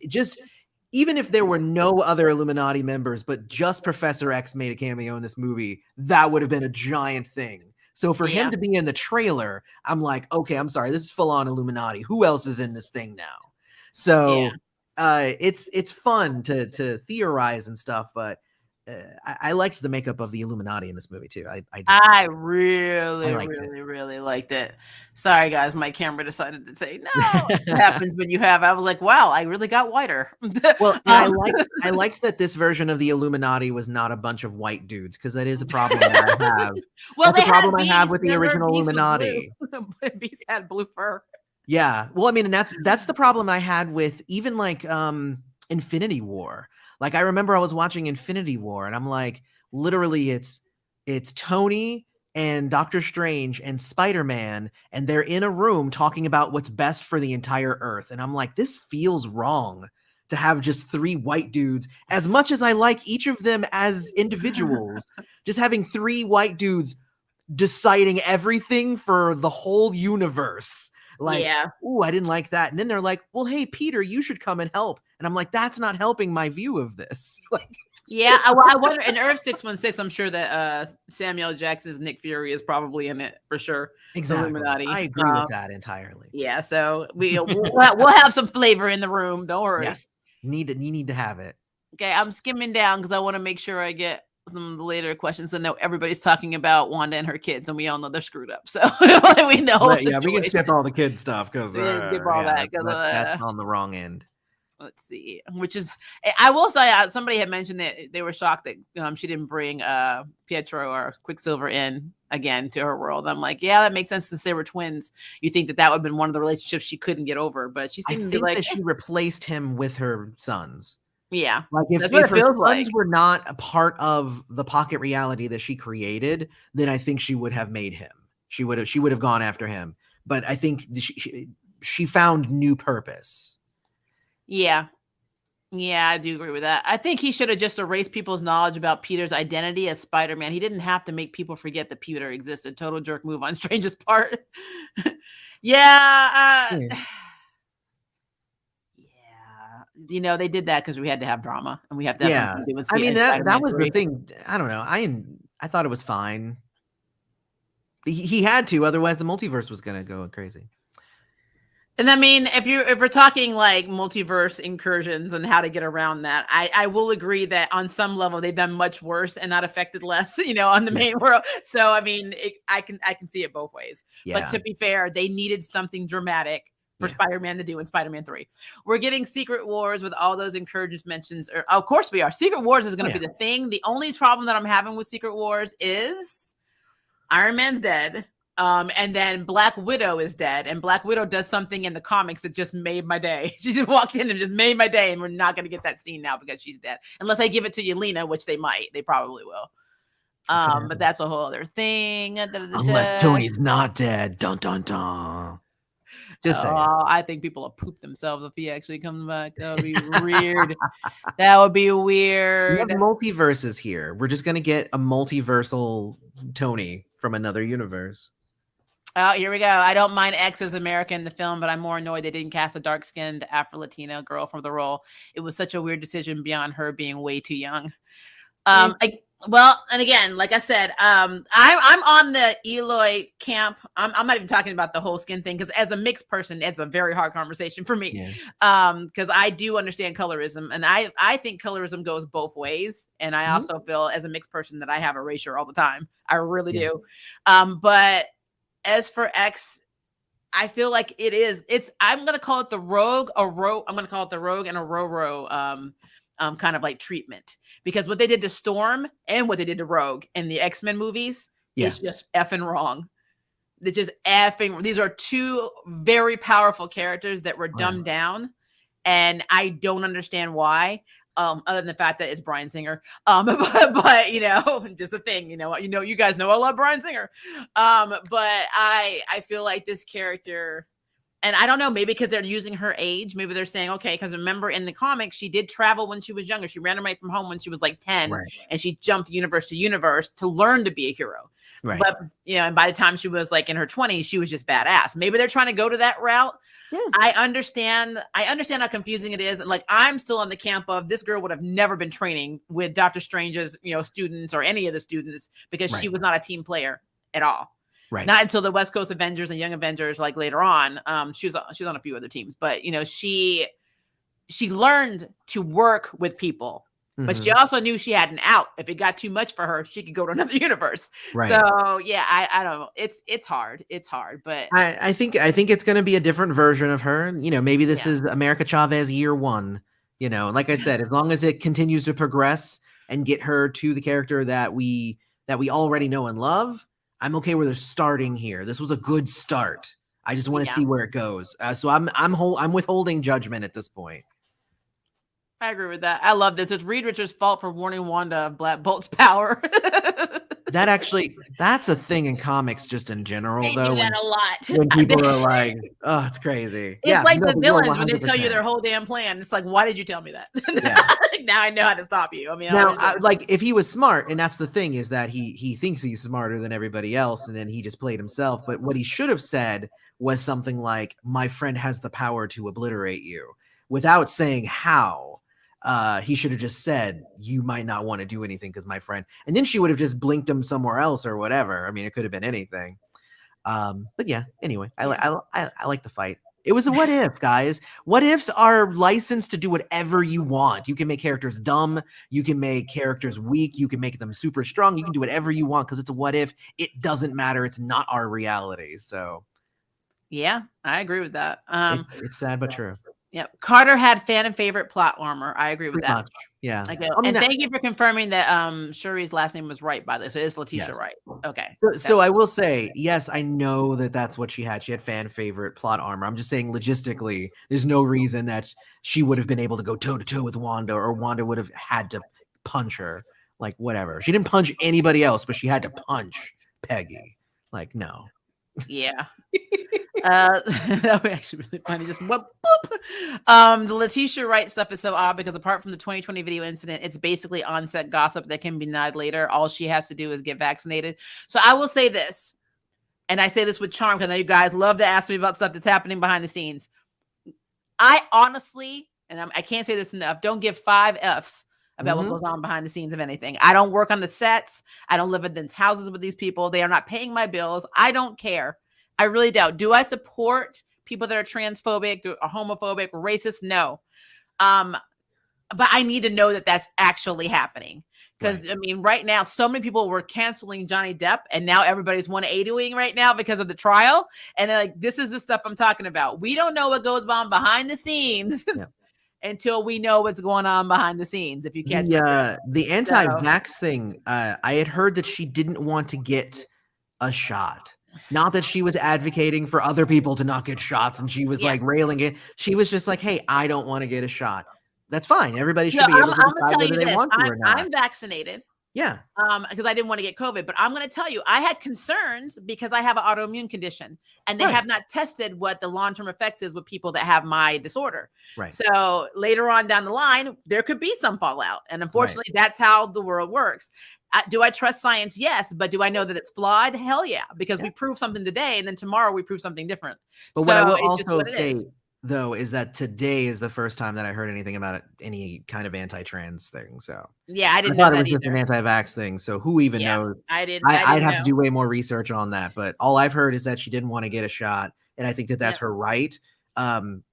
even if there were no other Illuminati members, but just Professor X made a cameo in this movie, that would have been a giant thing. So for him to be in the trailer, I'm like, okay, I'm sorry, this is full on Illuminati. Who else is in this thing now? So it's fun to theorize and stuff, but I liked the makeup of the Illuminati in this movie too. I really liked it. Sorry guys, my camera decided to say no. It happens when you have. I was like, wow, I really got whiter. Well, I liked that this version of the Illuminati was not a bunch of white dudes, because that is a problem that I have. Well, that's a problem I have with the original Illuminati. Beast had blue fur. Yeah, well, I mean, and that's the problem I had with even like Infinity War. Like, I remember I was watching Infinity War, and I'm like, literally, it's Tony and Doctor Strange and Spider-Man, and they're in a room talking about what's best for the entire Earth. And I'm like, this feels wrong to have just 3 white dudes. As much as I like each of them as individuals, just having 3 white dudes deciding everything for the whole universe. Like, ooh, I didn't like that. And then they're like, well, hey, Peter, you should come and help. And I'm like, that's not helping my view of this. Like, yeah, I wonder, in Earth 616, I'm sure that Samuel Jackson's Nick Fury is probably in it for sure. Exactly. Illuminati. I agree with that entirely. Yeah, so we'll have some flavor in the room. Don't worry. Yes, you need to have it. Okay, I'm skimming down because I want to make sure I get some of the later questions. I know everybody's talking about Wanda and her kids, and we all know they're screwed up. So we know. Right, yeah, we can skip all the kid stuff because skip all that. That's on the wrong end. Let's see, which is, I will say, somebody had mentioned that they were shocked that she didn't bring Pietro or Quicksilver in again to her world. I'm like, yeah, that makes sense since they were twins. You think that would have been one of the relationships she couldn't get over, but she seemed to be like, she replaced him with her sons. Yeah, like if her sons were not a part of the pocket reality that she created, then I think she would have made him. She would have gone after him. But I think she found new purpose. Yeah, I do agree with that. I think he should have just erased people's knowledge about Peter's identity as Spider-Man. He didn't have to make people forget that Peter existed. Total jerk move on Strange's part. Yeah. You know, they did that because we had to have drama, and we have to have something to do with I mean, that was the thing. I don't know. I thought it was fine. He had to, otherwise the multiverse was going to go crazy. And I mean, if we're talking like multiverse incursions and how to get around that, I will agree that on some level they've done much worse and not affected less, on the main world. So I mean, I can see it both ways. Yeah. But to be fair, they needed something dramatic for Spider-Man to do in Spider-Man 3. We're getting Secret Wars with all those incursions mentions. Of course we are. Secret Wars is going to be the thing. The only problem that I'm having with Secret Wars is Iron Man's dead. And then Black Widow is dead, and Black Widow does something in the comics that just made my day. She just walked in and just made my day, and we're not going to get that scene now because she's dead. Unless I give it to Yelena, which they might. They probably will. But that's a whole other thing. Unless Tony's not dead. Dun, dun, dun. Just saying. I think people will poop themselves if he actually comes back. That would be weird. That would be weird. We have multiverses here. We're just going to get a multiversal Tony from another universe. Oh, here we go. I don't mind X as America in the film, but I'm more annoyed they didn't cast a dark-skinned Afro-Latina girl for the role. It was such a weird decision beyond her being way too young. Well, and again, like I said, I'm on the Eloy camp. I'm not even talking about the whole skin thing because as a mixed person, it's a very hard conversation for me. Yeah. Because I do understand colorism, and I think colorism goes both ways. And I also feel as a mixed person that I have erasure all the time. I really do. But as for X, I feel like I'm gonna call it the rogue, I'm gonna call it the rogue and a Roro kind of like treatment. Because what they did to Storm and what they did to Rogue in the X-Men movies is just effing wrong. They're just effing. These are two very powerful characters that were dumbed down, and I don't understand why. Other than the fact that it's Bryan Singer. But you know, just a thing. You guys know I love Bryan Singer. But I feel like this character. And I don't know, maybe because they're using her age. Maybe they're saying, okay, because remember in the comics, she did travel when she was younger. She ran away from home when she was like 10, and she jumped universe to universe to learn to be a hero. Right. But, and by the time she was like in her 20s, she was just badass. Maybe they're trying to go to that route. Yeah. I understand how confusing it is. And like, I'm still on the camp of this girl would have never been training with Doctor Strange's, students or any of the students because she was not a team player at all. Right. Not until the West Coast Avengers and Young Avengers, like later on. She was on a few other teams, but she learned to work with people, but she also knew she had an out. If it got too much for her, she could go to another universe. Right. So yeah, I don't know. It's hard. It's hard, but I think it's going to be a different version of her. Maybe this is America Chavez year one. Like I said, as long as it continues to progress and get her to the character that we already know and love. I'm okay with her starting here. This was a good start. I just want to see where it goes. So I'm withholding judgment at this point. I agree with that. I love this. It's Reed Richards' fault for warning Wanda of Black Bolt's power. That's a thing in comics just in general, they though. Do that a lot. When people are like, oh, it's crazy. It's like the villains when they tell you their whole damn plan. It's like, why did you tell me that? Now I know how to stop you. I mean, if he was smart, and that's the thing is that he thinks he's smarter than everybody else, and then he just played himself. But what he should have said was something like, my friend has the power to obliterate you, without saying how. He should have just said, you might not want to do anything because my friend, and then she would have just blinked him somewhere else or whatever. I mean, it could have been anything. But yeah, anyway, I like the fight. It was a what if, guys. What ifs are licensed to do whatever you want. You can make characters dumb. You can make characters weak. You can make them super strong. You can do whatever you want because it's a what if. It doesn't matter. It's not our reality. So yeah, I agree with that. It's sad but true. Yeah, Carter had fan and favorite plot armor. I agree with that. Much. Yeah. And thank you for confirming that Shuri's last name was Wright, by the way. So it's Letitia Wright. Okay. So I will say, yes, I know that's what she had. She had fan favorite plot armor. I'm just saying logistically, there's no reason that she would have been able to go toe to toe with Wanda, or Wanda would have had to punch her. Like, whatever. She didn't punch anybody else, but she had to punch Peggy. Like, no. Yeah. That would actually really funny. Just whoop, boop. The Letitia Wright stuff is so odd because apart from the 2020 video incident, it's basically on-set gossip that can be denied later. All she has to do is get vaccinated. So I will say this, and I say this with charm because I know you guys love to ask me about stuff that's happening behind the scenes. I honestly, and I can't say this enough, don't give 5 Fs about what goes on behind the scenes of anything. I don't work on the sets. I don't live in the houses with these people. They are not paying my bills. I don't care. I really don't. Do I support people that are transphobic, or homophobic, racist? No. But I need to know that that's actually happening. Because, I mean, right now, so many people were canceling Johnny Depp, and now everybody's 180ing right now because of the trial. And they're like, this is the stuff I'm talking about. We don't know what goes on behind the scenes. Yeah. Until we know what's going on behind the scenes, if you catch the anti-vax thing, I had heard that she didn't want to get a shot. Not that she was advocating for other people to not get shots, and she was like railing it. She was just like, hey, I don't want to get a shot. That's fine. Everybody should be able to decide whether they want to or not. I'm vaccinated. Yeah. Because I didn't want to get COVID, but I'm going to tell you, I had concerns because I have an autoimmune condition, and they have not tested what the long-term effects is with people that have my disorder. Right. So later on down the line, there could be some fallout. And unfortunately, that's how the world works. Do I trust science? Yes. But do I know that it's flawed? Hell yeah. Because we prove something today, and then tomorrow we prove something different. But what I will also say, though, is that today is the first time that I heard anything about it, any kind of anti-trans thing. So Yeah, I I didn't know thought it that was just an either. anti-vax thing. So who even Yeah, knows? I I'd didn't have to know. do way more research on that. But all I've heard is that she didn't want to get a shot, and I think that that's Yep. her right.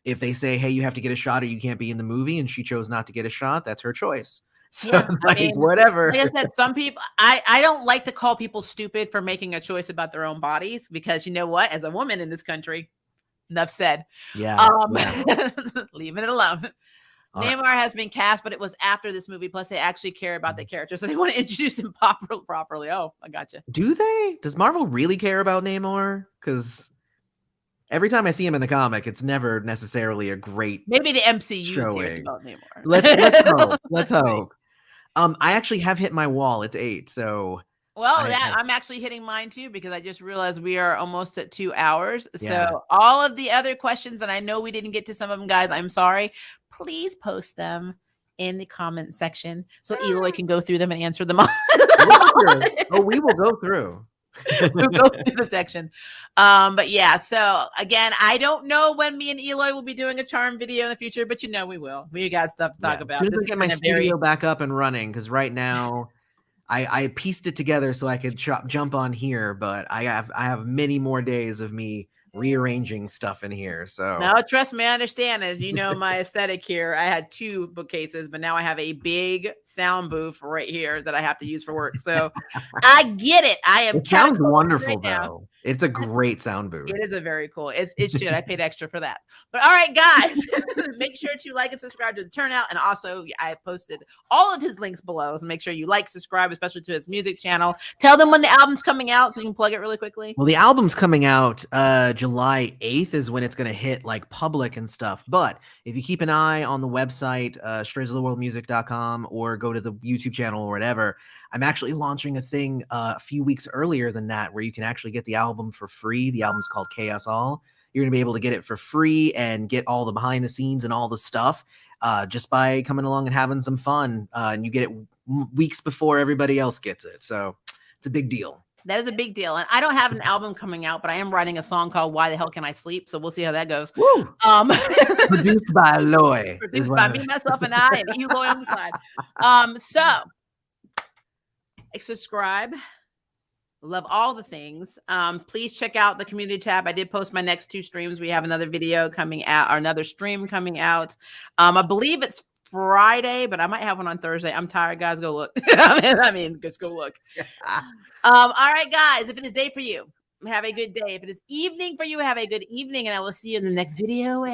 If they say, "Hey, you have to get a shot, or you can't be in the movie," and she chose not to get a shot, that's her choice. So Yeah, it's I like mean, whatever. like I said, some people, I don't like to call people stupid for making a choice about their own bodies, because you know what? As a woman in this country, enough said. Yeah, Um, yeah. leaving it alone. All right. Neymar has been cast, but it was after this movie. Plus, they actually care about the character, so they want to introduce him properly. Oh, I gotcha. Do they? Does Marvel really care about Namor? Because every time I see him in the comic, it's never necessarily a great Maybe the MCU cares showing. about Neymar. Let's hope. Let's Maybe. hope. I actually have hit my wall. It's 8, so Well, I I'm actually hitting mine too, because I just realized we are almost at 2 hours. yeah. So all of the other questions, and I know we didn't get to some of them, guys, I'm sorry. Please post them in the comment section so Eloy can go through them and answer them all. Oh, we will go through. We'll go through the section. But yeah, so again, I don't know when me and Eloy will be doing a charm video in the future, but you know we will. We got stuff to talk about. As soon as This I get has my been a studio back up and running, because right now I pieced it together so I could jump on here, but I have many more days of me rearranging stuff in here. So No, trust me, I understand. As you know, my aesthetic here, I had 2 bookcases, but now I have a big sound booth right here that I have to use for work. So I get it. I am it sounds categorical wonderful, right now. though. It's a great sound booth. It is a very cool. It should. I paid extra for that. But all right, guys, make sure to like and subscribe to the Turnout. And also, I posted all of his links below. So make sure you like, subscribe, especially to his music channel. Tell them when the album's coming out so you can plug it really quickly. Well, the album's coming out July 8th is when it's going to hit like public and stuff. But if you keep an eye on the website, straysoftheworldmusic.com, or go to the YouTube channel or whatever, I'm actually launching a thing a few weeks earlier than that where you can actually get the album for free. The album's called Chaos All. You're going to be able to get it for free and get all the behind the scenes and all the stuff just by coming along and having some fun. And you get it weeks before everybody else gets it. So it's a big deal. That is a big deal. And I don't have an album coming out, but I am writing a song called Why the Hell Can I Sleep? So we'll see how that goes. Woo! Produced by Eloy. Produced by me, myself, and I, and Eloy on the side. So subscribe. Love all the things. Please check out the community tab. I did post my next 2 streams. We have another video coming out, or another stream coming out. I believe it's Friday, but I might have one on Thursday. I'm tired, guys. Go look. I mean, just go look. All right, guys. If it is day for you, have a good day. If it is evening for you, have a good evening, and I will see you in the next video. And